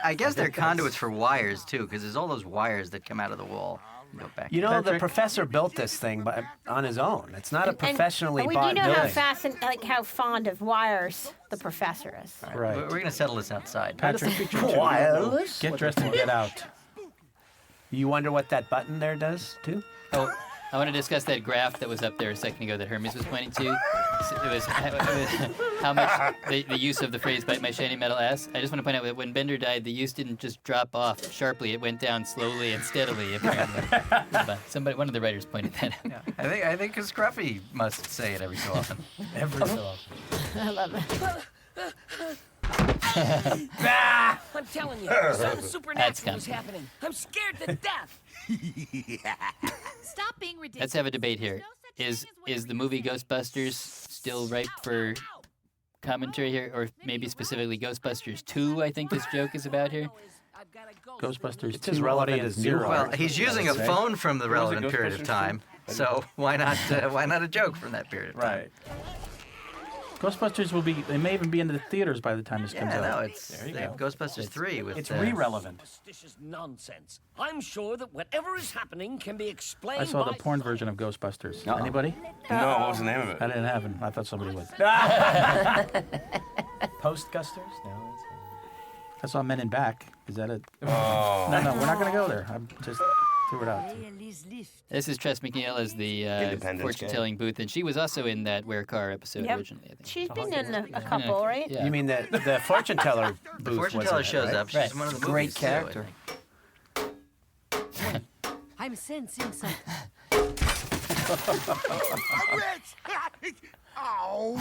I guess they're conduits for wires too, because there's all those wires that come out of the wall. And go back.
You know, the professor built this thing on his own. It's not a professionally
we
bought
do know
building.
how fond of wires the professor is.
Right. We're going to settle this outside.
Patrick,
Wireless?
get dressed and get out.
You wonder what that button there does, too?
Oh, I want to discuss that graph that was up there a second ago that Hermes was pointing to. It was how much the use of the phrase "bite my shiny metal ass." I just want to point out that when Bender died, the use didn't just drop off sharply; it went down slowly and steadily. Apparently, one of the writers pointed that out.
Yeah. I think Scruffy must say it every so often.
Every so often.
I love it.
I'm telling you, something supernatural is happening. I'm scared to death.
Stop being ridiculous.
Let's have a debate here. Is the movie Ghostbusters still ripe for commentary here, or maybe specifically Ghostbusters 2? I think this joke is about here.
Ghostbusters
It's as
2
relevant
audience
as
zero.
new
Well, he's using a phone from the relevant period of time, so why not a joke from that period of time?
Right.
Ghostbusters they may even be in the theaters by the time this comes
Yeah,
out.
no, it's Ghostbusters 3 with.
It's re-relevant.
Superstitious nonsense. I'm sure that whatever is happening can be explained
I saw
by
the porn version of Ghostbusters. Anybody?
No, what was the name of it?
I didn't have it. I thought somebody would.
Post-Gusters? No.
I saw Men in Back. Is that it?
Oh.
No, we're not going to go there. I just threw it out.
This is Tress McNeil as the
Independence
fortune-telling booth, and she was also in that Where Car episode
Yep.
originally. I think.
She's been in a couple, right?
Yeah.
You mean the fortune teller booth?
The fortune teller shows up. She's one of the
Great
movies, too, I
character.
think.
I'm sensing something.
Oh.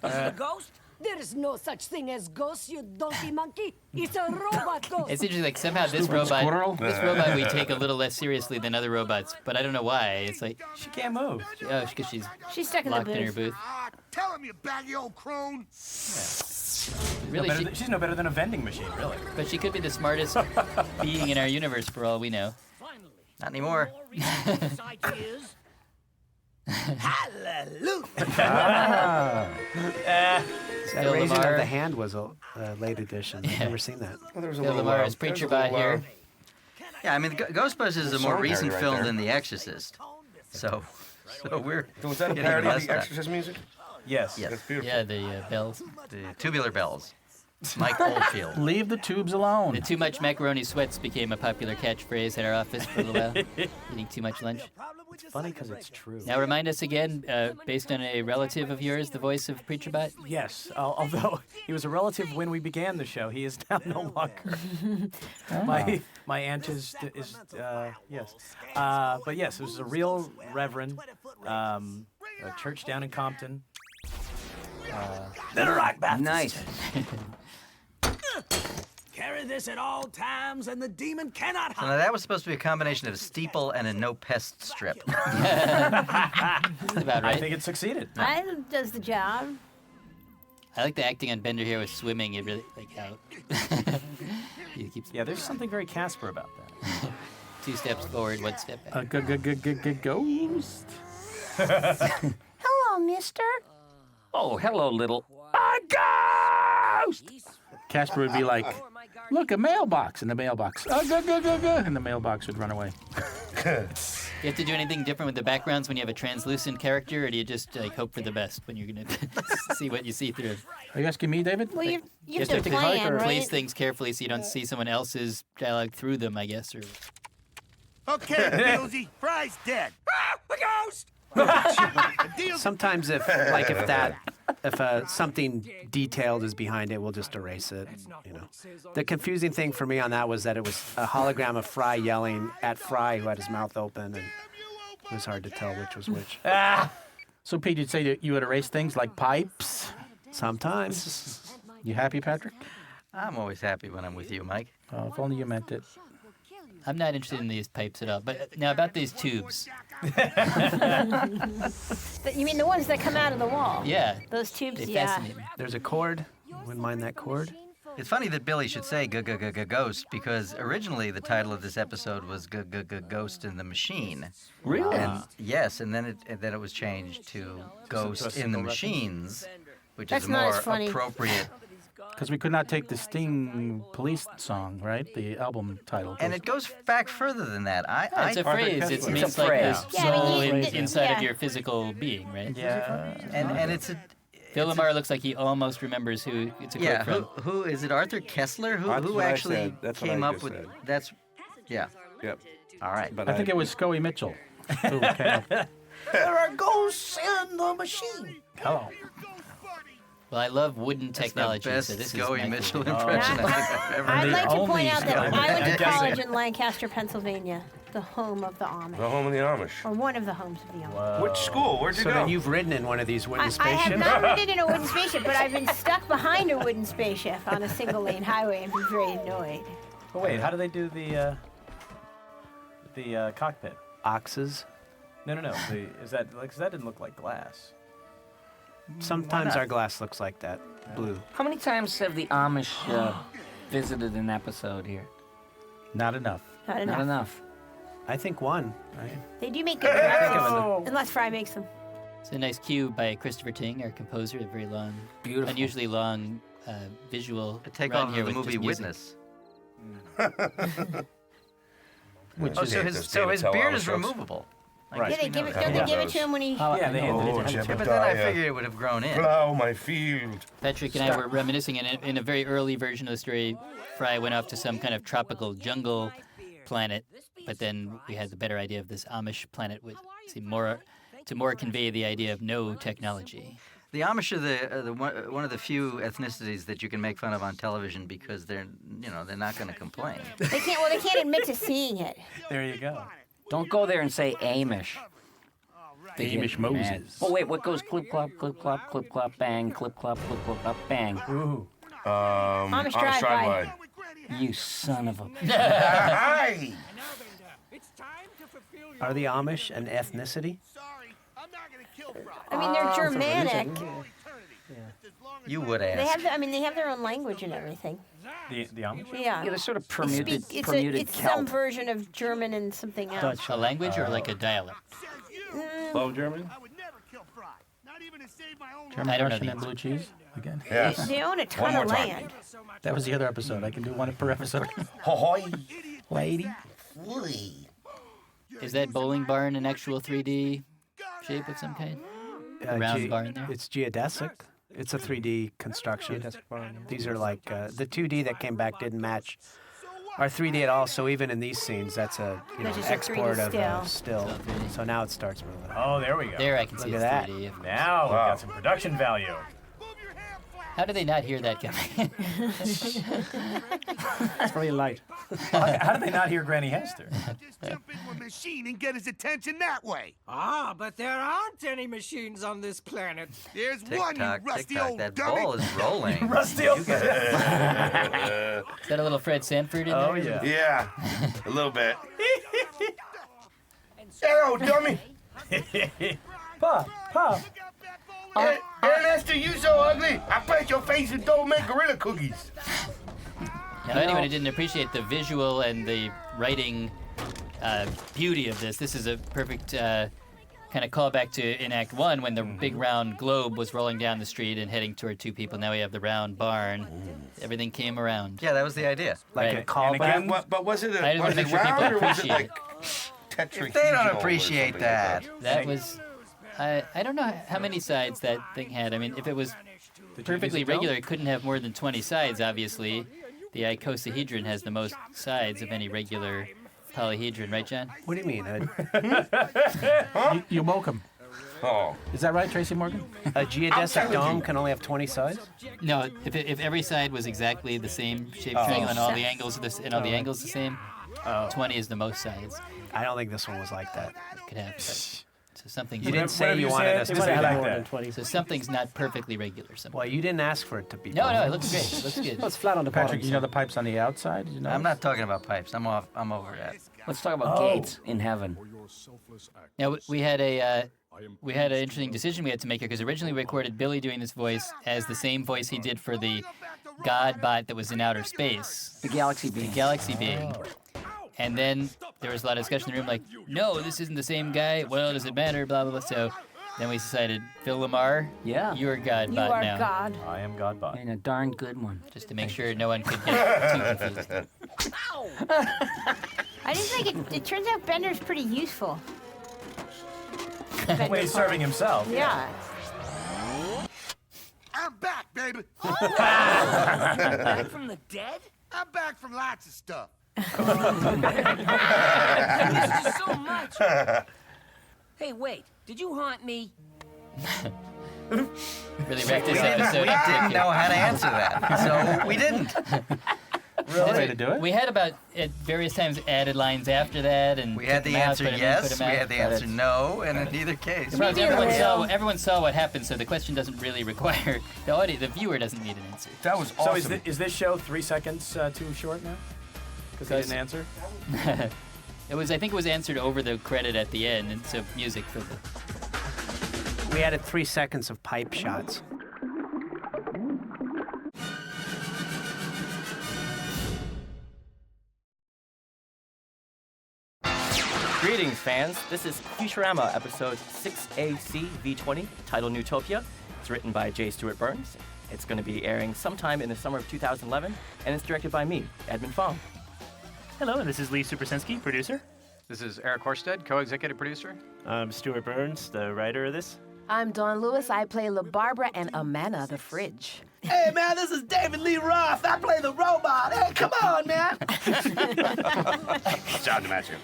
a ghost?
There is no such thing as ghosts, you donkey monkey. It's a robot ghost.
It's interesting, like somehow this robot we take a little less seriously than other robots, but I don't know why. It's like
she can't move.
Oh, because she's
stuck in the
locked in her booth.
Tell him, you baggy old crone.
Really,
she's no better than a vending machine, really.
But she could be the smartest being in our universe for all we know.
Not anymore.
Hallelujah.
That raising of the hand was a late edition. I've never seen that.
Well,
Bill Lamar as Preacher Bot here.
Yeah, I mean, Ghostbusters is a more
song
recent
parody right
film
there.
than The Exorcist. So we're.
Was that a
getting
parody of
blessed
the
up.
Exorcist music?
Yes.
Yes.
That's beautiful.
Yeah, the bells.
The tubular bells. Mike Oldfield.
Leave the tubes alone.
The too much macaroni sweats became a popular catchphrase at our office for a little while. Eating too much lunch.
It's funny because it's true.
Now remind us again, based on a relative of yours, the voice of Preacher Bot?
Yes, although he was a relative when we began the show, he is now no longer. My aunt is yes, but yes, it was a real reverend, a church down in Compton.
Little Rock Baptist. Nice.
Carry this at all times, and the demon cannot
So now that was supposed to be a combination of a steeple and a no pest strip.
That's about right.
I think it succeeded.
I does the job.
I like the acting on Bender here with swimming. It really, like how... he keeps
Yeah, there's something very Casper about that.
2 steps forward, 1 step back.
Ghost.
Hello, mister.
Oh, hello, little.
Casper would be like, look, a mailbox in the mailbox. And the mailbox would run away.
You have to do anything different with the backgrounds when you have a translucent character, or do you just like hope for the best when you're going to see what you see through?
Are you asking me, David?
Well, you have
Just
to
have
plan,
to
right?
place things carefully so you don't see someone else's dialogue through them, I guess. Or
Okay, Billsy, Fry's dead. A ghost!
Sometimes if something detailed is behind it, we'll just erase it. You know, the confusing thing for me on that was that it was a hologram of Fry yelling at Fry, who had his mouth open, and it was hard to tell which was which.
So, Pete, you'd say that you would erase things like pipes?
Sometimes.
You happy, Patrick?
I'm always happy when I'm with you, Mike.
Oh, if only you meant it.
I'm not interested in these pipes at all. But now about these tubes.
You mean the ones that come out of the wall?
Yeah.
Those tubes,
They
yeah.
fascinate me.
There's a cord. Wouldn't mind that cord.
It's funny that Billy should say Ghost because originally the title of this episode was Ghost in the Machine.
Really?
And yes, and then it was changed to Ghost in the Machines, which
That's
is a
not
more
as funny.
appropriate.
Because we could not take the Sting Police song, right? The album title.
And it goes back further than that.
It's a phrase. It means like the soul inside of your physical being, right?
Yeah. And it's a...
Phil Lamar looks like he almost remembers who it's a quote from.
Who is it? Arthur Kessler?
That's
Who
what I
actually
said. That's what
came
I
up
just
with?
said.
That's, yeah.
Yep.
All right.
But
I think it was Scoey Mitchell who came up.
There are ghosts in the machine.
Hello.
Well, I love wooden
That's
technology.
the best
so this
Scoey
is
Mitchell
my
impression I think I've ever
I'd
made.
like to point
Only
out that
Scoey
I went to
Mitchell.
college in Lancaster, Pennsylvania, the home of the Amish.
The home of the Amish.
Or one of the homes of the Amish.
Which school? Where'd you
So
go?
then you've ridden in one of these wooden
I
spaceships?
have not ridden in a wooden spaceship, but I've been stuck behind a wooden spaceship on a single-lane highway and been very annoyed.
Oh, wait, how do they do the cockpit?
Oxes.
No. Is that because that didn't look like glass?
Sometimes our glass looks like that, blue.
How many times have the Amish visited an episode here?
Not enough.
Not enough.
Not enough.
I think one. Right?
They do make good graphics, unless Fry makes them.
It's a nice cue by Christopher Ting, our composer, a very long,
Beautiful.
unusually long visual
A takeoff
run
of
here
the
with
movie
just music.
Witness.
Which
Oh, so his beard is removable.
Right. Yeah, don't they give it to him when he...
Yeah, they handed it to him.
Yeah, but then I figured it would have grown in.
Plow my field.
Patrick and I were reminiscing in a very early version of the story. Fry went off to some kind of tropical jungle planet, but then we had the better idea of this Amish planet with more convey the idea of no technology.
The Amish are one of the few ethnicities that you can make fun of on television because they're not going to complain.
They can't admit to seeing it.
There you go.
Don't go there and say Amish.
The
They
Amish
get mad.
Moses.
Oh wait, what goes clip clop, bang, clip clop, bang?
Ooh.
Amish drive-by.
You son of a.
Hi.
Are the Amish an ethnicity?
I mean, they're Germanic.
You would
They
ask.
they have their own language and everything.
The Amish?
Yeah.
Yeah, they're sort of
They
permuted,
speak-
permuted
it's some
Celt.
version of German and something else.
A language or like a dialect?
Low German?
German,
I don't know
Russian,
the
and blue cheese again.
Yes.
They own a
One
ton
more
of
time.
land.
That was the other episode. I can do one per episode.
Hoy.
Lady.
Is that bowling barn an actual 3D shape of some kind? A round barn there?
It's geodesic. It's a 3D construction. These are like the 2D that came back didn't match our 3D at all. So even in these scenes, that's a
That's just a 3D
export of a
still.
still. So now it starts moving.
Oh, there we go.
There I can see
Look
it's
at that.
3D.
Now we got some production value.
How did they not hear that coming?
It's very light. How did they not hear Granny Hester?
Jump into a machine and get his attention that way.
Ah, but there aren't any machines on this planet.
There's
Tick
one, you
tock,
rusty
tick tock.
old
That
dummy.
ball is rolling.
Rusty old.
Is that a little Fred Sanford in there?
Oh yeah.
Yeah, a little bit. Hello, dummy.
Pop.
Hey, Lester, you so ugly. I bet your face and don't make gorilla cookies.
Now, anyone who didn't appreciate the visual and the writing beauty of this is a perfect kind of callback to in Act 1 when the big round globe was rolling down the street and heading toward two people. Now we have the round barn. Everything came around.
Yeah, that was the idea.
Like
Right.
a callback.
But was it
I just wanna make sure
round
people
or was it
appreciate
like
If they don't appreciate that.
That was... I don't know how many sides that thing had. I mean, if it was perfectly regular, it couldn't have more than 20 sides, obviously. The icosahedron has the most sides of any regular polyhedron, right, John?
What do you mean?
You woke him.
Oh.
Is that right, Tracy Morgan?
A geodesic dome can only have 20 sides?
No, if every side was exactly the same shaped triangle and all the angles the same, 20 is the most sides.
I don't think this one was like that.
Could have. So something's
You didn't say you wanted us to say that.
So something's not perfectly regular. Somewhere.
Well, you didn't ask for it to be.
No, it looks great. It looks good.
Well, it's flat on the
Patrick,
bottom.
you know the pipes on the outside? You know?
I'm not talking about pipes. I'm over that.
Let's talk about gates in heaven.
Now we had an interesting decision we had to make here because originally we recorded Billy doing this voice as the same voice he did for the God bot that was in outer space.
The galaxy being.
The galaxy being. And then there was a lot of discussion in the room like, no, this isn't the same guy. Well, does it matter? Blah, blah, blah. So then we decided, Phil Lamar, you're God
You
bot
are
now.
God.
I am Godbot.
And a darn good one.
Just to make sure no one could get too confused.
I just think it turns out Bender's pretty useful.
When he's serving himself.
Yeah.
I'm back, baby.
Back from the dead?
I'm back from lots of stuff.
I missed you so much. Hey, wait. Did you haunt me?
Really wrecked this episode.
We didn't know how to answer that, so we didn't.
Really? Way to do it?
We had about, at various times, added lines after that, and
We had
took
the
them out,
answer
put them in,
yes,
put
we
them out.
had the answer no, and in either case.
The problem is everyone saw what happened, so the question doesn't really require the viewer doesn't need an answer.
That was awesome. So is this show 3 seconds too short now? Because they didn't answer?
I think it was answered over the credit at the end, and so music for the.
We added 3 seconds of pipe shots.
Greetings, fans. This is Futurama, episode 6AC V20, titled Newtopia. It's written by J. Stewart Burns. It's going to be airing sometime in the summer of 2011, and it's directed by me, Edmund Fong.
Hello, this is Lee Supersinski, producer.
This is Eric Horsted, co-executive producer.
I'm Stuart Burns, the writer of this.
I'm Dawn Lewis. I play La Barbara and Amana, the fridge.
Hey, man, this is David Lee Roth. I play the robot. Hey, come on, man.
John DiMaggio.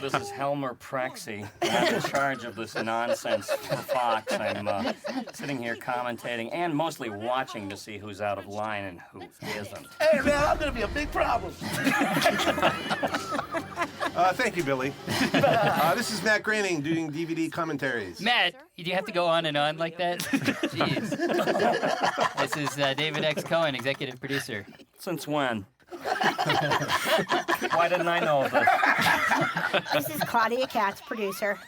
This is Helmer Prexy. I'm in charge of this nonsense for Fox. I'm sitting here commentating and mostly watching to see who's out of line and who isn't.
Hey, man, I'm going to be a big problem.
Thank you, Billy. This is Matt Groening doing DVD commentaries.
Matt, do you have to go on and on like that? Jeez. This is David X. Cohen, executive producer.
Since when? Why didn't I know this?
This is Claudia Katz, producer.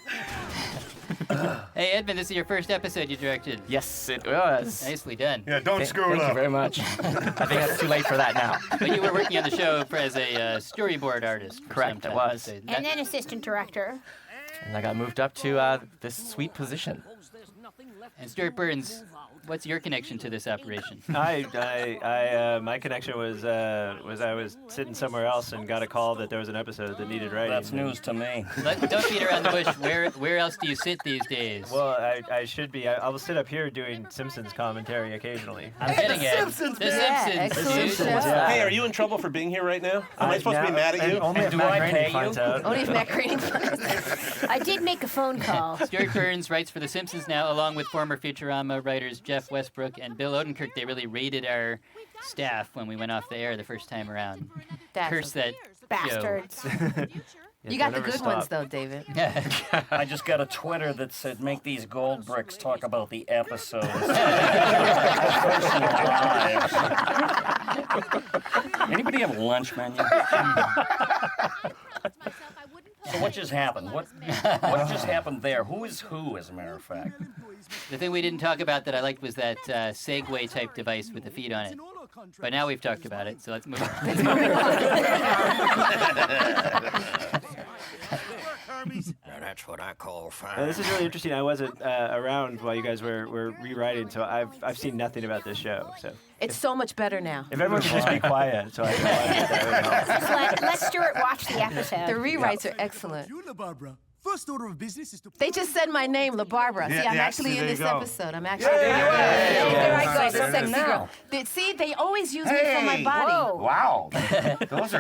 Hey, Edmund, this is your first episode you directed.
Yes, it was.
Nicely done.
Yeah, don't screw it
Thank
up.
you very much. I think that's too late for that now.
But you were working on the show as a storyboard artist. For
Correct,
some
I
time.
was.
So
And then assistant director.
And I got moved up to this sweet position.
And Stuart Burns, what's your connection to this operation?
My connection was I was sitting somewhere else and got a call that there was an episode that needed writing.
That's news to me.
Don't beat around the bush. Where else do you sit these days?
Well, I should be. I will sit up here doing Simpsons commentary occasionally.
I'm getting it.
Simpsons,
The
man.
Simpsons. dude.
Hey, are you in trouble for being here right now? Am I supposed to be mad at you?
Only if
do
Matt
I
Groening
pay
finds
you?
out.
Only if Matt Groening finds out.
I did make a phone call.
Stuart Burns writes for The Simpsons now, along with former Futurama writers Jeff Westbrook and Bill Odenkirk. They really rated our staff when we went off the air the first time around. Curse that
bastards.
You got the good ones, though, David.
I just got a Twitter that said, make these gold bricks talk about the episodes. Personal lives. Anybody have a lunch menu? So what just happened? What just happened there? Who is who, as a matter of fact?
The thing we didn't talk about that I liked was that Segway type device with the feet on it. But now we've talked about it, so let's move on.
Now that's what I call fine.
This is really interesting. I wasn't around while you guys were rewriting, so I've seen nothing about this show. So
It's so much better now.
if everyone could just be quiet, so I can watch it, that would help.
Let Stuart watch the episode.
The rewrites are excellent.
You, La Barbara. First order of business is to...
They just said my name, La Barbara.
Yeah,
See, I'm
yeah,
actually
see,
in
there
this
you go.
episode. I'm actually
There
I go, the
There it
sexy
is
girl.
now.
See, they always use me for my body.
Wow. Those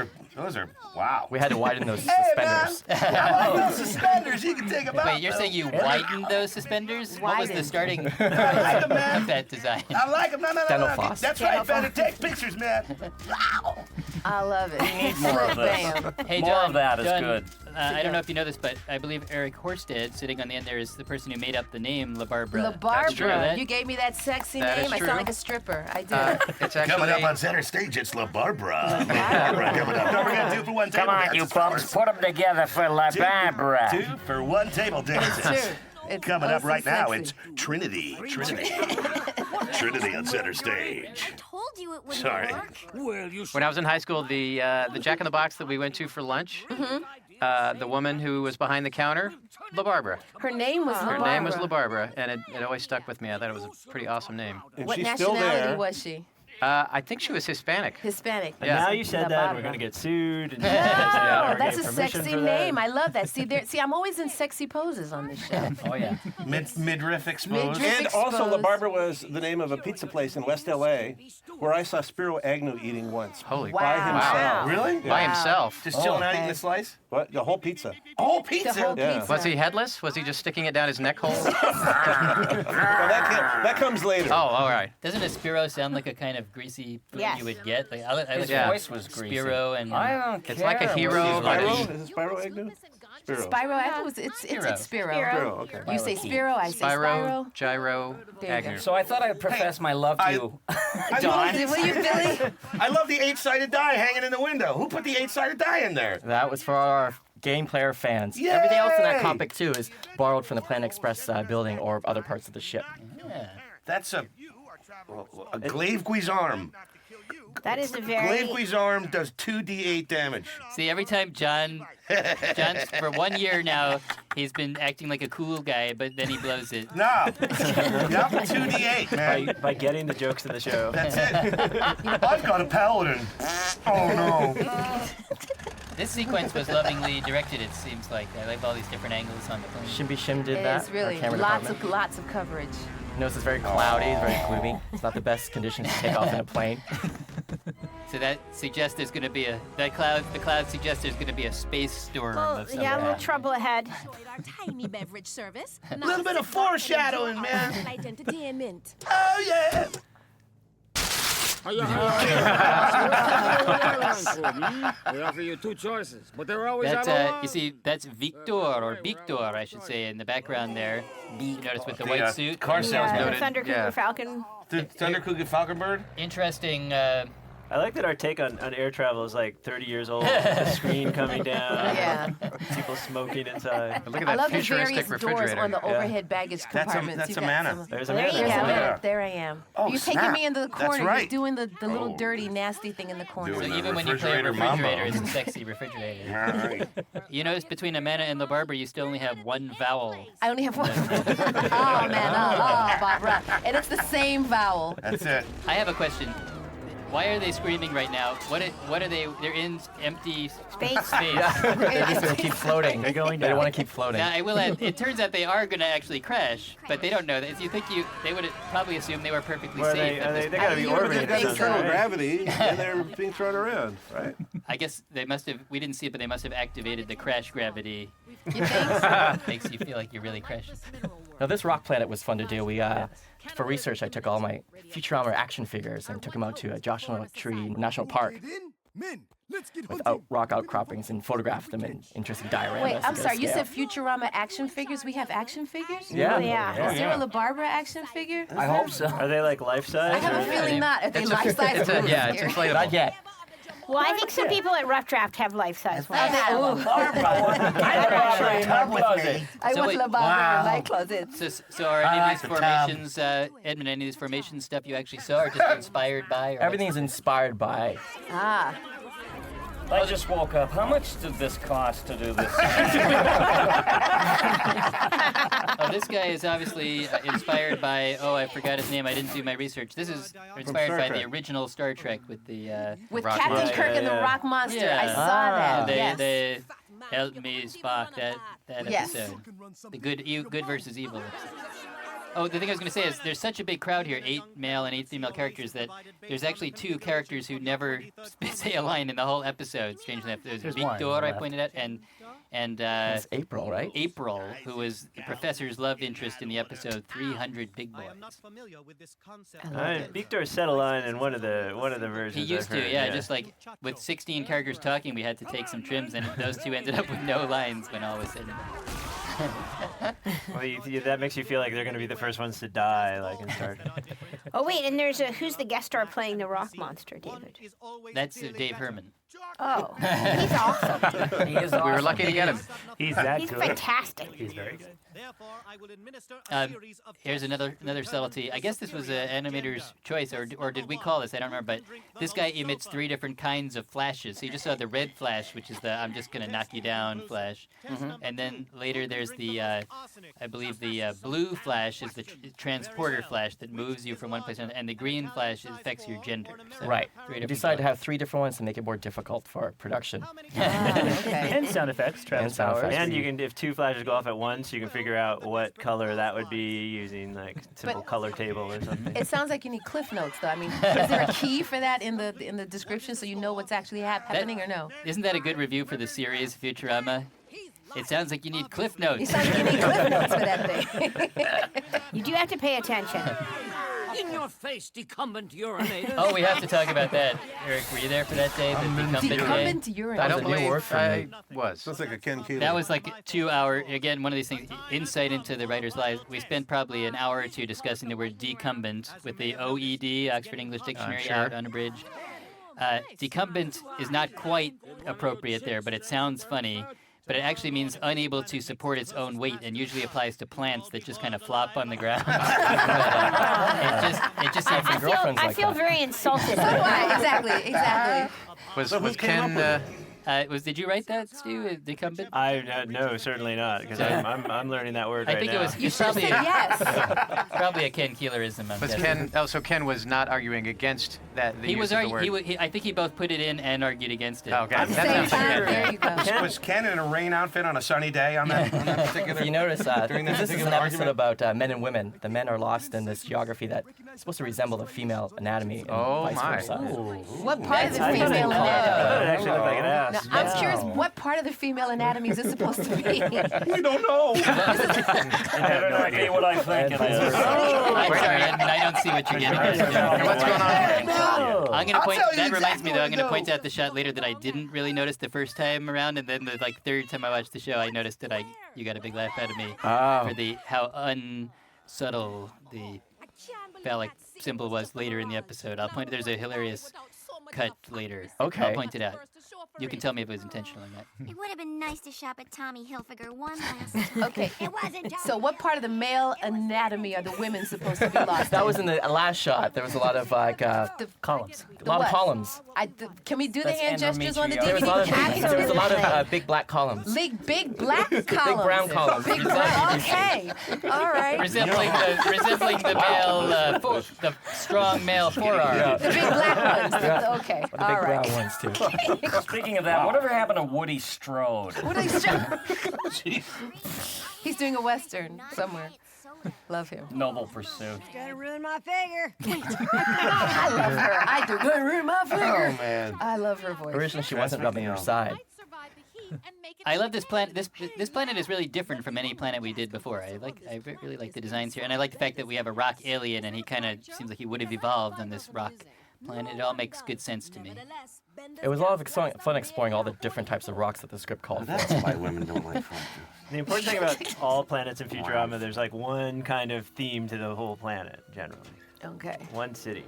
are wow.
We had to widen those
Hey, man.
suspenders.
I like those suspenders. You can take them out.
Wait, you're saying you widened those suspenders? What was the starting
like 'em, man.
of that design?
I like them. No.
Dental floss.
That's right, better take pictures, man.
I love it.
We need more of this.
Bam.
Hey,
More
Dawn,
of that is
Dawn,
good.
I don't know if you know this, but I believe Eric Horsted, sitting on the end there, is the person who made up the name La Barbara.
La
That's true.
Barbara.
That-
You gave me that sexy
That
name.
is
I
true.
sound like a stripper. I did.
It's actually
Coming up on center stage, it's La Barbara. La Barbara coming up. Don't forget 2 for 1 table
Come on,
dances,
you bums,
fellas.
put them together for La
2
Barbara.
2 for 1 table dances.
It's
Coming up
also
right now,
sexy.
it's Trinity. Trinity on center stage.
Told you it would
Sorry.
Well, you
When I was in high school, the Jack in the Box that we went to for lunch, the woman who was behind the counter, La Barbara.
Her name was La
Her
Barbara.
name was La Barbara, and it always stuck with me. I thought it was a pretty awesome name.
And
What
she's still
nationality
there.
was she?
I think she was Hispanic.
Hispanic.
Yeah.
Now you said
La
that, we're
Barbara.
going to get sued. And
No,
we're
that's a
getting permission
sexy
for that.
name. I love that. See, I'm always in sexy poses on this show.
Oh, yeah.
Midriff exposed.
Midriff
And also, La
exposed.
Barbara was the name of a pizza place in West L.A. where I saw Spiro Agnew eating once.
Holy
by
Wow.
himself.
Really?
By himself.
Just chilling out
okay.
eating the slice?
What? The whole pizza.
Oh,
The
pizza.
whole
Yeah.
pizza.
Was he headless? Was he just sticking it down his neck hole?
Well, that comes later.
Oh, all right.
Doesn't a Spiro sound like a kind of greasy food
Yes.
you would get? Like, I
His
like
voice was greasy.
Spiro and
I don't care.
It's like a hero,
Is it
but
Spyro? Is it Spyro Agnew? Spiro.
Spyro, I was, it's Spiro.
Spiro, okay.
You say Spiro, I say
Spyro,
Spyro.
Gyro,
There you go.
Agnew.
So I thought I'd profess my love to you.
I
What
love,
are you, Billy?
I love the 8-sided die hanging in the window. Who put the 8-sided die in there?
That was for our game player fans.
Yay!
Everything else in that comic too is borrowed from the Planet Express building or other parts of the ship.
Yeah.
That's a glaive guisarme.
That is a very.
Glaive guisarme does 2d8 damage.
See, every time John, for 1 year now, he's been acting like a cool guy, but then he blows it.
No. Yep, 2d8, man.
By getting the jokes in the show.
That's it. I've got a paladin. Oh, no.
This sequence was lovingly directed, it seems like. I like all these different angles on the plane.
Shimby Shim did that.
It's really
our camera
lots
department.
of coverage.
You notice it's very cloudy, it's very gloomy. It's not the best conditions to take off in a plane.
So that suggests there's going to be the cloud suggests there's going to be a space storm
Well,
of some
yeah, a little
kind.
trouble ahead.
Our tiny beverage service.
A little bit of foreshadowing, man.
Entertainment.
Oh, yeah.
We offer you 2 choices, but they're always
That's,
out of
you see, that's Victor, or Victor, I should say, in the background there. You notice with the white suit.
Car sales
Yeah,
noted.
Thunder Cougar Falcon.
Thunder Cougar Falconbird?
Interesting.
I like that our take on air travel is like 30 years old. The screen coming down.
Yeah.
People smoking inside.
Look at
I
that
love the
futuristic
various doors
refrigerator.
on the overhead baggage compartments.
that's
You've
a
got
manna.
some-
There's a
There you
man.
go.
Yeah.
There I am.
Oh,
You're
snap.
taking me into the
That's
corner.
right.
You're doing the little
Oh.
dirty, nasty thing in the corner.
So
Doing the
even when you play a
refrigerator
refrigerator,
mambo.
it's a sexy refrigerator.
All right.
You notice between Amanda and La Barbara, you still only have one vowel.
I only have one. Oh, man. Oh, Barbara. And it's the same vowel.
That's it.
I have a question. Why are they screaming right now? What are they? They're in empty
Space.
They're just going to keep floating.
They're going
They
down.
want to keep floating.
Now, I will add, it turns out they are going to actually crash, but they don't know that. You think they would probably assume they were perfectly
Where are
safe.
they?
at
Are
this
they
point.
got to be
You would
orbiting
think
at
so.
some point, right?
Gravity, and they're being thrown around, right?
I guess they must have. We didn't see it, but they must have activated the crash gravity.
You think?
Makes you feel like you're really crashing.
Now, this rock planet was fun to do. We, for research, I took all my Futurama action figures and took them out to Joshua Tree National Park with rock outcroppings and photographed them in interesting dioramas.
Wait,
to
I'm
get a
sorry. You
scale.
said Futurama action figures? We have action figures?
Yeah.
Oh, yeah.
Is there a La Barbara action figure?
I hope so.
Are they like life size?
I have a feeling not. Are they
It's
life size?
yeah, it's inflatable. Not yet.
Well, I think some people at Rough Draft have life-size ones.
I
So
want
wait,
La Barbara in my closet.
So are any of these formations, Edmund, any of these formation stuff you actually saw, or just inspired by? Or
Everything's inspired by.
Ah.
I just woke up. How much did this cost to do this?
Oh, this guy is obviously inspired by. Oh, I forgot his name. I didn't do my research. This is inspired
Star
by
Trek.
the original Star Trek with the.
With
rock
Captain
monster.
Kirk and the Rock Monster.
Yeah.
I saw that.
They,
Yes.
they help me, Spock. That
Yes.
episode. The good versus evil episode. Oh, the thing I was going to say is there's such a big crowd here, 8 male and 8 female characters, that there's actually 2 characters who never say a line in the whole episode. Strangely enough, there's Victor, I pointed out, and
It's April, right?
April, who was the professor's love interest in the episode 300 Big Boys.
Victor said a line in one of the versions.
He used to, yeah. Just like with 16 characters talking, we had to take some trims, and those 2 ended up with no lines when all was said and done.
Well, that makes you feel like they're going to be the first ones to die, like in Star Trek.
Oh wait, and there's who's the guest star playing the rock monster, David?
That's Dave Herman.
Oh, he's awesome.
He is awesome.
We were lucky to get him.
He's that
He's
good.
fantastic.
He's very good.
Here's another subtlety. I guess this was an animator's choice, or did we call this? I don't remember. But this guy emits 3 different kinds of flashes. So you just saw the red flash, which is the "I'm just gonna knock you down" flash, and then later there's the I believe the blue flash is the transporter flash that moves you from one place to another, and the green flash affects your gender. So
Right.
3
We
different
decided to
colors.
have 3 different ones to make it more difficult for production.
And sound effects, Travis
sound
Powers.
effects.
And you can, if 2 flashes go off at once, you can figure out what color that would be using like simple color table or something.
It sounds like you need cliff notes, though. I mean, is there a key for that in the description so you know what's actually happening or no?
Isn't that a good review for the series Futurama? It sounds like you need cliff notes.
You sound like you need cliff notes for that thing.
You do have to pay attention.
In your face, decumbent urinators.
Oh, we have to talk about that. Eric, were you there for that day? The decumbent day?
Decumbent
I
urinators.
don't believe I was.
Sounds like a Ken Keeler.
That was like a 2-hour, again, one of these things, insight into the writer's lives. We spent probably an hour or 2 discussing the word decumbent with the OED, Oxford English Dictionary,
sure.
out unabridged. Decumbent is not quite appropriate there, but it sounds funny. But it actually means unable to support its own weight, and usually applies to plants that just kind of flop on the ground. But, it just sounds
I feel very insulted.
So do I. Exactly.
Was Ken?
Did you write that, Stu? Decumbent?
No, certainly not, because I'm learning that word
I
right
think
now.
it was. It's probably
yes.
probably a Ken Keelerism. I'm
Was
guessing.
Ken? So Ken was not arguing against that. The
He
use
was
of the
arguing.
word.
I think he both put it in and argued against it.
Okay.
At the same time, there you go.
Was Ken in a rain outfit on a sunny day on that particular?
If you notice,
during that
this is an
particular
episode
argument?
about men and women. The men are lost in this geography that's supposed to resemble the female anatomy and vice versa.
What part of the
I thought
female
it
anatomy?
actually looked like an ass.
Now, I'm curious, what part of the female anatomy is it supposed to be?
We don't know.
I have no idea what I'm thinking.
I'm sorry, I don't see what you're getting at.
What's going on here?
I'm gonna
I'll
point.
tell you
That reminds
exactly
me, though.
what
I'm
you
gonna
know.
point out the shot later that I didn't really notice the first time around, and then the 3rd time I watched the show, I noticed that you got a big laugh out of me for how unsubtle the phallic symbol was later in the episode. I'll point. There's a hilarious cut later.
Okay.
I'll point it out. You can tell me if it was intentional or not.
It would have been nice to shop at Tommy Hilfiger one last time.
Okay.
It wasn't
So what part of the male anatomy are the women supposed to be lost
That
in?
was in the last shot. There was a lot of
columns.
A lot
what?
of columns.
Can we do the
That's
hand gestures on the
There was a lot of,
DVD?
there was a lot of big black columns.
Big black columns.
Big brown columns.
Big brown. Okay. All right.
Resembling the male, the strong male forearm.
The big black ones.
Yeah.
Okay.
The big
All right.
brown ones too.
Speaking of that, whatever happened to Woody Strode?
He's doing a Western somewhere. Love him.
Noble Pursuit.
Gonna ruin my figure.
I love her. I do. Gonna ruin my figure.
Oh man.
I love her voice.
Originally, she wasn't rubbing her side.
I love this planet. This planet is really different from any planet we did before. I really like the designs here, and I like the fact that we have a rock alien, and he kind of seems like he would have evolved on this rock planet. It all makes good sense to me.
It was a lot of fun exploring all the different types of rocks that the script called for.
That's why women don't like fun.
The important thing about all planets in Futurama, there's like one kind of theme to the whole planet, generally.
Okay.
One city.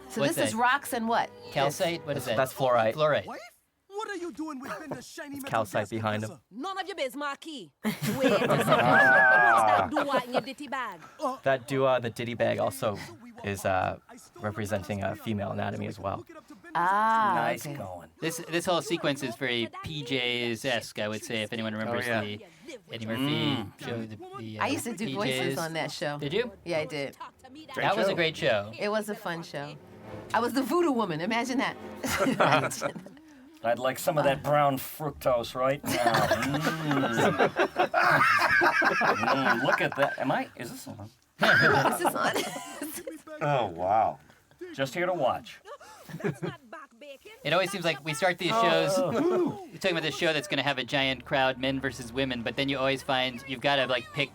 So
What's
this is
that?
rocks and what?
Calcite? What is that?
That's fluorite.
Fluorite.
What are you doing with Bender's shiny metal
Calcite behind him.
None of your biz, Marquis. Wait a second. What's that do in your ditty bag?
That dua, the ditty bag, also is representing a female anatomy as well.
Ah.
Nice
okay.
going.
This whole sequence is very PJs-esque, I would say, if anyone remembers the Eddie Murphy show. The
I used to do
PJs.
voices on that show.
Did you?
Yeah, I did.
That was a great show.
It was a fun show. I was the voodoo woman. Imagine that.
I'd like some of that brown fructose right now. Look at that. Is this on?
This is on.
Oh, wow.
Just here to watch.
It always seems like we start these shows. You're talking about this show that's going to have a giant crowd, men versus women, but then you always find you've got to pick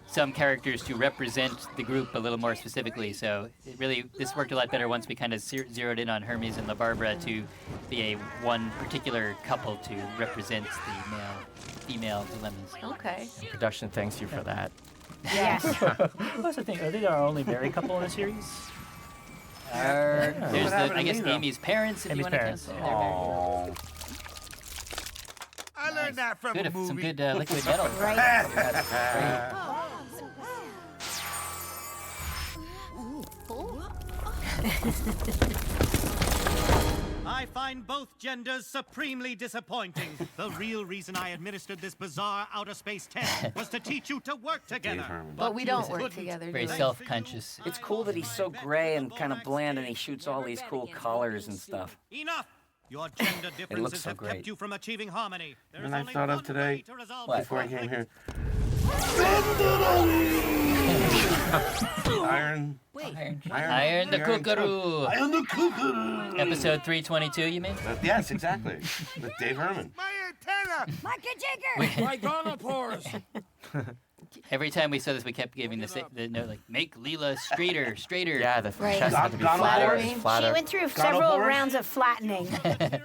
some characters to represent the group a little more specifically. So this worked a lot better once we kind of zeroed in on Hermes and La Barbara to be one particular couple to represent the male-female dilemmas.
Okay.
Production thanks you for that.
Yes.
What's the thing? Are they our only married couple in the series?
There's I guess Amy's parents, if
Amy's
you want
parents.
to count.
I learned that from a movie.
Some good liquid metal.
I find both genders supremely disappointing. The real reason I administered this bizarre outer space test was to teach you to work together.
But we don't work together.
Very self-conscious.
It's cool that he's so gray and kind of bland, and he shoots all these cool colors and stuff.
Enough! Your gender differences
so
have
great.
kept you from achieving harmony. There
And
is
I
only
thought of
one
today,
way to resolve
before I
this
came here.
Iron the Kookaroo.
Iron the Kookaroo.
Episode 322, you mean?
Yes, exactly. With Dave Herman.
My antenna!
My Jigger!
My gonopores!
Every time we saw this, we kept giving the note make Leela straighter.
Yeah, the
Right.
chest had to be flatter.
She went through several rounds of flattening.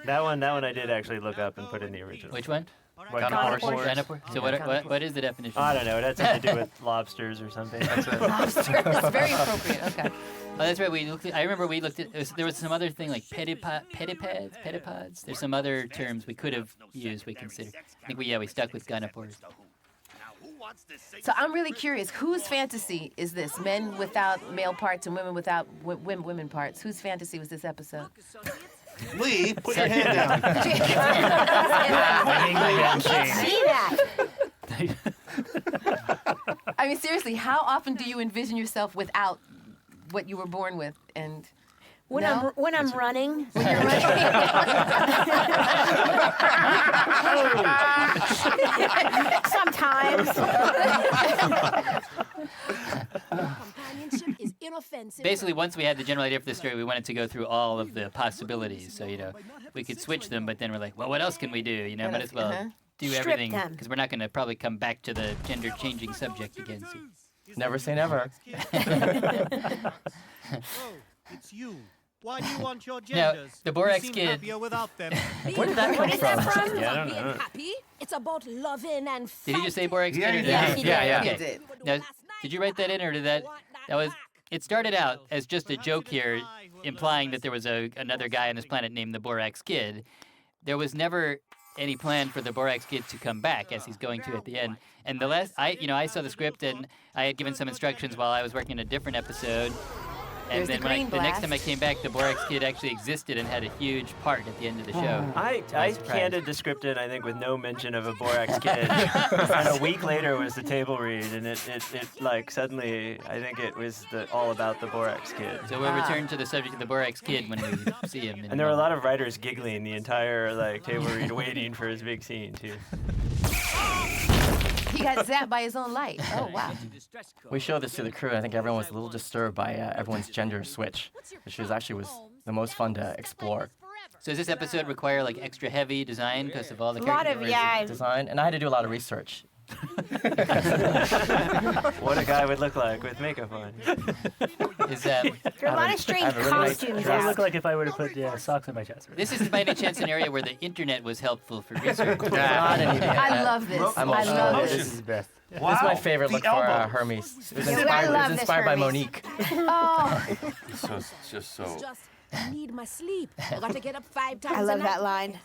That one I did actually look up and put in the original.
Which one?
Gonopores.
So what is the definition?
I don't know. It had something to do with lobsters or something.
Lobsters. Very appropriate. Okay.
Oh, that's right. I remember we looked at. There was some other thing like pedipods. There's some other terms we could have used. We considered. I think we stuck with gonopores.
So I'm really curious. Whose fantasy is this? Men without male parts and women without women parts. Whose fantasy was this episode?
Lee, put your hand down.
I can't see that.
I mean, seriously, how often do you envision yourself without what you were born with? And
When I'm running.
When you're running.
Sometimes.
Companionship is inoffensive.
Basically, once we had the general idea for the story, we wanted to go through all of the possibilities. So we could switch them, but then we're like, well, what else can we do? Might as well do
Strip
everything
them.
because we're not going to probably come back to the gender-changing subject again. So.
Never say never.
It's you. Why do you want your
Now,
genders?
the Borax
You seem
Kid.
happier without them.
Where did that come from?
Yeah, I don't
Being
know.
happy, it's about loving and
Did he just say Borax
Yeah,
Kid? Or
he
did
did.
he-
Yeah.
He
Okay.
did.
Now, did you write that in, or did that was? It started out as just a joke here, implying that there was another guy on this planet named the Borax Kid. There was never any plan for the Borax Kid to come back, as he's going to at the end. And I saw the script, and I had given some instructions while I was working on a different episode. And
There's
then
the
the next
green
time I came back, the Borax Kid actually existed and had a huge part at the end of the show.
I
surprised.
handed the script in, I think, with no mention of a Borax Kid. And a week later was the table read, and it suddenly, I think it was all about the Borax Kid.
So we'll return to the subject of the Borax Kid when we see him.
And there were a lot of writers giggling the entire table read, waiting for his big scene too.
He got zapped by his own light. Oh, wow.
We showed this to the crew, and I think everyone was a little disturbed by everyone's gender switch, which was the most fun to explore.
So does this episode require extra heavy design because of all the
A lot
characters?
of,
Design, and I had to do a lot of research.
What a guy would look like with makeup on.
Is that?
There are a lot of strange costumes
It would
out.
look like if I were to put socks on my chest.
This is by any chance an area where the internet was helpful for research.
I love this.
I'm
I
also-
love
this
this.
is
best.
This is my favorite look for Hermes. It was inspired, by
Hermes.
Monique.
Oh,
It's just so.
I need my sleep. I got to get up 5 times
I love
a
that
night.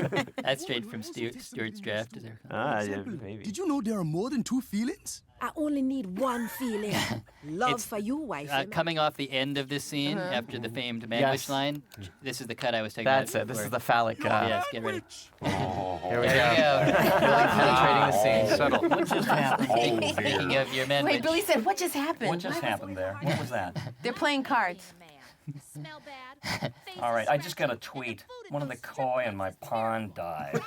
line.
That's straight from Stuart's draft. Is there?
Yeah, maybe.
Did you know there are more than 2 feelings?
I only need one feeling. Love
It's,
for you, wife.
Coming off the end of this scene after the famed Manglish
Yes.
line, this is the cut I was taking.
That's it. This is the phallic.
Yes, get ready.
Here we
There you
go.
go.
Really penetrating the scene.
Subtle. What just happened?
Speaking of your men,
Wait, Billy said, what just happened?
What just happened there? What was that?
They're playing cards.
Smell bad.
All right, I just got a tweet. One of the koi in my pond died.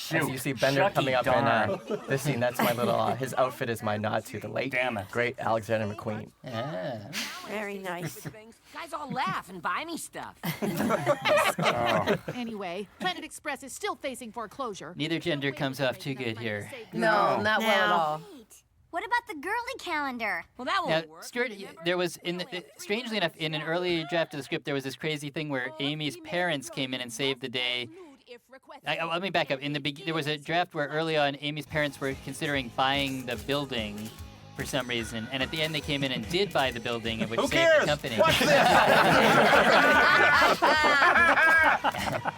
As you see Bender
Shucky
coming up
darn.
in this scene, that's my little, his outfit is my nod to the late, great Alexander McQueen.
Yeah.
Very nice.
Guys all laugh and buy me stuff.
Anyway, Planet Express is still facing foreclosure.
Neither gender comes off too good here.
No, not well at all.
What about the girly calendar?
Well, that
Now, Stuart, there was strangely enough, in an early draft of the script, there was this crazy thing where Amy's parents came in and saved the day. Let me back up. There was a draft where early on, Amy's parents were considering buying the building for some reason, and at the end they came in and did buy the building, which
Who
saved
cares?
the company.
What's this?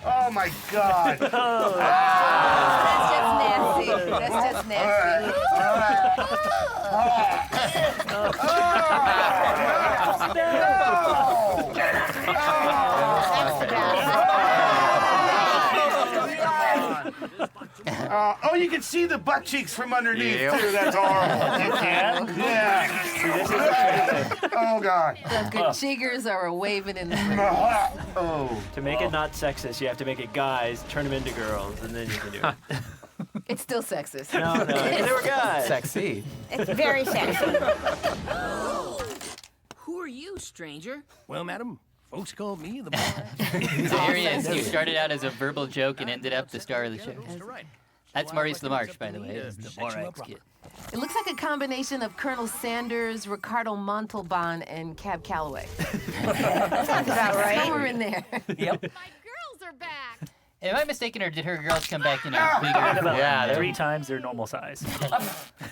Oh my God.
That's just nasty. That's just nasty.
Oh, you can see the butt cheeks from underneath
Yep.
too. That's horrible. You can? Yeah. Oh God.
The good jiggers are waving in the breeze.
Oh.
To make it not sexist, you have to make it guys, turn them into girls, and then you can do it.
It's still sexist.
No, they were guys.
Sexy.
It's very sexy.
Who are you, stranger?
Well, madam, folks call me the boy.
There he is. You started out as a verbal joke and ended up the star of the show. That's Maurice LaMarche, by the way. Is the Borax kid.
It looks like a combination of Colonel Sanders, Ricardo Montalban, and Cab Calloway.
Sounds about right.
Somewhere in there.
Yep.
Girls are back.
Am I mistaken, or did her girls come back in a
About
bigger? Yeah,
3 times their normal size.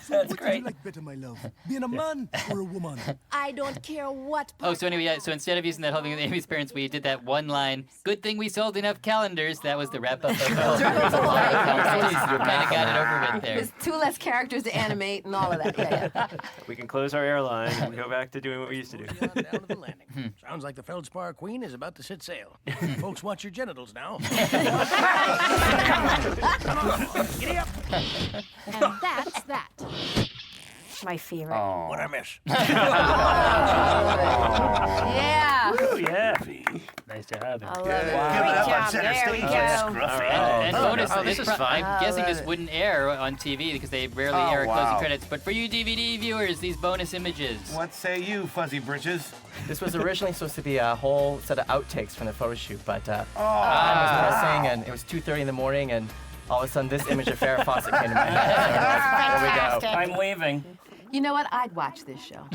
That's great.
Like better, my love, being a man or a woman?
I don't care what.
Oh, so anyway, yeah, so instead of using that whole thing with Amy's parents, we did that one line, good thing we sold enough calendars. That was the wrap-up of the conversation. You kind of got it over with there.
There's 2 less characters to animate and all of that. Yeah.
We can close our airline and go back to doing what we used to do.
Down to the landing. Sounds like the Feldspar Queen is about to set sail. Folks, watch your genitals now. Giddy up.
And that's that.
My favorite.
What I miss?
Yeah.
Ooh, yeah. Nice to have him.
I love
Great
it.
job. There we go.
And bonus,
this is fun.
I'm guessing this wouldn't air on TV because they rarely air closing credits. But for you DVD viewers, these bonus images.
What say you, Fuzzy Britches?
This was originally supposed to be a whole set of outtakes from the photo shoot, but time was pressing, and it was 2:30 in the morning, and all of a sudden this image of Farrah Fawcett came to my head. So there we go.
I'm leaving.
You know what? I'd watch this show.